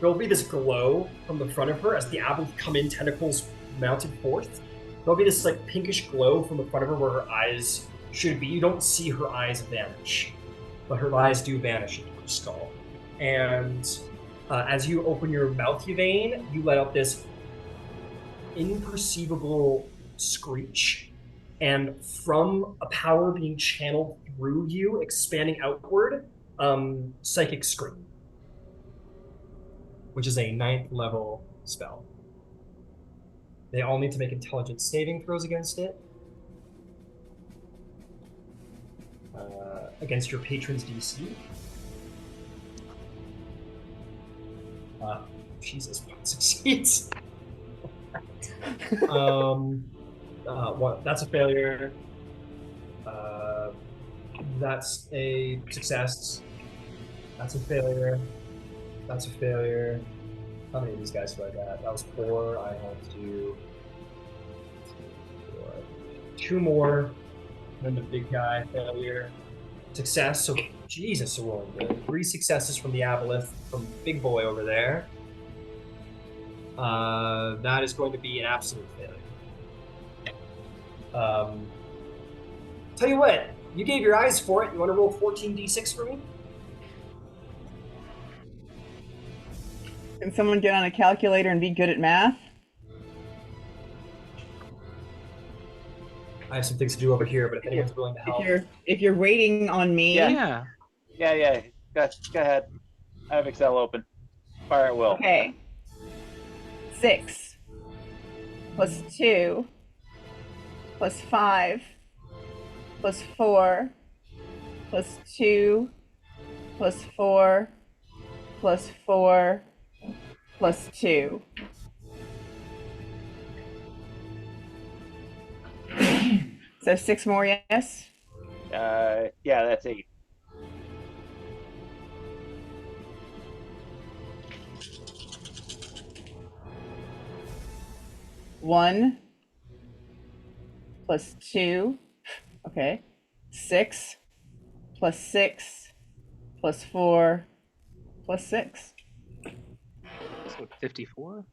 there'll be this glow from the front of her as the Aboleth come in, tentacles mounted forth. There'll be this like pinkish glow from the front of her where her eyes should be. You don't see her eyes vanish, but her eyes do vanish into her skull. And as you open your mouth, Yvaine, you let out this imperceivable screech. And from a power being channeled through you, expanding outward, Psychic Scream, which is a 9th level spell. They all need to make intelligence saving throws against it. Against your patron's DC. Jesus, one succeeds. That's a failure. That's a success. That's a failure. That's a failure. How many of these guys do I got? That was 4. I have to do 2 more. And then the big guy, failure. Success. So, Jesus, so rolling good. 3 successes from the Aboleth, from Big Boy over there. That is going to be an absolute failure. Tell you what, you gave your eyes for it. You want to roll 14d6 for me? Can someone get on a calculator and be good at math? I have some things to do over here, but if anyone's willing to help. If you're waiting on me, Yeah. Yeah. Go ahead. I have Excel open. Fire at will. okay. 6 plus 2 plus 5 plus 4 plus 2 plus 4 plus 4 plus 2. So 6 more, yes? Yeah, that's 8. One plus 2, okay. 6 plus 6 plus 4 plus 6. So 54?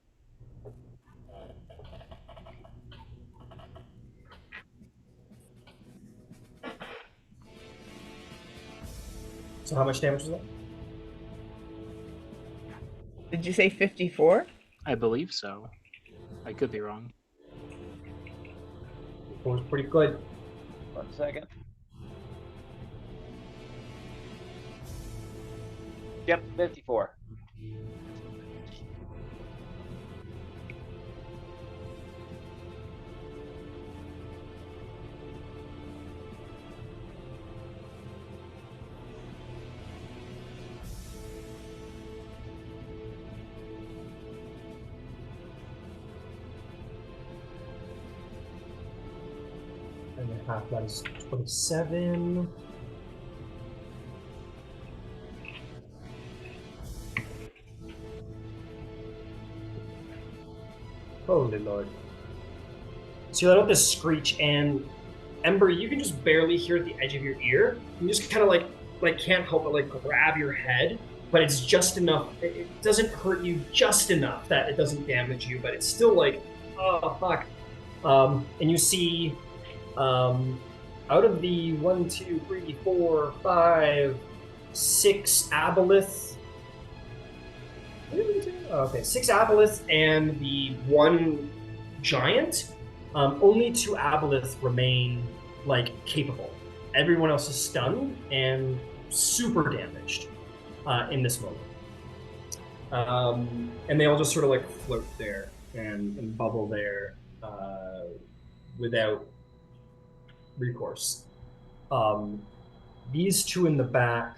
So how much damage was that? Did you say 54? I believe so. I could be wrong. It was pretty good. 1 second. Yep, 54. And then half that is 27. Holy Lord. So you let out this screech, and Ember, you can just barely hear at the edge of your ear. You just kind of like can't help but like grab your head, but it's just enough. It doesn't hurt you just enough that it doesn't damage you, but it's still like, oh fuck. And you see, out of the 1, 2, 3, 4, 5, 6 Aboleth. Okay, 6 Aboleth and the 1 giant. Only 2 Aboleth remain like capable. Everyone else is stunned and super damaged in this moment. And they all just sort of like float there and bubble there without recourse. These 2 in the back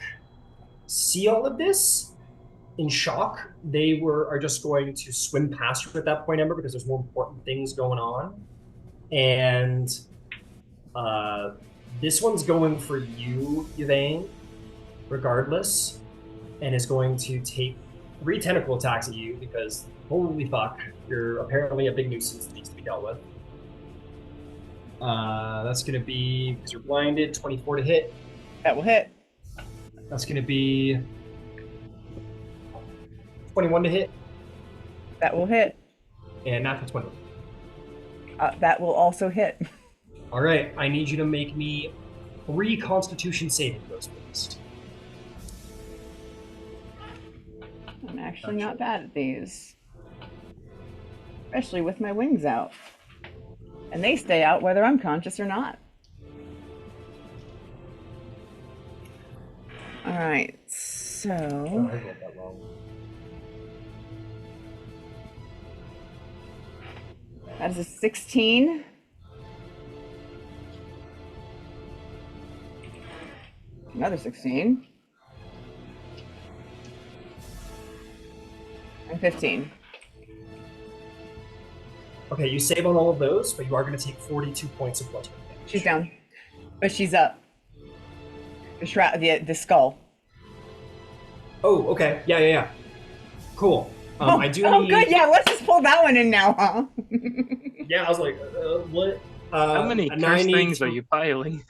see all of this in shock. They are just going to swim past you at that point, Ember, because there's more important things going on. And this one's going for you, Yvaine, regardless, and is going to take 3 tentacle attacks at you because, holy fuck, you're apparently a big nuisance that needs to be dealt with. That's going to be, because you're blinded, 24 to hit. That will hit. That's going to be 21 to hit. That will hit. And natural 20. That will also hit. All right, I need you to make me 3 Constitution saving throws, please. I'm actually not bad at these. Especially with my wings out. And they stay out whether I'm conscious or not. All right, Oh, so... I rolled that wrong. That is a 16. Another 16. And 15. Okay, you save on all of those, but you are going to take 42 points of bludgeoning damage. She's down. But she's up. The skull. Oh, okay. Yeah. Cool. I do Oh, need... good. Yeah, let's just pull that one in now, huh? Yeah, I was like, what? How many and I curse need things to- are you piling?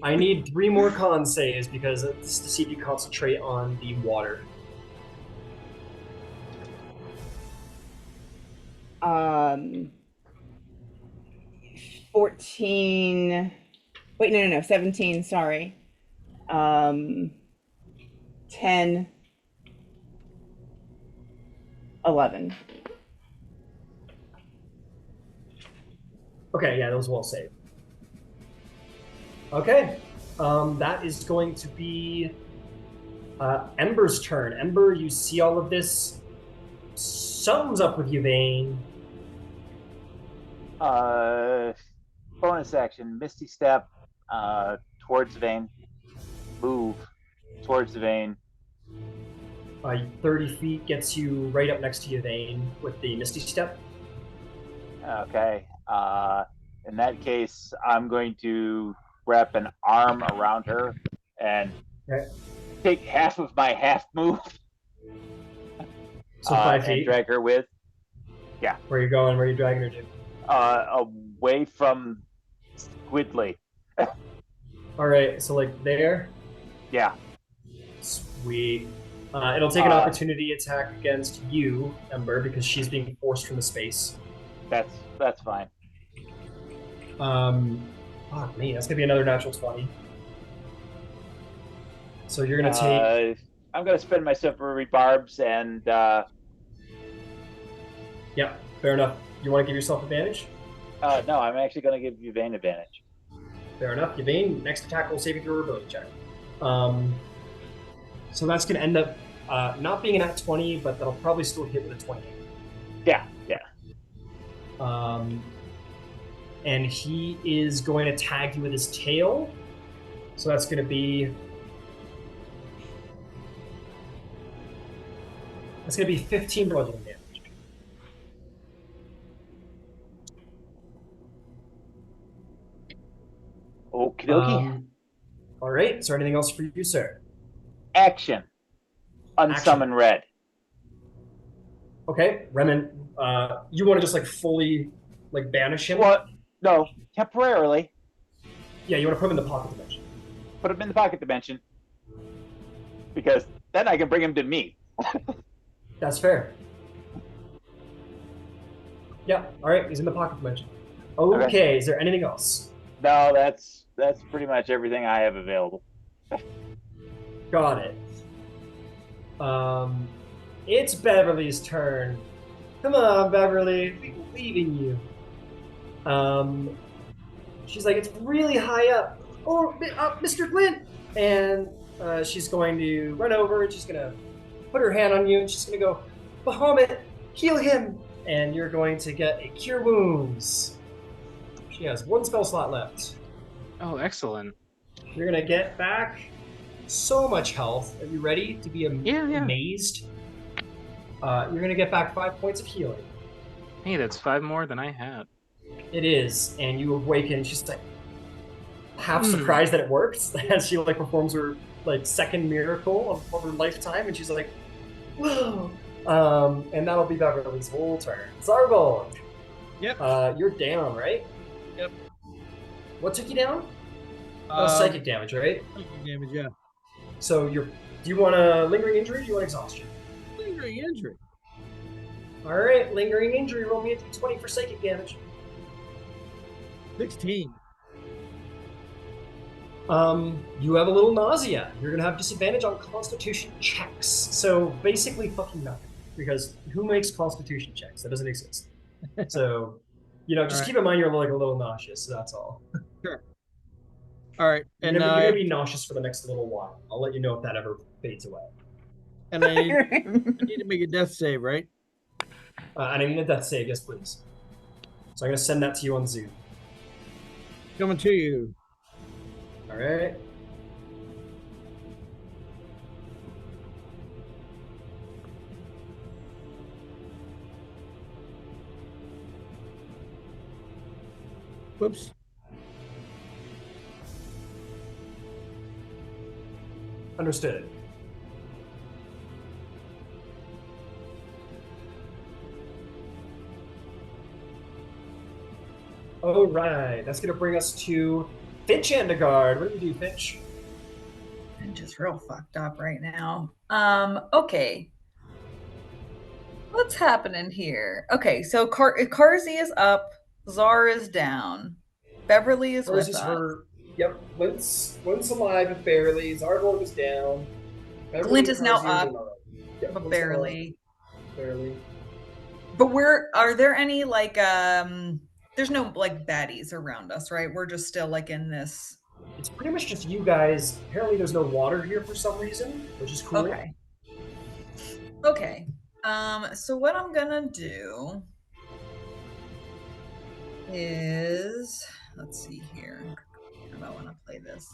I need 3 more con saves because it's to see if you concentrate on the water. 14 Wait, no. 17, sorry. 10, 11. Okay, yeah, those will all save. Okay, that is going to be Ember's turn. Ember, you see all of this. Something's up with Yvaine. Bonus action, Misty Step towards Yvaine. Move towards Yvaine. 30 feet gets you right up next to Yvaine with the Misty Step. Okay. In that case, I'm going to wrap an arm around her and take half of my half move. So 5 feet. And drag her with. Yeah. Where are you going? Where are you dragging her to? Away from Squidly. All right, so like there? Yeah. Sweet. It'll take an opportunity attack against you, Ember, because she's being forced from the space. That's fine. Fuck me, that's gonna be another natural 20. So you're gonna take. I'm gonna spend my silvery barbs and. Yeah, fair enough. You want to give yourself advantage? No, I'm actually gonna give Yvaine advantage. Fair enough. Yvaine, next attack will save you through her ability check. So that's gonna end up not being an at 20, but that'll probably still hit with a 28. Yeah. And he is going to tag you with his tail. So that's going to be... That's going to be 15 bludgeoning damage. Okie dokie. All right. Is there anything else for you, sir? Action. Unsummon red. Okay, Remen, you want to just like fully like banish him? What? No, temporarily. Yeah, you want to put him in the pocket dimension. Put him in the pocket dimension. Because then I can bring him to me. That's fair. Yeah, all right, he's in the pocket dimension. Okay, is there anything else? No, that's pretty much everything I have available. Got it. It's Beverly's turn. Come on, Beverly, we believe in you. She's like, it's really high up. Oh, Mr. Glint! And she's going to run over and she's going to put her hand on you and she's going to go, Bahamut, heal him! And you're going to get a Cure Wounds. She has 1 spell slot left. Oh, excellent. You're going to get back so much health. Are you ready to be amazed? You're going to get back 5 points of healing. Hey, that's 5 more than I had. It is, and you awaken. She's like half surprised that it works as she like performs her like second miracle of her lifetime, and she's like, "Whoa!" And that'll be Beverly's whole turn. Zarvolg. Yep. You're down, right? Yep. What took you down? Psychic damage, right? Psychic damage, yeah. So do you want a lingering injury? Or do you want exhaustion? Lingering injury. All right, lingering injury. Roll me a d20 for psychic damage. 16. You have a little nausea. You're gonna have disadvantage on Constitution checks. So basically, fucking nothing. Because who makes Constitution checks? That doesn't exist. So, just keep in mind you're like a little nauseous. So that's all. Sure. All right, and you're gonna be nauseous for the next little while. I'll let you know if that ever fades away. And I need to make a death save, right? And I need a death save, yes, please. So I'm gonna send that to you on Zoom. Coming to you. All right. Whoops. Understood. All right, that's going to bring us to Finch Endegard. What do you do, Finch? I'm just real fucked up right now. Okay. What's happening here? Okay, so Karzy is up, Zar is down, Beverly is with us. Yep, Glint's alive barely. Zarvolg is down. Glint is now Karzy and up, Denard. Yep, but Glint's barely. barely. But are there any like there's no like baddies around us, right? We're just still like in this. It's pretty much just you guys. Apparently, there's no water here for some reason, which is cool. Okay. Okay. So what I'm gonna do is, let's see here. How do I want to play this?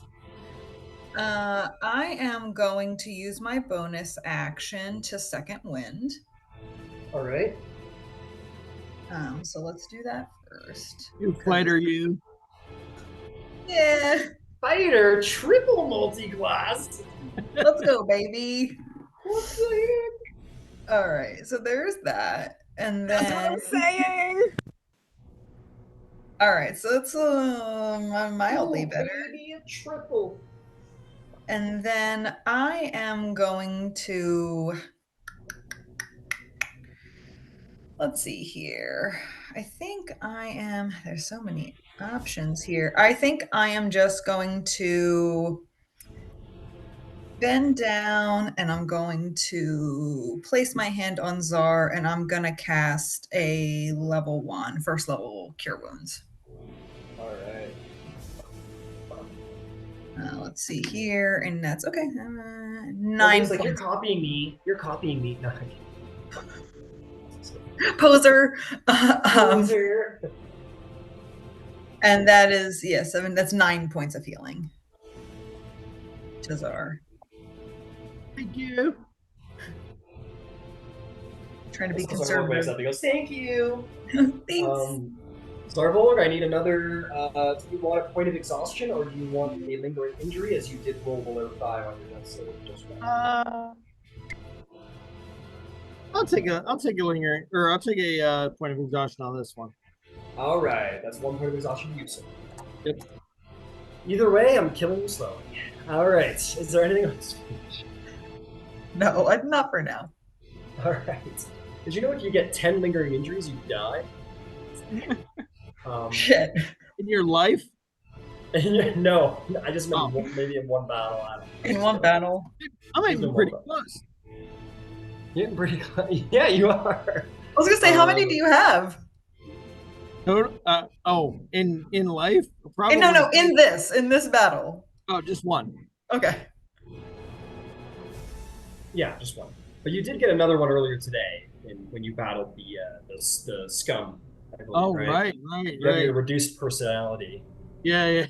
I am going to use my bonus action to second wind. All right. So let's do that first. You fighter, you. Yeah. Fighter, triple multi-class. Let's go, baby. What the heck? All right. So there's that. And That's what then I'm saying. all right, so it's mildly Oh, better. Baby, a triple. And then I am going to, let's see here. I think I am, there's so many options here. I think I am just going to bend down and I'm going to place my hand on Zar and I'm going to cast a level 1, first level Cure Wounds. All right. Let's see here, and that's okay. 9 Like you're points. copying me. You're copying me. No. Poser. Poser. And that is, yeah, 7. That's 9 points of healing. To Zar. Thank you. Trying to be Zarvolg wakes conservative. up and goes, "Thank you." Thanks. Zarvolg, I need another. Do you want a point of exhaustion, or do you want a lingering injury, as you did roll below 5 on your death save just right? I'll take a lingering, or I'll take a point of exhaustion on this one. All right, that's 1 point of exhaustion use. Yep. Either way, I'm killing you slowly. All right, is there anything else? No, not for now. All right. Did you know if you get 10 lingering injuries, you die? Shit. In your life? No, I just meant maybe in one battle. I don't know. In one battle. I'm Even even pretty more. close. You're getting pretty close. Yeah, you are. I was gonna say, how many do you have? In life? Probably. No, in this battle. Oh, just one. Okay. Yeah, just one. But you did get another one earlier today when you battled the scum. I believe, Oh, right. You have your reduced personality. Yeah.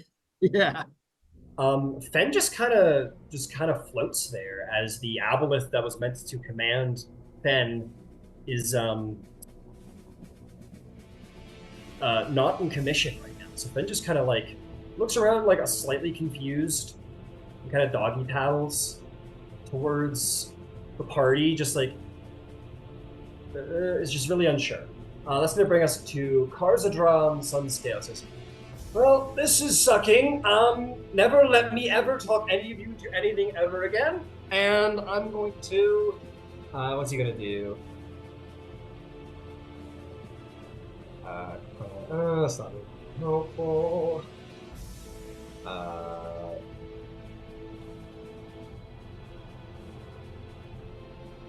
Fen just kind of floats there as the Aboleth that was meant to command Fen is not in commission right now. So Fen just kind of like looks around like a slightly confused, and kind of doggy paddles towards the party, just like is just really unsure. That's going to bring us to Karzadram Sunscale. Says, "Well, this is sucking. Never let me ever talk any of you to anything ever again. And I'm going to... what's he going to do? That's not really helpful.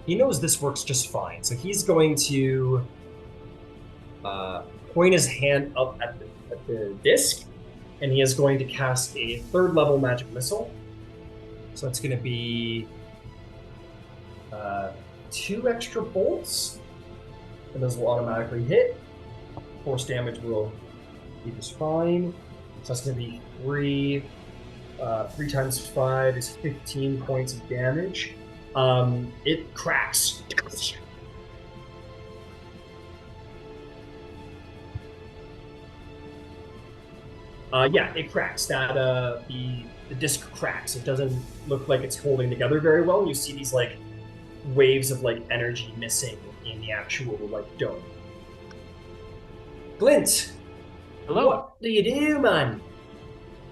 He knows this works just fine, so he's going to point his hand up at the disc, and he is going to cast a 3rd level magic missile. So it's going to be 2 extra bolts, and those will automatically hit. Force damage will be just fine. So that's going to be 3 times 5 is 15 points of damage. It cracks. Yeah, it cracks. That the disc cracks. It doesn't look like it's holding together very well. You see these like waves of like energy missing in the actual like dome. Glint, Hello. what do you do, man?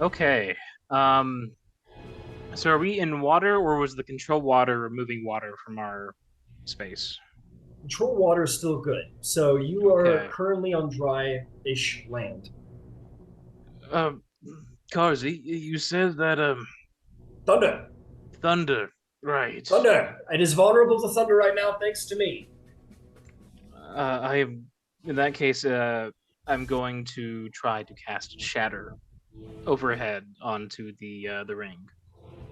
Okay. So are we in water, or was the control water removing water from our space? Control water is still good. So you are Okay. currently on dry-ish land. Karzy, you said that Thunder. thunder, right? Thunder. It is vulnerable to thunder right now, thanks to me. I am. In that case, I'm going to try to cast shatter overhead onto the ring.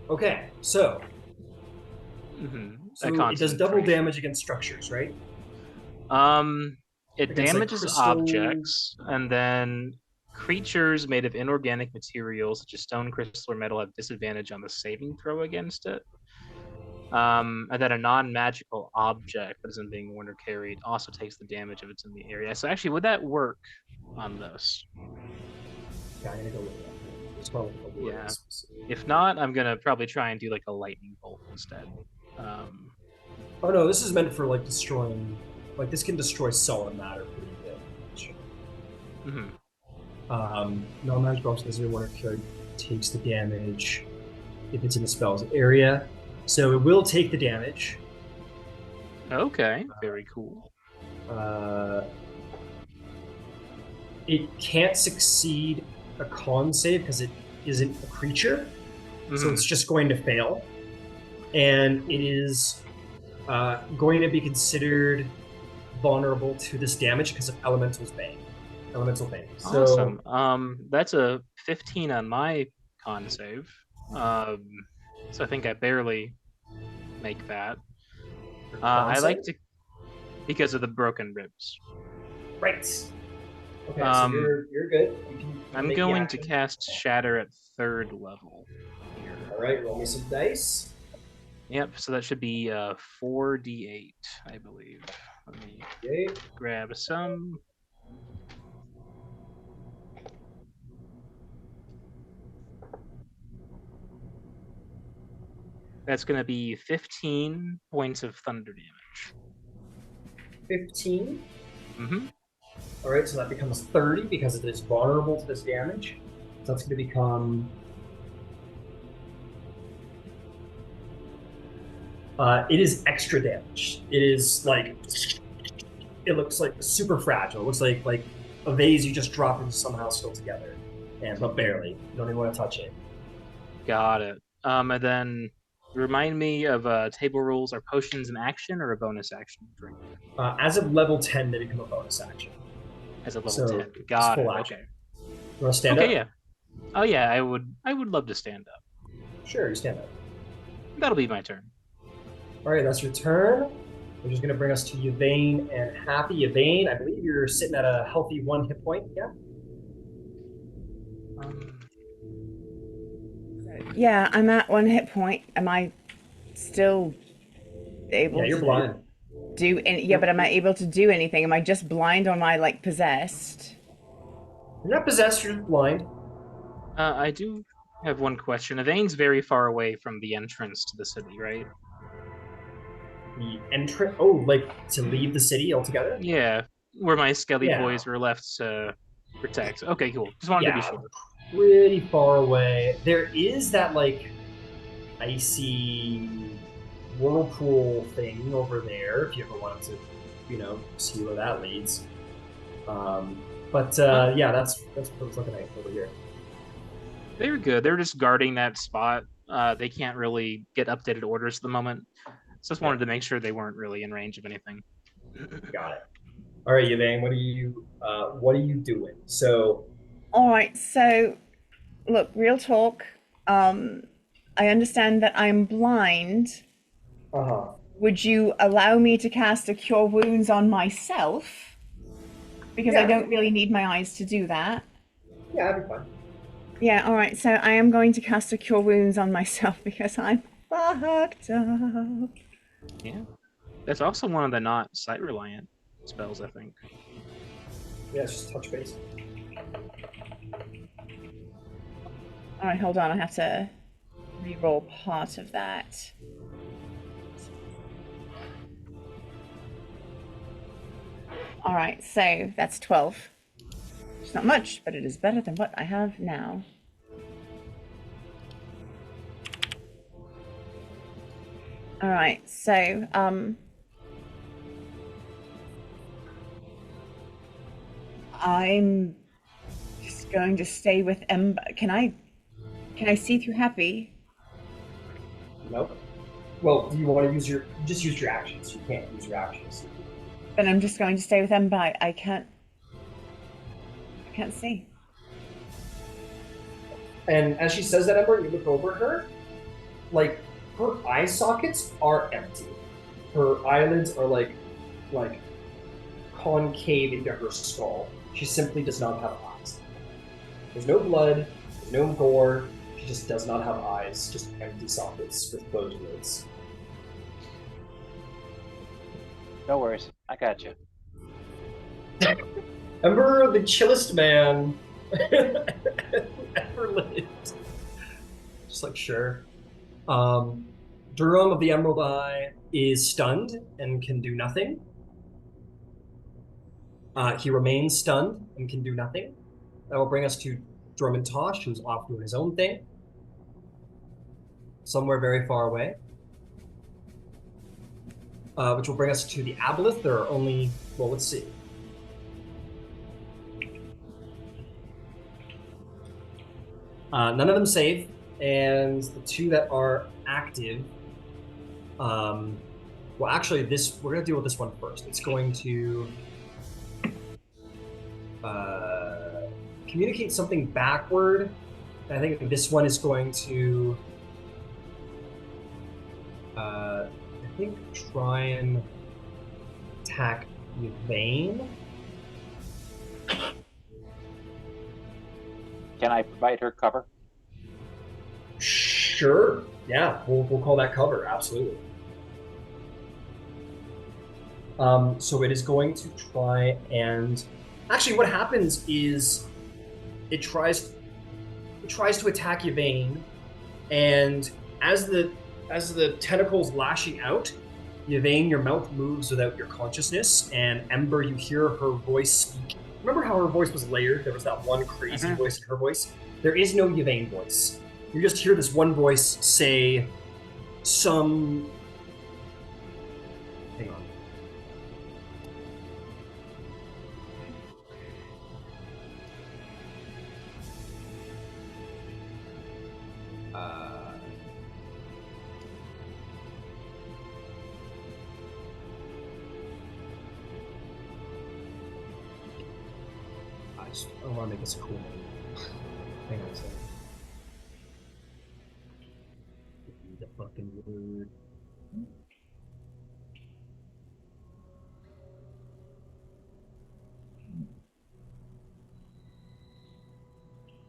Okay, so it does double damage against structures, right? It Against, like, damages crystal- objects, and then creatures made of inorganic materials such as stone, crystal, or metal have disadvantage on the saving throw against it. And then a non-magical object that isn't being worn or carried also takes the damage if it's in the area. So actually, would that work on this? Yeah, I'm gonna go with that. It's probably a word Yeah. specific. If not, I'm gonna probably try and do like a lightning bolt instead. Oh no, this is meant for like destroying. Like this can destroy solid matter pretty good. Non-magical object doesn't want to carry takes the damage if it's in the spell's area. So it will take the damage. Okay, very cool. It can't succeed a con save because it isn't a creature, so it's just going to fail. And it is going to be considered vulnerable to this damage because of Elemental Bane. So, Awesome. That's a 15 on my con save. So I think I barely make that. I like to, because of the broken ribs. Right. Okay, so you're good. I'm going to cast Shatter at 3rd level here. All right, roll me some dice. Yep, so that should be 4d8, I believe. Let me grab some. That's going to be 15 points of thunder damage. 15? Mm-hmm. All right, so that becomes 30 because it is vulnerable to this damage. So that's going to become... it is extra damage. It is like... It looks like super fragile. It looks like a vase you just drop and somehow still together. But barely. You don't even want to touch it. Got it. And then remind me of table rules. Are potions an action or a bonus action drink? As of level 10, they become a bonus action. As a level So 10. Got it. action. Okay. You want to stand up? Okay, yeah. Oh yeah, I would love to stand up. Sure, you stand up. That'll be my turn. All right, that's your turn. We're just going to bring us to Yvaine and Happy. Yvaine, I believe you're sitting at a healthy 1 hit point, yeah? Yeah, I'm at 1 hit point. Am I still able Yeah, you're to blind. do any? Yeah, but am I able to do anything? Am I just blind or am I like possessed? You're not possessed, you're blind. I do have one question. Yvaine's very far away from the entrance to the city, right? The entrance? Oh, like to leave the city altogether? Yeah, where my Skelly Yeah. boys were left to protect. Okay, cool. Just wanted to be sure. Pretty far away. There is that like icy whirlpool thing over there if you ever wanted to, see where that leads. Yeah, that's what I was looking at over here. They're good. They're just guarding that spot. They can't really get updated orders at the moment. So just wanted to make sure they weren't really in range of anything. Got it. All right, Yvaine, what are you doing? So, All right, so look, real talk. I understand that I'm blind. Would you allow me to cast a Cure Wounds on myself? Because I don't really need my eyes to do that. Yeah, that'd be fine. Yeah, all right, so I am going to cast a Cure Wounds on myself because I'm fucked up. Yeah. That's also one of the not sight-reliant spells, I think. Yeah, it's just touch base. All right, hold on. I have to re-roll part of that. All right, so that's 12. It's not much, but it is better than what I have now. All right, so I'm just going to stay with Ember. Can I Can I see through happy? Nope. Well, do you want to use you just used your actions. You can't use your actions. Then I'm just going to stay with Ember. I can't see. And as she says that, Ember, you look over her, like, her eye sockets are empty. Her eyelids are like concave into her skull. She simply does not have eyes. There's no blood, there's no gore, she just does not have eyes, just empty sockets with closed lids. No worries, I got you. Ember, the chillest man ever lived. Just like, sure. Durham of the Emerald Eye is stunned and can do nothing. He remains stunned and can do nothing. That will bring us to Drummond Tosh, who's off doing his own thing. Somewhere very far away. Which will bring us to the Aboleth. There are only, well, let's see. None of them save, and the two that are active, well, actually, we're going to deal with this one first. It's going to communicate something backward. I think this one is going to, I think, try and attack Yvaine. Can I provide her cover? Sure. Yeah, we'll call that cover. Absolutely. So it is going to try and actually, what happens is it tries to attack Yvaine, and as the tentacles lashing out, Yvaine, your mouth moves without your consciousness, and Ember, you hear her voice speak. Remember how her voice was layered? There was that one crazy voice in her voice. There is no Yvaine voice. You just hear this one voice say some... Hang on. I want to make this a cool name. Hang on a second. The fucking word.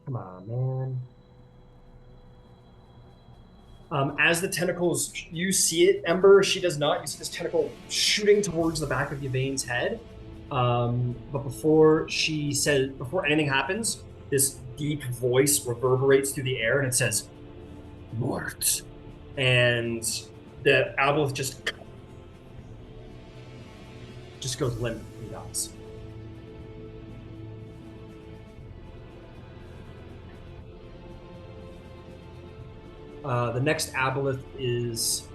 Come on, man. As the tentacles, you see it, Ember, she does not. You see this tentacle shooting towards the back of Yvaine's head. But before anything happens, this deep voice reverberates through the air and it says, "Mort." And the Aboleth just goes limp and dies. The next Aboleth is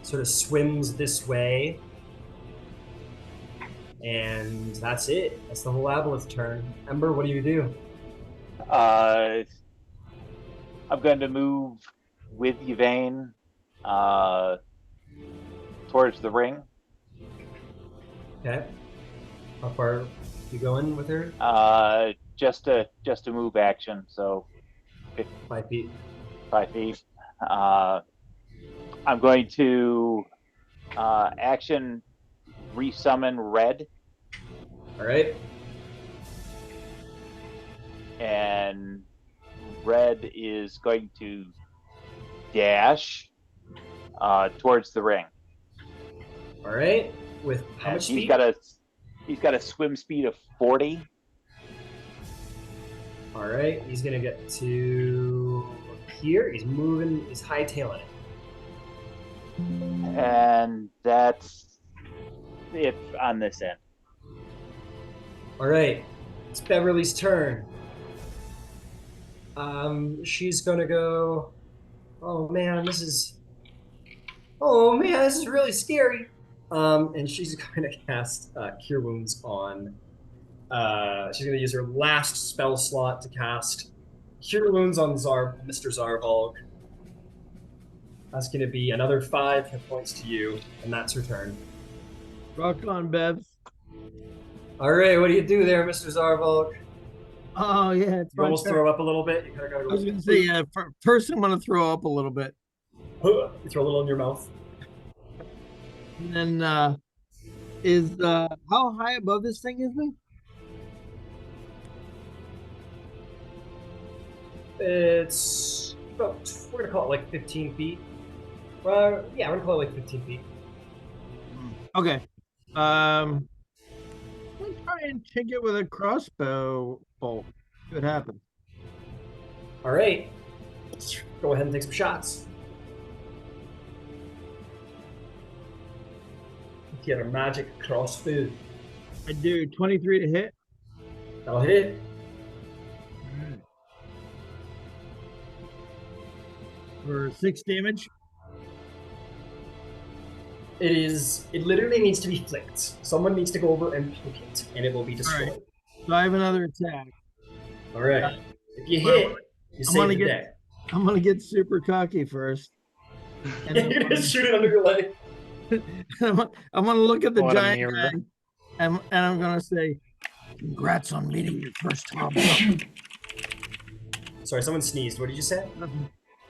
sort of swims this way. And that's it. That's the whole Aboleth turn. Ember, what do you do? I'm going to move with Yvaine towards the ring. Okay. How far are you going with her? Just a move action, so 5 feet. 5 feet. I'm going to action resummon Red. All right. And Red is going to dash towards the ring. All right. With how much speed? He's got a swim speed of 40. All right. He's gonna get to here. He's moving. He's hightailing it. And that's it on this end. All right. It's Beverly's turn. She's gonna go. Oh man, this is really scary. And she's gonna cast Cure Wounds on. She's gonna use her last spell slot to cast Cure wounds on Mr. Zarvolg. That's going to be another 5 hit points to you, and that's her turn. Rock on, Bevs. All right, what do you do there, Mr. Zarvolg? Oh yeah, it's You almost throw up a little bit. You kind of gotta go. I was gonna say, yeah. First, I'm gonna throw up a little bit, You throw a little in your mouth. and then how high above this thing is me? It's about, we're gonna call it like 15 feet. Well, yeah, we're gonna call it like 15 feet. Okay. I'm gonna try and chink it with a crossbow bolt. See what happens. All right, go ahead and take some shots. Get a magic crossbow. I do 23 to hit. That'll hit. For 6 damage. It literally needs to be flicked. Someone needs to go over and poke it, and it will be destroyed. Right. So I have another attack. All right. If you hit, you save the day. I'm gonna get super cocky first. And You're gonna shoot it under your leg. I'm gonna look at the What a giant mirror. guy, and I'm gonna say, "Congrats on meeting your first hobgoblin." Sorry, someone sneezed. What did you say?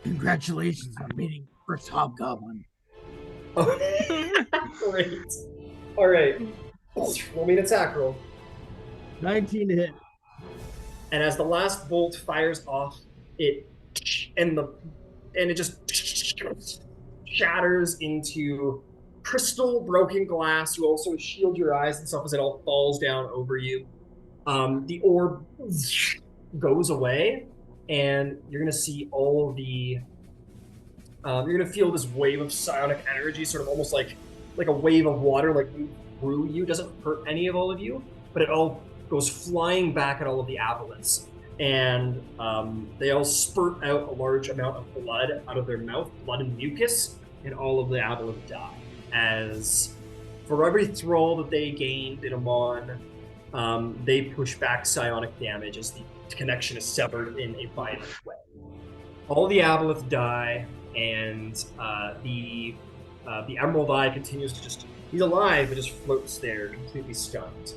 Congratulations on meeting your first hobgoblin. Oh, great. All right. Roll me an attack roll. 19 to hit. And as the last bolt fires off, it just shatters into crystal broken glass. You also shield your eyes and stuff as it all falls down over you. The orb goes away, and you're gonna see all the. You're gonna feel this wave of psionic energy, sort of almost like a wave of water, like move through you. Doesn't hurt any of all of you, but it all goes flying back at all of the Aboleths, and they all spurt out a large amount of blood out of their mouth, blood and mucus, and all of the Aboleth die. As for every thrall that they gained in Amon, they push back psionic damage as the connection is severed in a violent way. All the Aboleth die, and the Emerald Eye continues to he's alive, but just floats there, completely stunned.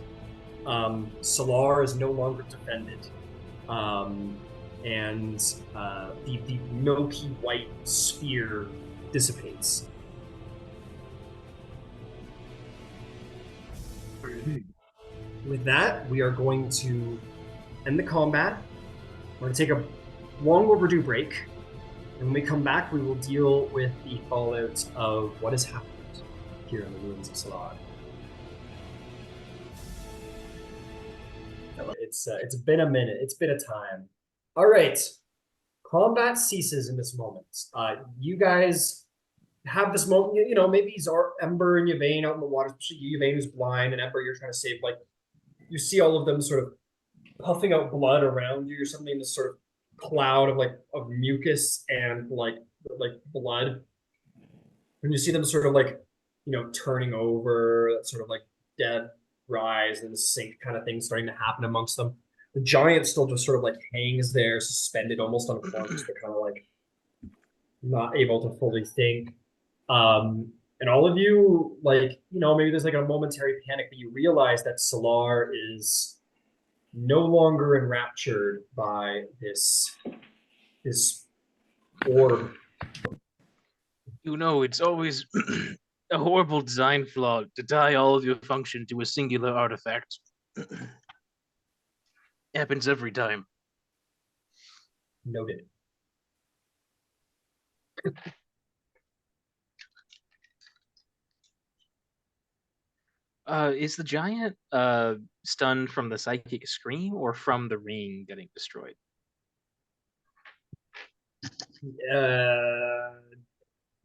Silar is no longer defended, and the milky white sphere dissipates. With that, we are going to end the combat. We're going to take a long overdue break. And when we come back, we will deal with the fallout of what has happened here in the ruins of Silar. It's been a minute. It's been a time. All right. Combat ceases in this moment. You guys have this moment. You know, maybe Ember and Yvaine out in the water. Especially you, Yvaine, who's blind, and Ember, you're trying to save. Like, you see all of them sort of puffing out blood around you or something. This sort of cloud of mucus and like blood. And you see them sort of turning over, that sort of like dead rise and sink kind of thing starting to happen amongst them. The giant still just sort of like hangs there, suspended almost on horns, but kind of like not able to fully think. And all of you, maybe there's like a momentary panic, but you realize that Silar is no longer enraptured by this orb. You know, it's always a horrible design flaw to tie all of your function to a singular artifact. Happens every time. Noted. Is the giant stunned from the psychic scream or from the ring getting destroyed?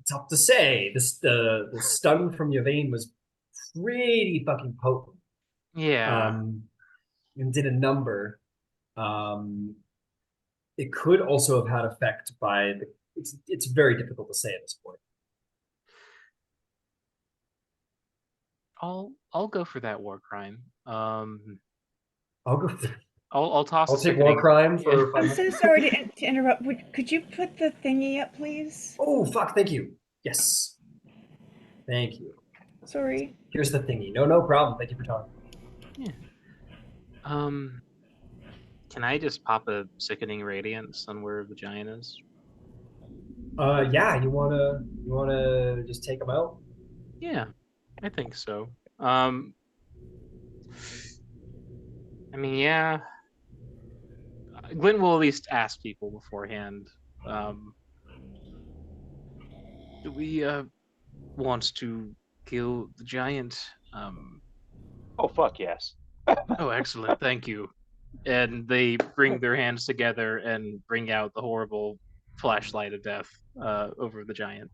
Tough to say. The stun from Yvaine was pretty fucking potent. Yeah. And did a number. It could also have had effect by the. It's very difficult to say at this point. I'll go for that war crime. I'll go. I'll toss. I'll a take war sickening- crime for Yeah. 5 I'm minutes. so sorry to interrupt. Could you put the thingy up, please? Oh, fuck, thank you. Yes. Thank you. Sorry. Here's the thingy. No problem. Thank you for talking. Can I just pop a sickening radiance on where the giant is? Yeah, you wanna just take them out? Yeah, I think so. I mean, yeah. Glint will at least ask people beforehand. Do we want to kill the giant? Oh fuck yes. Oh, excellent! Thank you. And they bring their hands together and bring out the horrible flashlight of death over the giant.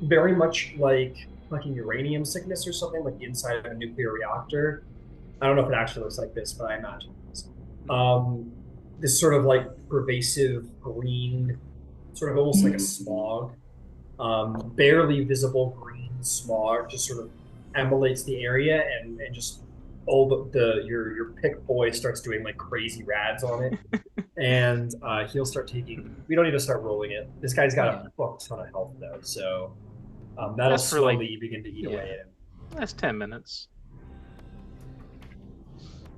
Very much like fucking uranium sickness or something, like the inside of a nuclear reactor. I don't know if it actually looks like this, but I imagine it does. This sort of like pervasive green, sort of almost like a smog, barely visible green smog, just sort of emulates the area, and just all your pick boy starts doing like crazy rads on it, and he'll start taking. We don't need to start rolling it. This guy's got a fuck ton of health though, so that'll That's for, like, slowly begin to eat away at him. That's 10 minutes.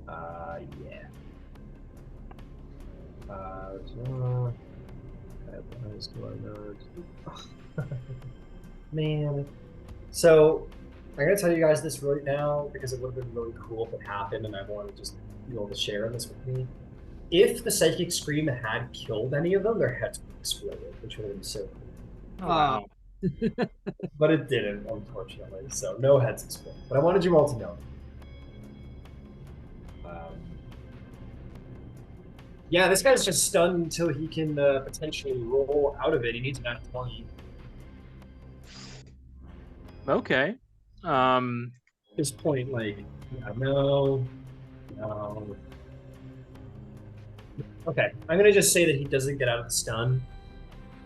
Yeah. Man. So, I'm going to tell you guys this right now because it would have been really cool if it happened and I wanted just you all to share this with me. If the Psychic Scream had killed any of them, their heads would have exploded, which would have been so cool. Oh, wow. But it didn't, unfortunately. So, no heads exploded. But I wanted you all to know. Yeah, this guy's just stunned until he can potentially roll out of it. He needs an nat 20. Okay. At this point, like, no. Okay, I'm gonna just say that he doesn't get out of the stun.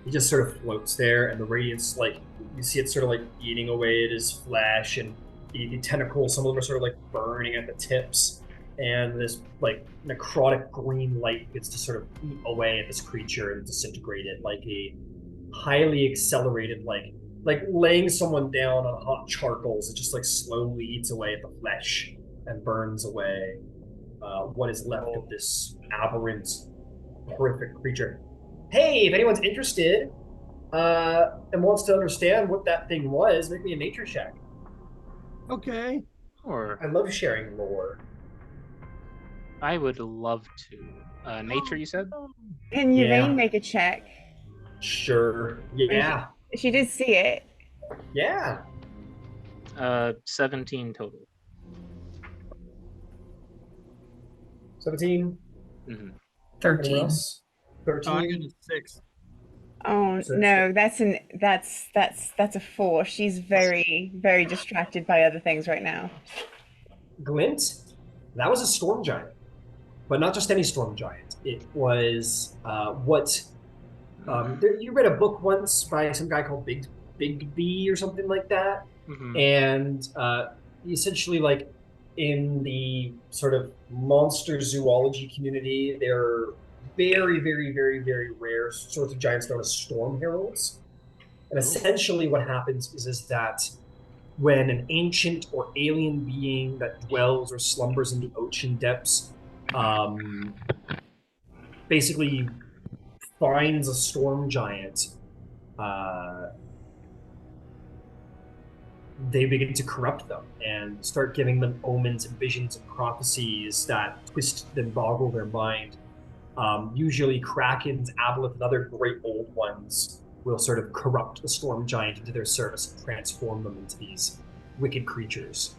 He just sort of floats there, and the radiance, like, you see it sort of like eating away at his flesh, and the tentacles, some of them are sort of like burning at the tips. And this like necrotic green light gets to sort of eat away at this creature and disintegrate it like a highly accelerated, like laying someone down on hot charcoals. It just like slowly eats away at the flesh and burns away what is left of this aberrant, horrific creature. Hey, if anyone's interested and wants to understand what that thing was, make me a nature check. Okay. Or I love sharing lore. I would love to. Nature, you said? Can Yvaine make a check? Sure. Yeah. She did see it. Yeah. 17 total. 17. Mm-hmm. 13. 13. I got a 6. Oh So- no, that's a 4. She's very, very distracted by other things right now. Glint, that was a storm giant. But not just any storm giant. It was you read a book once by some guy called Big B or something like that. Mm-hmm. And essentially, like, in the sort of monster zoology community, there are very, very, very, very rare sorts of giants known as storm heralds. And essentially what happens is that when an ancient or alien being that dwells or slumbers in the ocean depths basically finds a storm giant, they begin to corrupt them and start giving them omens and visions and prophecies that twist and boggle their mind. Usually Krakens, Aboleth, and other great old ones will sort of corrupt the storm giant into their service and transform them into these wicked creatures,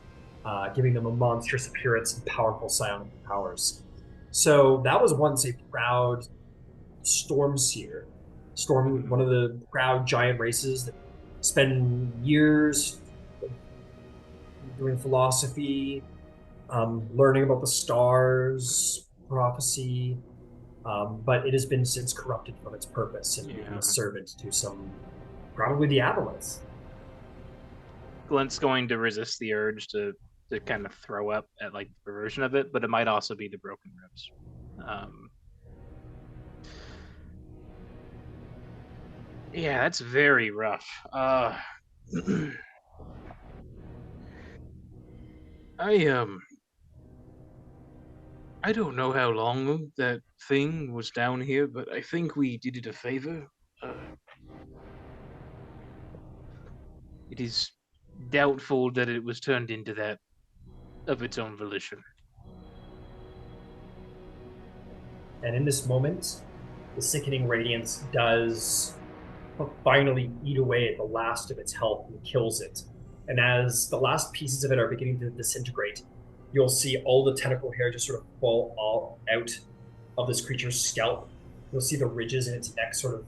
giving them a monstrous appearance and powerful psionic powers. So that was once a proud storm seer, one of the proud giant races that spend years doing philosophy, learning about the stars, prophecy, but it has been since corrupted from its purpose and become a servant to probably the Aboleths. Glint's going to resist the urge to to kind of throw up at like the version of it, but it might also be the broken ribs. Yeah, that's very rough. I don't know how long that thing was down here, but I think we did it a favor. It is doubtful that it was turned into that of its own volition. And in this moment, the sickening radiance does finally eat away at the last of its health and kills it. And as the last pieces of it are beginning to disintegrate, you'll see all the tentacle hair just sort of fall all out of this creature's scalp. You'll see the ridges in its neck sort of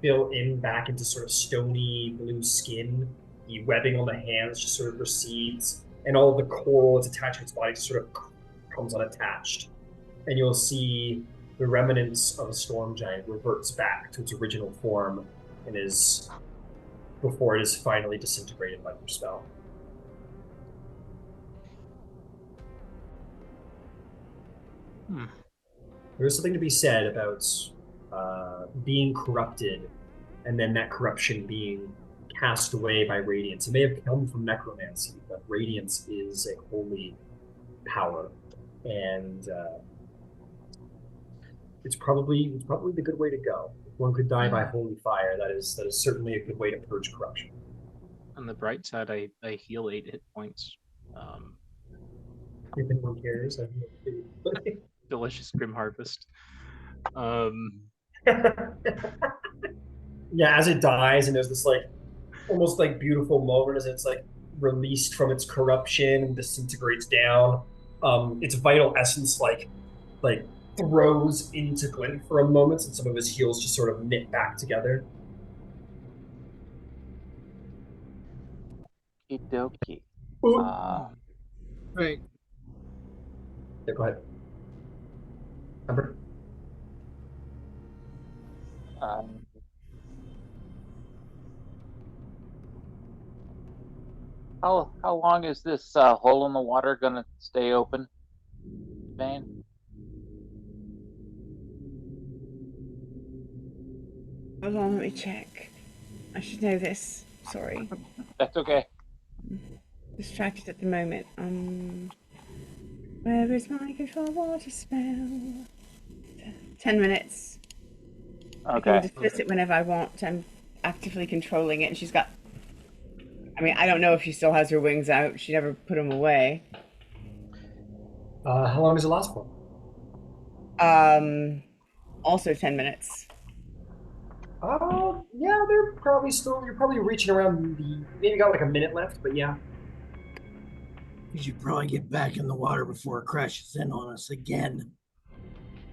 fill in back into sort of stony blue skin. The webbing on the hands just sort of recedes, and all of the coral that's attached to its body just sort of comes unattached. And you'll see the remnants of a storm giant reverts back to its original form and is before it is finally disintegrated by your spell. There's something to be said about being corrupted and then that corruption being cast away by radiance. It may have come from necromancy, but radiance is a holy power, and it's probably the good way to go. If one could die by holy fire, that is certainly a good way to purge corruption. On the bright side, I heal 8 hit points. If anyone cares, Delicious Grim Harvest. Yeah, as it dies, and there's this like almost like beautiful moment as it's like released from its corruption and disintegrates down. Its vital essence like throws into Glint for a moment, and some of his heels just sort of knit back together. Okie Right. Yeah, go ahead. Ember? How long is this hole in the water gonna stay open, Yvaine? Hold on, let me check. I should know this. Sorry. That's okay. Distracted at the moment. Where is my control water spell? 10 minutes. I can Okay. dismiss it whenever I want. I'm actively controlling it, and she's got. I mean, I don't know if she still has her wings out. She never put them away. How long does it last for? Also 10 minutes. Yeah, they're probably still. You're probably reaching around the. Maybe got like a minute left, but yeah. We should probably get back in the water before it crashes in on us again.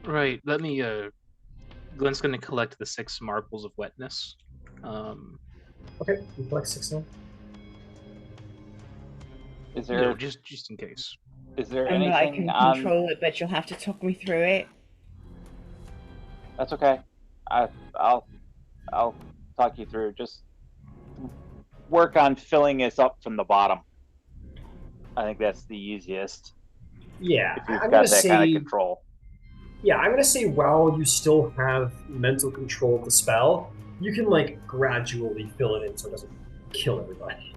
Right. Let me. Glenn's going to collect the 6 marbles of wetness. Okay, you collect 6 now. Is there just in case? Is there And I can anything on? control it, but you'll have to talk me through it. That's okay. I'll talk you through. Just work on filling this up from the bottom. I think that's the easiest. Yeah, If you've I'm got gonna that say. kind of control. Yeah, I'm gonna say while you still have mental control of the spell, you can like gradually fill it in so it doesn't kill everybody.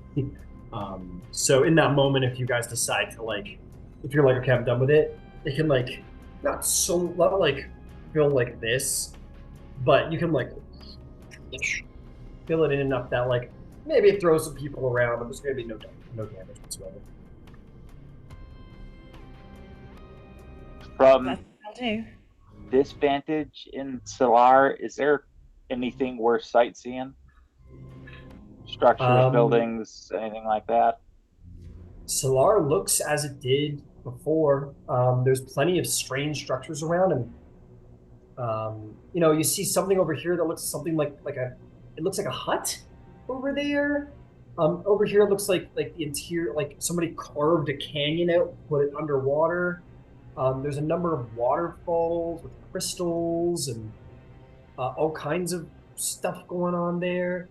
So in that moment, if you guys decide to like, if you're like, okay, I'm done with it, it can like not like fill like this, but you can like fill it in enough that like maybe it throws some people around, but there's gonna be no damage whatsoever. From I'll do. this vantage in Silar, is there anything worth sightseeing? Structures, buildings, anything like that? Silar looks as it did before. There's plenty of strange structures around, and you see something over here that looks something like it looks like a hut over there. Over here it looks like the interior, like somebody carved a canyon out, put it underwater. There's a number of waterfalls with crystals and all kinds of stuff going on there.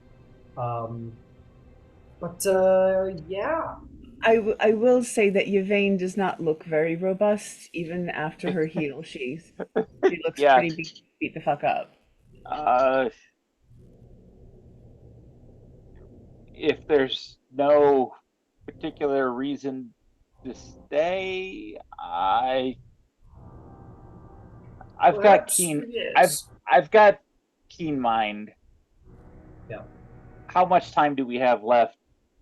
Yeah, I will say that Yvaine does not look very robust, even after her heal. She looks Yeah. pretty beat the fuck up. If there's no particular reason to stay, I've got Perhaps keen. it I've is. I've got keen mind. Yeah. How much time do we have left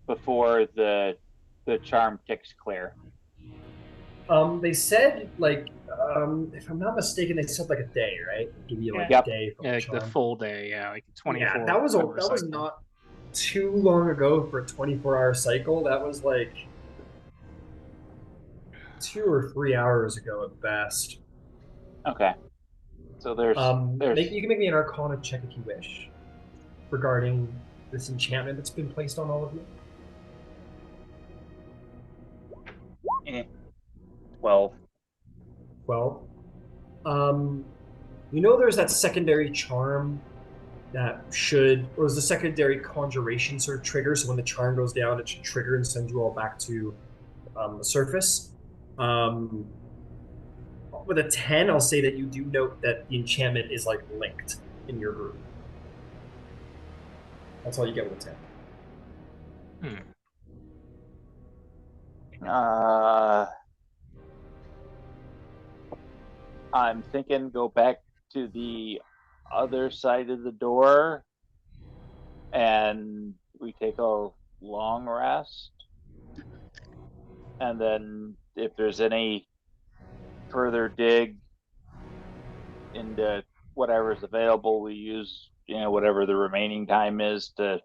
before the charm ticks clear? They said like if I'm not mistaken, they said like a day, right? Give you like Yep. a day for Yeah, the like the charm. full day, yeah, like 24 Yeah, that was hour that was cycle. not too long ago for a 24-hour cycle. That was like 2 or 3 hours ago at best. Okay. So there's You can make me an Arcana check if you wish regarding this enchantment that's been placed on all of you. 12. 12. You know there's that secondary charm that is the secondary conjuration sort of trigger. So when the charm goes down, it should trigger and send you all back to the surface. With a 10, I'll say that you do note that the enchantment is like linked in your group. That's all you get with a 10. I'm thinking go back to the other side of the door and we take a long rest. And then if there's any further dig into whatever's available, we use, whatever the remaining time is to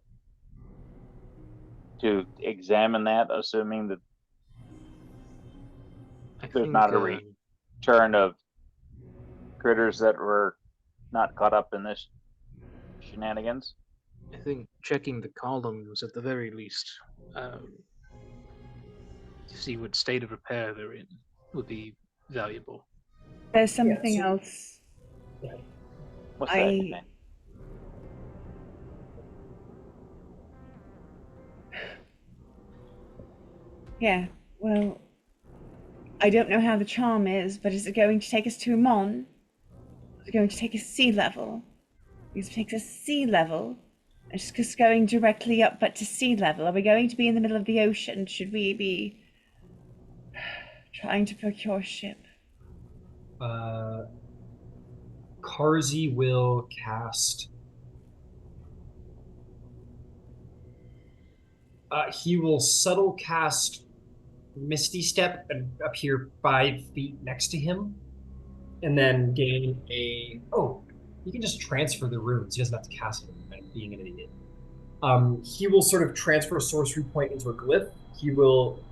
examine that, assuming that there's not a return of critters that were not caught up in this shenanigans. I think checking the columns at the very least, to see what state of repair they're in, would be valuable. There's something else. What's that? Yeah, well, I don't know how the charm is, but is it going to take us to Amon? Is it going to take us sea level? Because if it takes us sea level, it's just going directly up but to sea level. Are we going to be in the middle of the ocean? Should we be trying to procure a ship? Karzy will cast. He will subtle cast Misty Step and appear 5 feet next to him, and then gain a. Oh, he can just transfer the runes. He doesn't have to cast them. Being an idiot. He will sort of transfer a sorcery point into a glyph. He will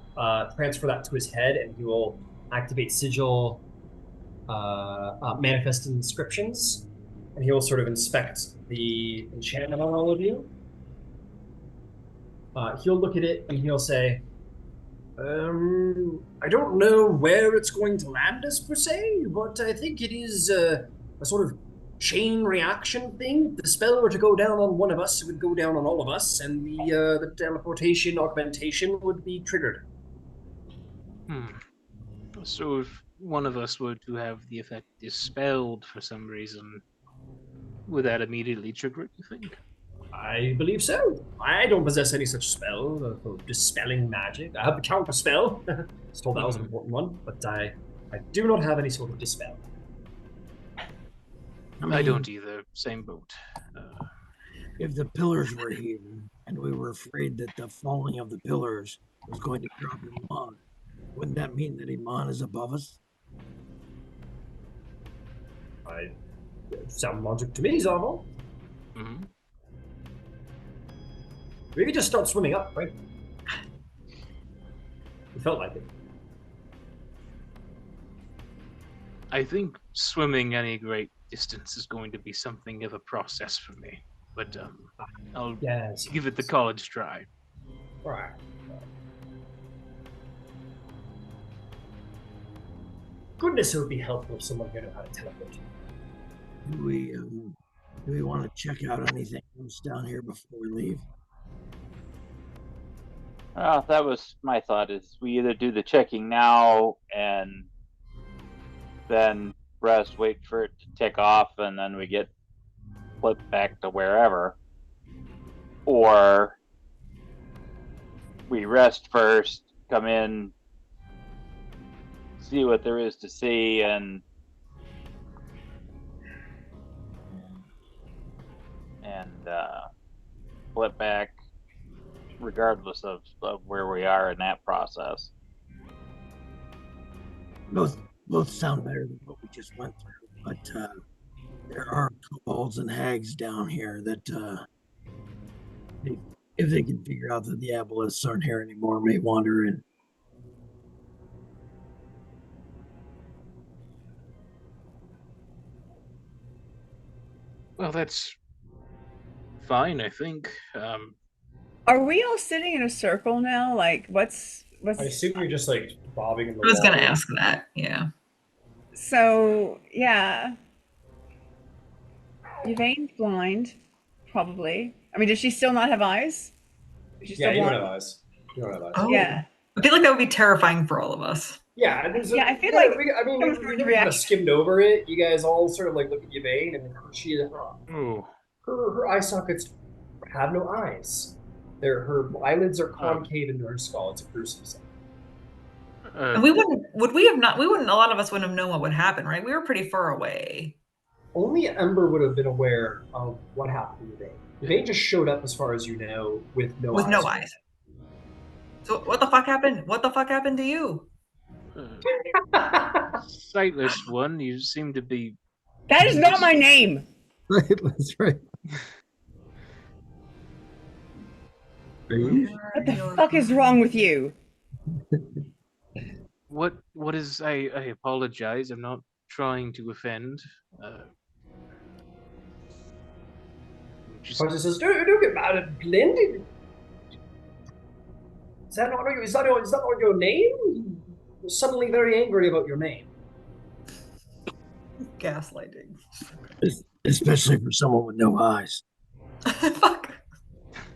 transfer that to his head, and he will activate sigil, manifest inscriptions, and he will sort of inspect the enchantment on all of you. He'll look at it and he'll say, I don't know where it's going to land us per se, but I think it is a sort of chain reaction thing. If the spell were to go down on one of us, it would go down on all of us, and the teleportation augmentation would be triggered. So if one of us were to have the effect dispelled for some reason, would that immediately trigger it, you think? I believe so. I don't possess any such spell for dispelling magic. I have the counter spell. I was told that was an important one, but I do not have any sort of dispel. I don't either. Same boat. If the pillars were here, and we were afraid that the falling of the pillars was going to drop Iman, wouldn't that mean that Iman is above us? Sound logic to me, Zarvolg. Mm-hmm. We could just start swimming up, right? It felt like it. I think swimming any great distance is going to be something of a process for me, but I'll give it the college try. Right. Goodness, it would be helpful if someone here knew how to teleport. Do we want to check out anything else down here before we leave? Well, that was my thought. Is we either do the checking now and then rest, wait for it to tick off, and then we get flipped back to wherever, or we rest first, come in, see what there is to see, and flip back regardless of where we are in that process. Both sound better than what we just went through, but there are kobolds and hags down here that if they can figure out that the Aboleths aren't here anymore, may wander in. Well, that's fine, I think. Are we all sitting in a circle now? Like, what's? I assume you're just like bobbing in the I was going to water. ask that. Yeah. So yeah, Yvaine's blind, probably. I mean, does she still not have eyes? Is she Yeah, still you don't blind? have eyes. You don't have eyes. Oh. Yeah. I feel like that would be terrifying for all of us. Yeah, Yeah, I feel like we some sort of kind of reaction. skimmed over it. You guys all sort of like look at Yvaine, and Ooh. her eye sockets have no eyes. Her eyelids are concave into her skull. It's a crucifix. And we wouldn't. Would we have not? We wouldn't. A lot of us wouldn't have known what would happen, right? We were pretty far away. Only Ember would have been aware of what happened to Yvaine. Yvaine just showed up, as far as you know, with no eyes. So what the fuck happened? What the fuck happened to you? Sightless one, you seem to be... That is not my name. That's right. Are you? What the fuck is wrong with you? What is... I apologize, I'm not trying to offend. But it says, don't get mad at Glint. Is that not your name? You're suddenly very angry about your name. Gaslighting. Especially for someone with no eyes. Fuck.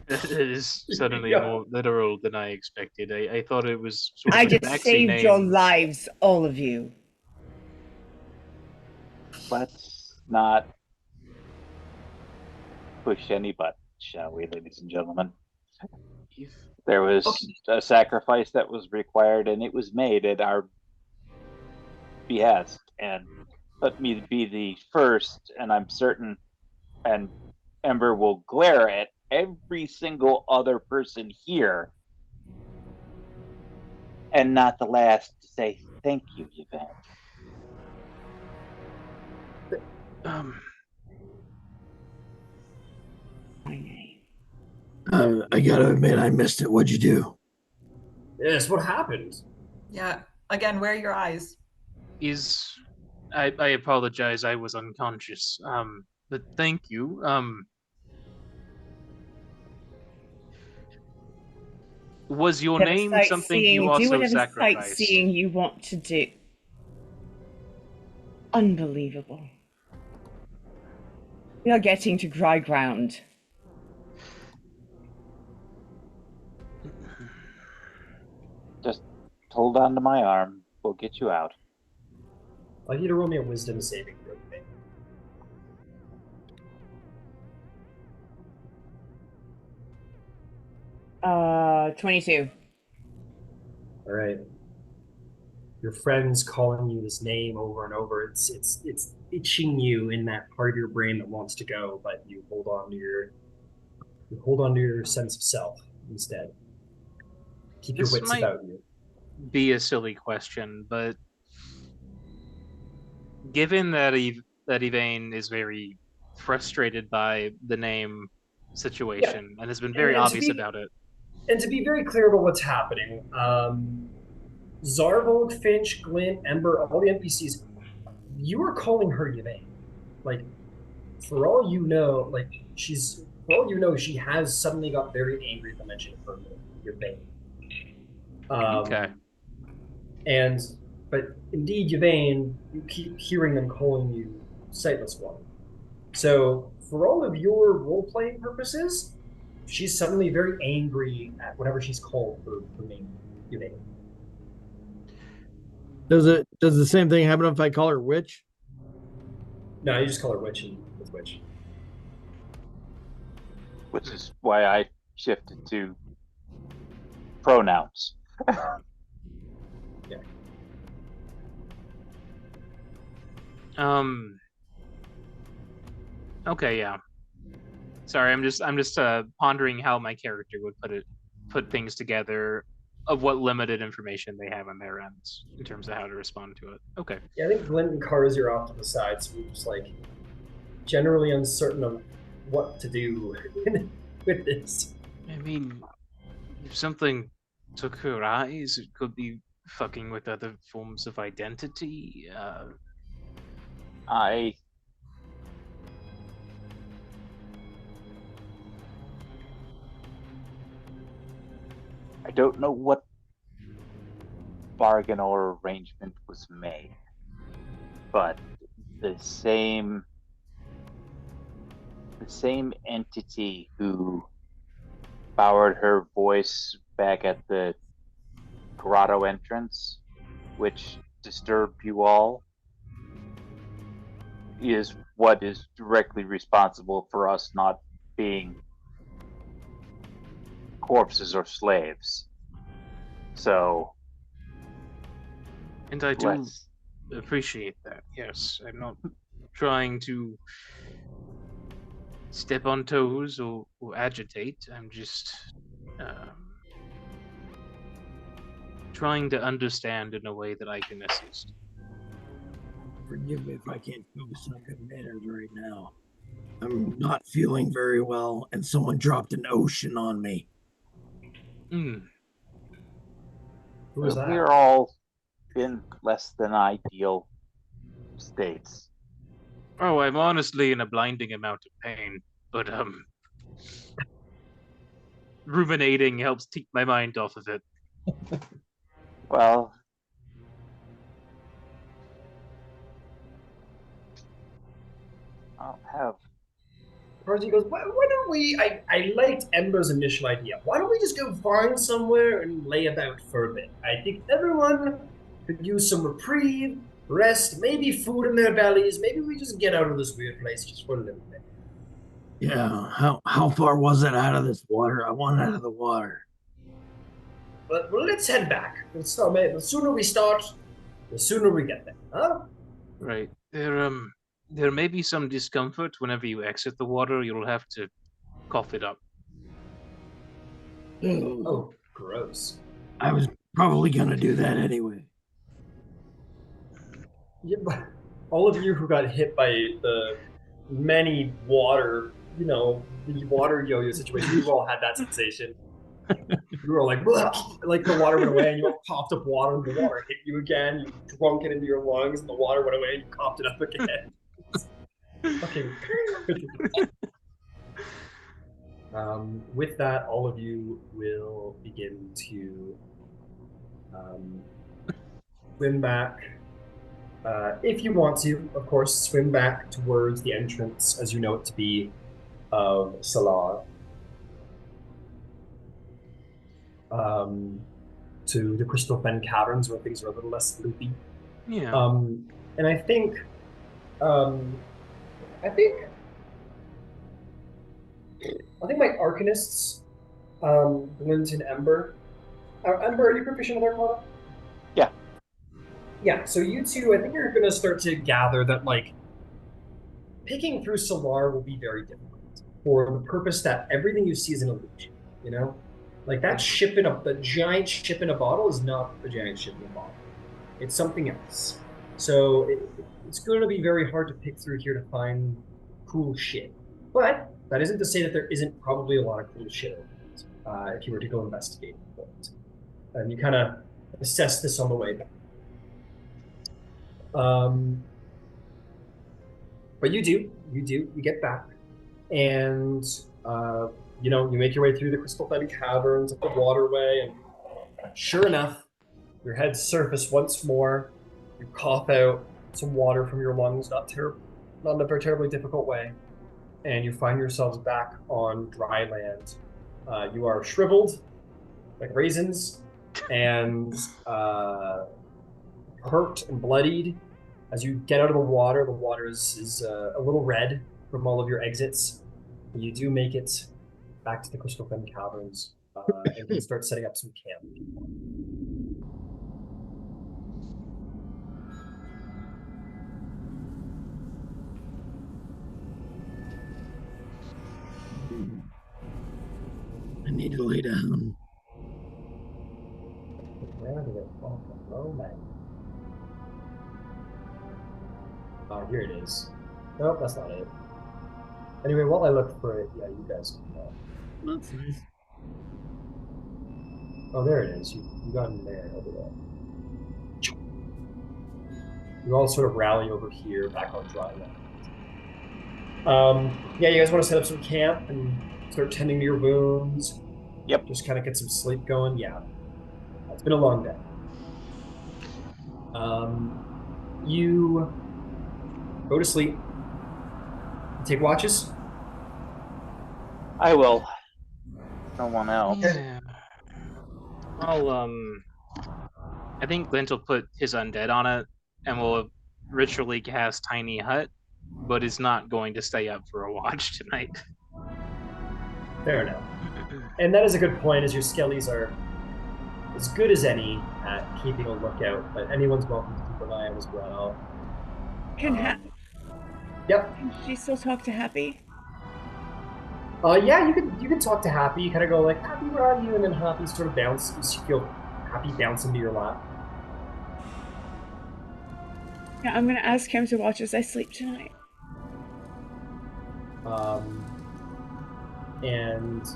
It is suddenly more literal than I expected. I thought it was sort of I a just taxi saved name. your lives, all of you. Let's not push any buttons, shall we, ladies and gentlemen? There was a sacrifice that was required, and it was made at our behest. And let me be the first, and I'm certain, and Ember will glare at every single other person here, and not the last, to say thank you, Yvaine. I gotta admit, I missed it. What'd you do? Yes, what happened? Yeah. Again, where are your eyes? I apologize, I was unconscious. But thank you. Was your name something you also do whatever sacrificed? sightseeing you want to do. Unbelievable. We are getting to dry ground. Just hold on to my arm. We'll get you out. I'd like you to roll me a wisdom saving throw. 22. All right. Your friend's calling you this name over and over. It's itching you in that part of your brain that wants to go, but you hold on to your sense of self instead. Keep your wits about you. Be a silly question, but given that Yvaine is very frustrated by the name situation and has been very obvious about it. And to be very clear about what's happening, Zarvolg, Finch, Glint, Ember, all the NPCs, you are calling her Yvaine. Like, for all you know, she has suddenly got very angry at the mention of her name, Yvaine. Okay. But indeed, Yvaine, you keep hearing them calling you Sightless One. So, for all of your role-playing purposes, she's suddenly very angry at whatever she's called her name, Yvaine. Does the same thing happen if I call her witch? No, you just call her witch and it's witch. Which is why I shifted to pronouns. Yeah. Okay, yeah. Sorry, I'm just pondering how my character would put things together of what limited information they have on their ends in terms of how to respond to it. Okay. Yeah, I think Glint and Karzy are off to the side, so we're just like generally uncertain of what to do with this. I mean, if something took her eyes, it could be fucking with other forms of identity. I don't know what bargain or arrangement was made, but the same entity who borrowed her voice back at the grotto entrance, which disturbed you all, is what is directly responsible for us not being corpses or slaves. So, And I do appreciate that. Yes, I'm not trying to step on toes or agitate. I'm just trying to understand in a way that I can assist. Forgive me if I can't focus on good manners right now. I'm not feeling very well, and someone dropped an ocean on me. Who was that? We're all in less than ideal states. Oh, I'm honestly in a blinding amount of pain, but ruminating helps keep my mind off of it. Well, I'll have. Karzy goes, why don't we? I liked Ember's initial idea. Why don't we just go find somewhere and lay about for a bit? I think everyone could use some reprieve, rest, maybe food in their bellies. Maybe we just get out of this weird place just for a little bit. Yeah, how far was it out of this water? I want out of the water. But well, let's head back. Let's start, the sooner we start, the sooner we get there. Huh? Right. There may be some discomfort whenever you exit the water. You'll have to cough it up. Oh, gross. I was probably gonna do that anyway. Yeah, but all of you who got hit by the many water, the water yo-yo situation, you've all had that sensation. You were like, like the water went away and you all coughed up water and the water hit you again. You drunk it into your lungs and the water went away and you coughed it up again. Fucking. With that, all of you will begin to swim back. If you want to, of course, swim back towards the entrance, as you know it to be, of Silar. To the Crystal Fen Caverns, where things are a little less loopy. Yeah. And I think my Arcanists, Glint and Ember. Ember, are you proficient with Arcana? Yeah. Yeah, so you two, I think you're going to start to gather that, like, picking through Silar will be very difficult for the purpose that everything you see is an illusion, you know? Like, that ship in the giant ship in a bottle is not a giant ship in a bottle. It's something else. So it's going to be very hard to pick through here to find cool shit. But that isn't to say that there isn't probably a lot of cool shit over it, if you were to go investigate it. And you kind of assess this on the way back. But you get back, and you make your way through the Crystal Fen Caverns up the waterway, and sure enough, your heads surface once more. You cough out some water from your lungs, not in a very terribly difficult way, and you find yourselves back on dry land You are shriveled like raisins and hurt and bloodied. As you get out of the water is a little red from all of your exits. You do make it back to the Crystal Fen Caverns and can start setting up some camp. I need to lay down. Where did it fall from? Oh my. Here it is. Nope, that's not it. Anyway, while I look for it, yeah, you guys can That's nice. Oh, there it is. You got in there over there. You all sort of rally over here, back on dry land. Yeah, you guys want to set up some camp and start tending to your wounds. Yep. Just kind of get some sleep going. Yeah. It's been a long day. You go to sleep. Take watches. I will. No one else. Yeah. I think Glint will put his undead on it and will ritually cast Tiny Hut, but is not going to stay up for a watch tonight. Fair enough. And that is a good point, as your skellies are as good as any at keeping a lookout, but anyone's welcome to keep an eye out as well. Can Yep. Can she still talk to Happy? Yeah, you can talk to Happy. You kind of go like, Happy, where are you? And then Happy sort of bounces. You feel Happy bounce into your lap. Yeah, I'm gonna ask him to watch as I sleep tonight. And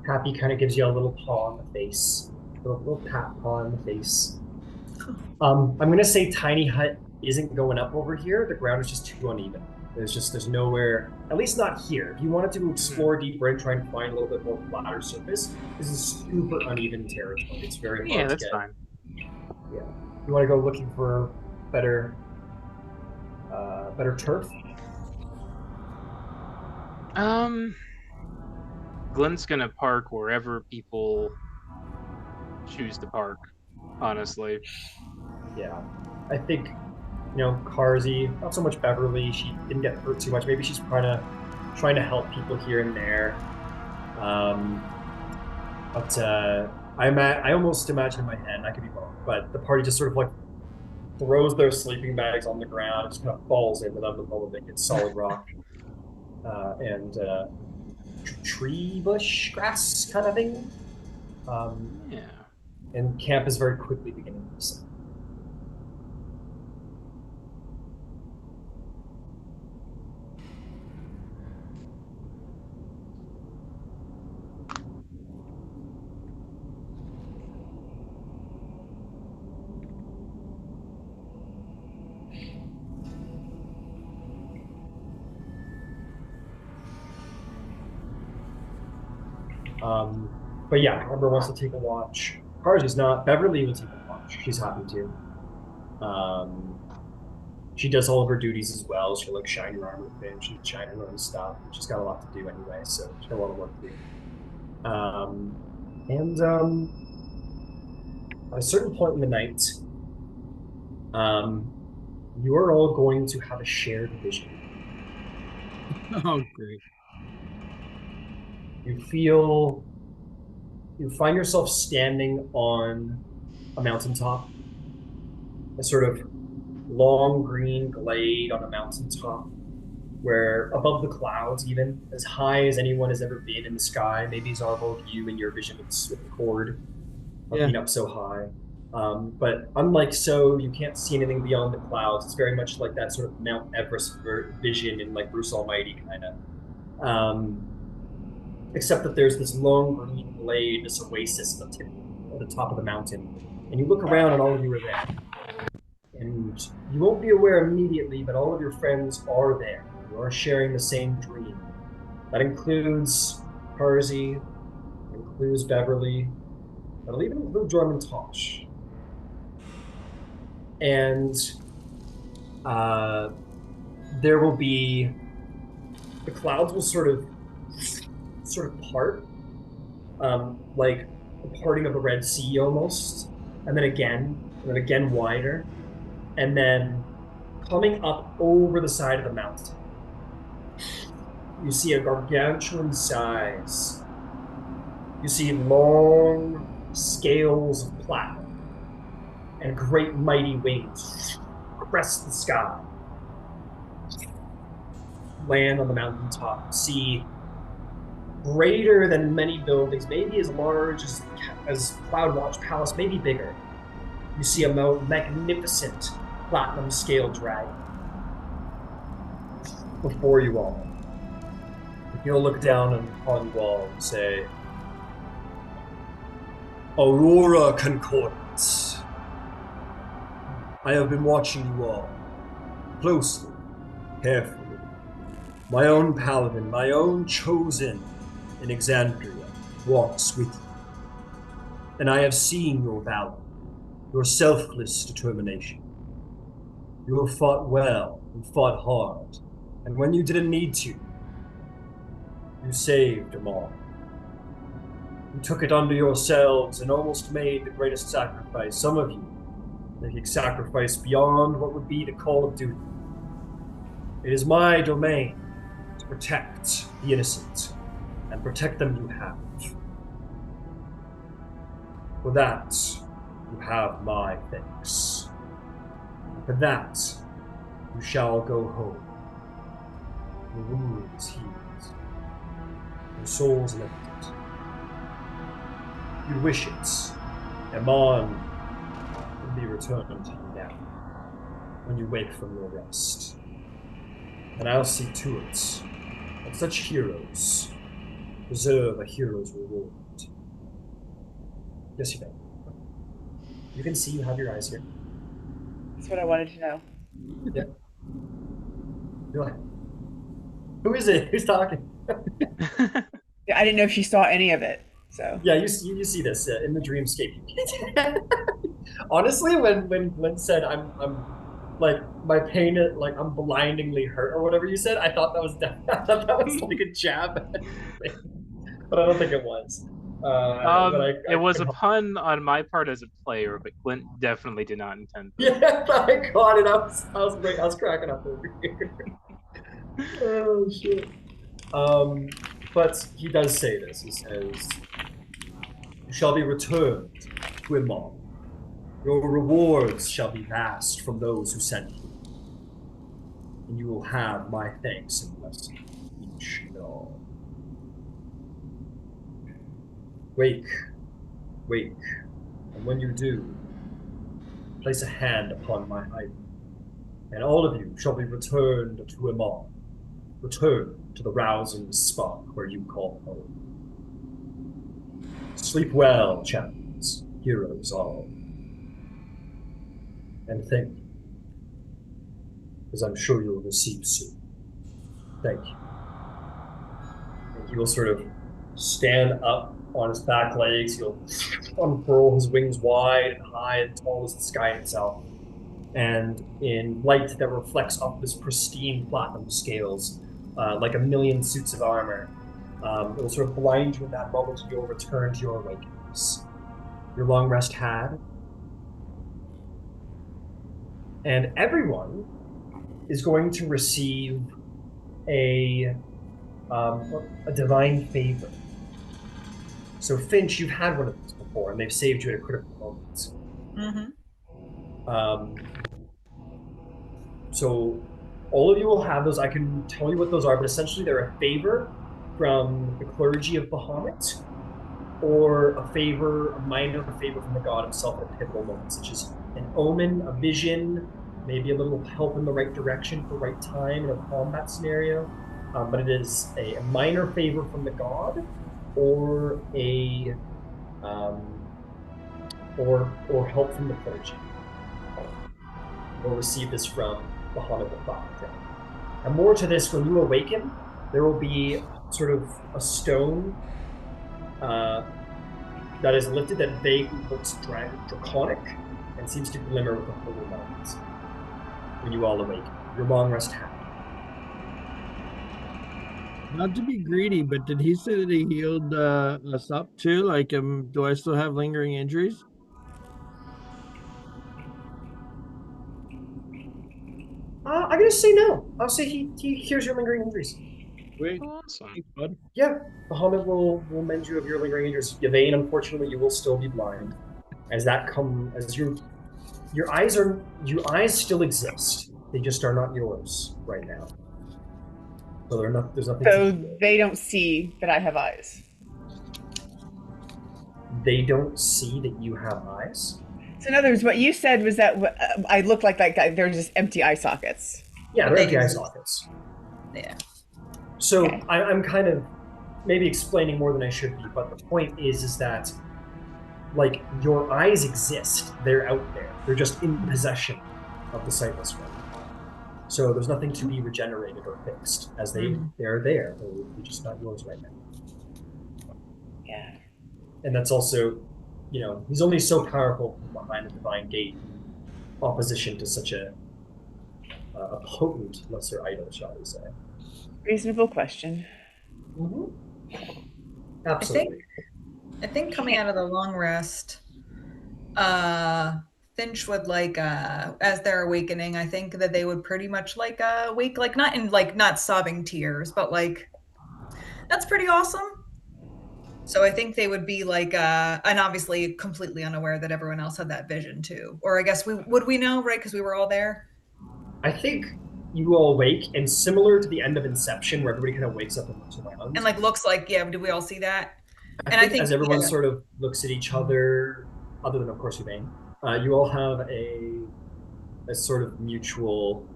Happy kind of gives you a little paw on the face, a little pat paw on the face. I'm gonna say Tiny Hut isn't going up over here. The ground is just too uneven. There's nowhere, at least not here. If you wanted to explore deeper and try and find a little bit more flatter surface, this is super uneven territory. It's very hard Yeah, to that's get. fine. Yeah, you want to go looking for better turf. Glenn's gonna park wherever people choose to park, honestly. Yeah, I think, Karzy, not so much Beverly. She didn't get hurt too much. Maybe she's trying to help people here and there. But I almost imagine in my head, and I could be wrong, but the party just sort of like throws their sleeping bags on the ground, just kind of falls in without all of it. It's solid rock and tree bush grass kind of thing. Yeah. And camp is very quickly beginning to set. But yeah, Ember wants to take a watch. Karzy's not. Beverly will take a watch. She's happy to. She does all of her duties as well. She'll like shine her armor with Finch and shine her own stuff. She's got a lot to do anyway, so she's got a lot of work to do. At a certain point in the night, you are all going to have a shared vision. Oh, great. You find yourself standing on a mountaintop, a sort of long green glade on a mountaintop where above the clouds, even as high as anyone has ever been in the sky, maybe Zarvolg, you and your vision with the cord being up so high. But unlike so, you can't see anything beyond the clouds. It's very much like that sort of Mount Everest vision in like Bruce Almighty kind of. Except that there's this long green glade, this oasis at the top of the mountain. And you look around and all of you are there. And you won't be aware immediately, but all of your friends are there. You are sharing the same dream. That includes Karzy, includes Beverly, it'll even include Jorman Tosh. And there will be, the clouds will sort of sort of part, like the parting of the Red Sea almost, and then again wider, and then coming up over the side of the mountain. You see a gargantuan size. You see long scales of platinum and great mighty wings crest the sky. Land on the mountaintop. See greater than many buildings, maybe as large as Cloudwatch Palace, maybe bigger. You see a magnificent platinum scale dragon before you all. He'll look down upon you all and say, Aurora Concordant. I have been watching you all closely, carefully. My own paladin, my own chosen in Exandria, walks with you. And I have seen your valor, your selfless determination. You have fought well and fought hard, and when you didn't need to, you saved them all. You took it unto yourselves and almost made the greatest sacrifice, some of you, making sacrifice beyond what would be the call of duty. It is my domain to protect the innocent, and protect them you have. For that, you have my thanks. For that, you shall go home. Your wounds healed, your souls lifted. You wish it, Amon will be returned to you now, when you wake from your rest. And I'll see to it that such heroes deserve a hero's reward. Yes, Yvaine. You can see you have your eyes here. That's what I wanted to know. Yeah. Go ahead. Who is it? Who's talking? Yeah, I didn't know if she saw any of it. So Yeah, you see this in the dreamscape. Honestly, when Glint said I'm like my pain, like I'm blindingly hurt or whatever you said, I thought that was like a jab, but I don't think it was. It was a pun on my part as a player, but Glint definitely did not intend that. Yeah, I got it. I was cracking up over here. Oh shit. But he does say this. He says, "You shall be returned to Amon. Your rewards shall be vast from those who sent you, and you will have my thanks and blessing, each and all. Wake, and when you do, place a hand upon my idol, and all of you shall be returned to Amon, return to the rousing spark where you call home. Sleep well, champions, heroes all, and thank you, as I'm sure you'll receive soon. Thank you." And he will sort of stand up on his back legs. He'll unfurl his wings wide and high and tall as the sky itself. And in light that reflects off his pristine platinum scales, like a million suits of armor, it will sort of blind you in that moment, and you'll return to your awakenings. Your long rest had. And everyone is going to receive a divine favor. So Finch, you've had one of these before, and they've saved you at a critical moment. Mm-hmm. So all of you will have those. I can tell you what those are, but essentially they're a favor from the clergy of Bahamut, or a minor favor from the god himself at a pivotal moment, such as an omen, a vision, maybe a little help in the right direction for the right time in a combat scenario. But it is a minor favor from the god, or a or help from the clergy. You'll receive this from Bahamut the Thought. And more to this, when you awaken, there will be sort of a stone that is lifted that vaguely looks draconic and seems to glimmer with a holy light when you all awaken. Your long rest happened. Not to be greedy, but did he say that he healed us up too? Like, do I still have lingering injuries? I'm gonna say no. I'll say he cures your lingering injuries. Wait, Awesome. thanks, bud. Yeah, Bahamut will mend you of your lingering injuries. Yvaine, unfortunately, you will still be blind, as your eyes still exist. They just are not yours right now. So there's nothing. So to feel. they don't see that I have eyes. They don't see that you have eyes. So in other words, what you said was that I look like that guy. They're just empty eye sockets. Yeah, But they're they empty eye exist. sockets. Yeah. So Okay. I'm kind of maybe explaining more than I should be, but the point is that like your eyes exist. They're out there. They're just in possession of the sightless one. So there's nothing to be regenerated or fixed, as they're there. They're just not yours right now. Yeah. And that's also, he's only so powerful behind the divine gate, in opposition to such a potent lesser idol, shall we say? Reasonable question. Absolutely. I think coming out of the long rest, Finch would as they're awakening, I think that they would pretty much wake, not in not sobbing tears, but that's pretty awesome. So I think they would be and obviously completely unaware that everyone else had that vision too. Or I guess we know, right? Because we were all there. I think you all wake, and similar to the end of Inception, where everybody kind of wakes up and looks around. And looks like, yeah, did we all see that? I think as everyone sort of looks at each other, other than of course Yvaine, you all have a sort of mutual,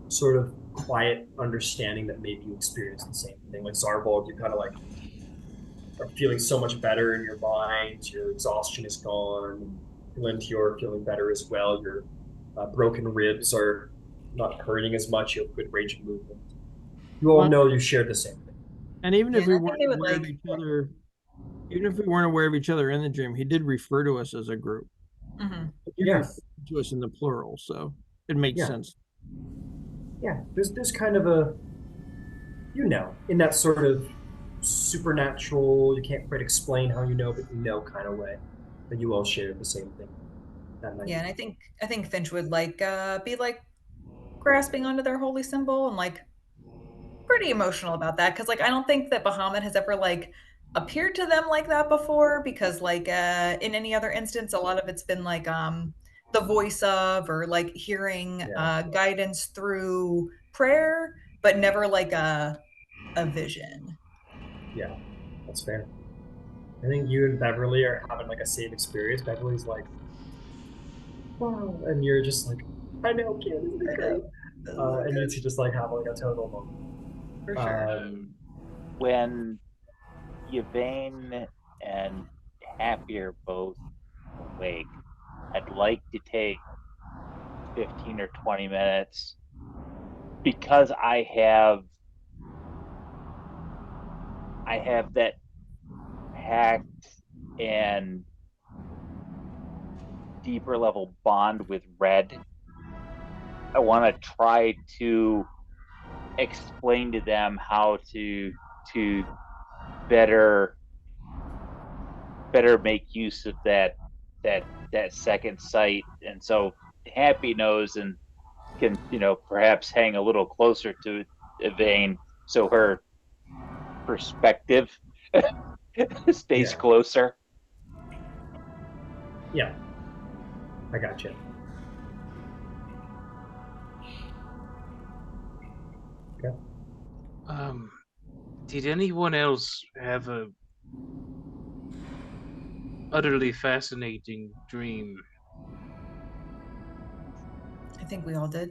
sort of quiet understanding that maybe you experience the same thing. Like Zarvolg, you kind of are feeling so much better in your mind. Your exhaustion is gone. Glint, you're feeling better as well. Your broken ribs are not hurting as much. You have good range of movement. You all know you shared the same thing. And even if we I think weren't they would aware of each other, even if we weren't aware of each other in the dream, he did refer to us as a group. He referred to us in the plural, so it makes sense. Yeah, there's kind of a, in that sort of supernatural, you can't quite explain how you know, but you know kind of way that you all shared the same thing that night. Yeah, and I think Finch would be grasping onto their holy symbol and pretty emotional about that, because I don't think that Bahamut has ever appeared to them like that before, because in any other instance a lot of it's been the voice of, or hearing guidance through prayer, but never a vision. Yeah, that's fair. I think you and Beverly are having a same experience. Beverly's like, wow, and you're just like, I know, kid, isn't it great? And you two just have a total moment. For sure. When Yvaine and Happy are both awake, I'd like to take 15 or 20 minutes, because I have that pact and deeper level bond with Red. I want to try to explain to them how to better make use of that second sight, and so Happy knows and can perhaps hang a little closer to Yvaine, so her perspective stays closer. Yeah, I got you. Okay. Did anyone else have a utterly fascinating dream? I think we all did.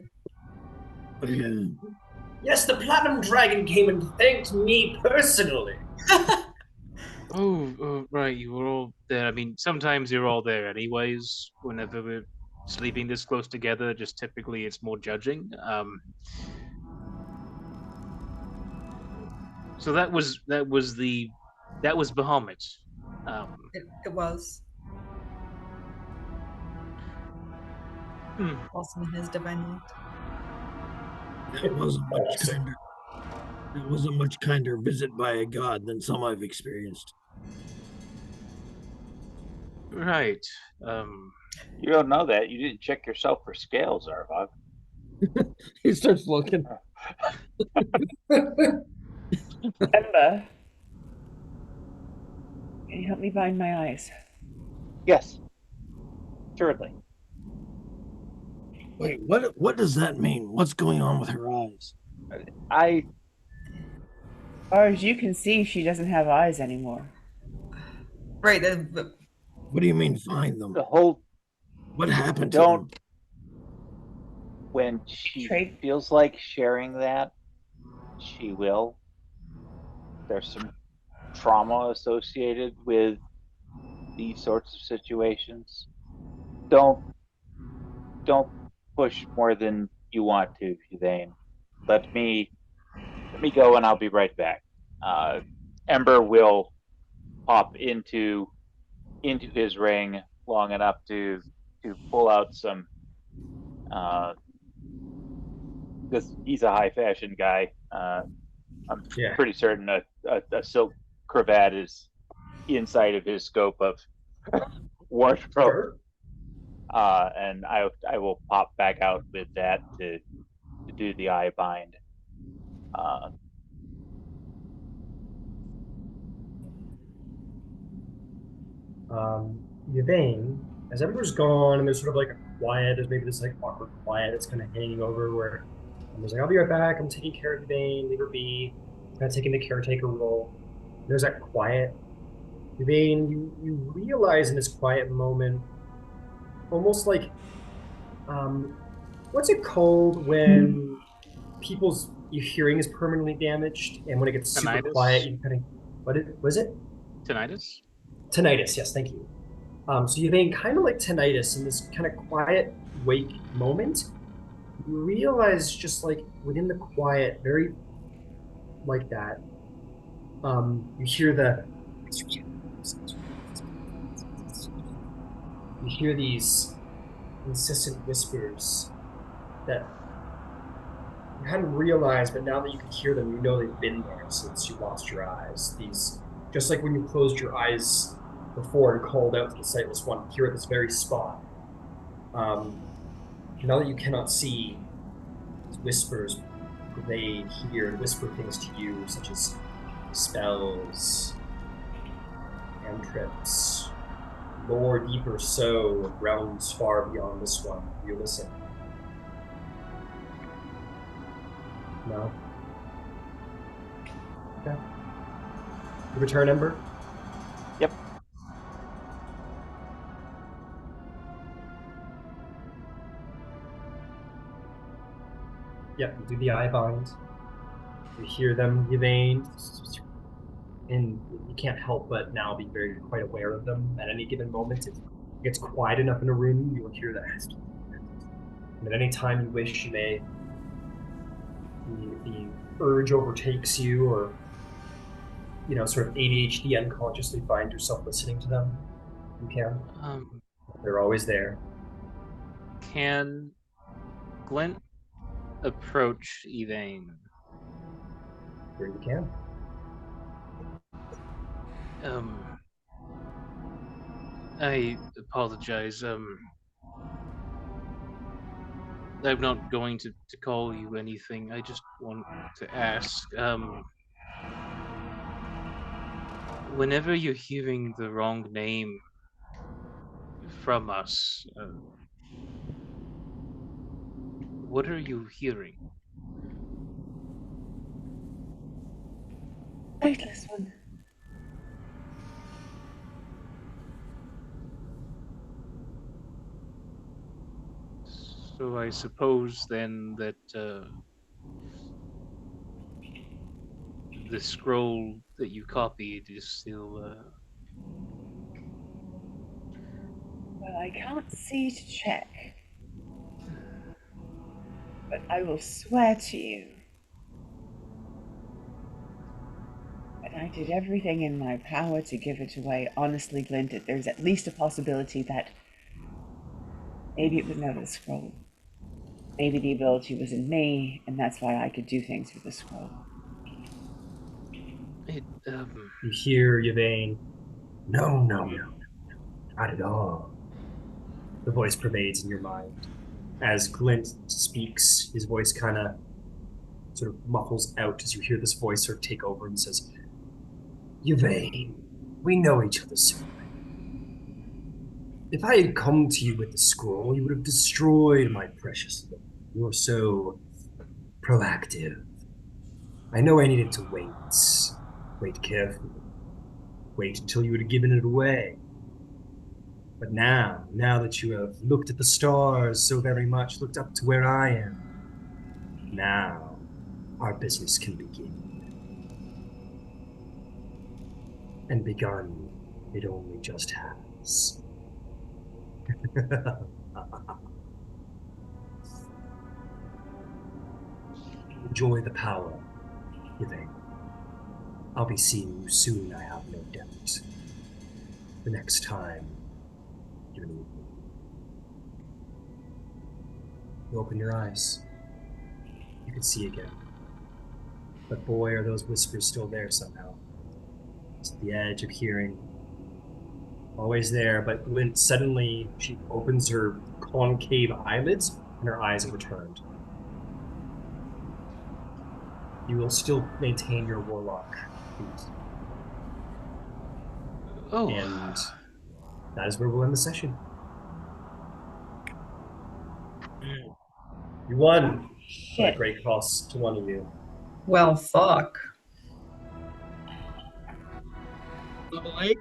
Yes, the Platinum Dragon came and thanked me personally. Oh, right, you were all there. I mean, sometimes you're all there anyways, whenever we're sleeping this close together, just typically it's more judging. So that was Bahamut. It was. Hmm. Awesome in his divine light. It wasn't much kinder. That was a much kinder visit by a god than some I've experienced. Right. You don't know that. You didn't check yourself for scales, Zarvolg. He starts looking. Ember, can you help me bind my eyes? Yes, surely. Wait, what does that mean? What's going on with her eyes? I As far as you can see, she doesn't have eyes anymore. Right. What do you mean find them? the whole What happened to don't them? when she Trade. feels like sharing that, she will. There's some trauma associated with these sorts of situations. Don't push more than you want to, Yvaine. Let me go and I'll be right back. Ember will pop into his ring long enough to pull out some because he's a high fashion guy. I'm Yeah. pretty certain a silk cravat is inside of his scope of wardrobe. Sure. And I will pop back out with that to do the eye bind. Yvaine, as Ember's gone and there's sort of like a quiet, there's maybe this like awkward quiet that's kind of hanging over where Ember's like, I'll be right back, I'm taking care of Yvaine, leave her be, kind of taking the caretaker role. There's that quiet. Yvaine, you realize in this quiet moment, almost like, what's it called when people's your hearing is permanently damaged and when it gets super Tinnitus? quiet, you kind of, was it? Tinnitus? Tinnitus, yes, thank you. So you think kind of like tinnitus in this kind of quiet wake moment, you realize just like within the quiet, very like that, you hear these incessant whispers that you hadn't realized, but now that you can hear them, you know they've been there since you lost your eyes. These, just like when you closed your eyes before and called out to the sightless one, here at this very spot. Now that you cannot see, these whispers pervade here and whisper things to you, such as spells, cantrips, lore deeper so, realms far beyond this one. You listen. No? Okay. You return, Ember? Yep. Yep, you do the eye bind. You hear them, Yvaine, and you can't help but now be very quite aware of them at any given moment. If it gets quiet enough in a room, you will hear that. And at any time you wish, you may, the urge overtakes you, or sort of ADHD unconsciously find yourself listening to them. You can. They're always there. Can Glint approach Yvaine? Here you can. I apologize. I'm not going to call you anything. I just want to ask. Whenever you're hearing the wrong name from us, what are you hearing? Sightless one. So I suppose then that the scroll that you copied is still. Well, I can't see to check, but I will swear to you that I did everything in my power to give it away. Honestly, Glint, there's at least a possibility that maybe it was never the scroll. Maybe the ability was in me, and that's why I could do things with the scroll. You hear Yvaine. No, no, no, not at all. The voice pervades in your mind. As Glint speaks, his voice kind of sort of muffles out as you hear this voice sort of take over and says, Yvaine, we know each other so well. If I had come to you with the scroll, you would have destroyed my precious love. You're so proactive. I know I needed to wait. Wait carefully. Wait until you would have given it away. But now that you have looked at the stars so very much, looked up to where I am, now our business can begin. And begun, it only just has. Enjoy the power, Yvaine. I'll be seeing you soon, I have no doubt. The next time you need me. You open your eyes. You can see again. But boy, are those whispers still there somehow. It's at the edge of hearing. Always there, but Glint suddenly, she opens her concave eyelids and her eyes have returned. You will still maintain your warlock feat. Oh. And that is where we'll end the session. You won at Shit. great cost to one of you. Well, fuck. Double A.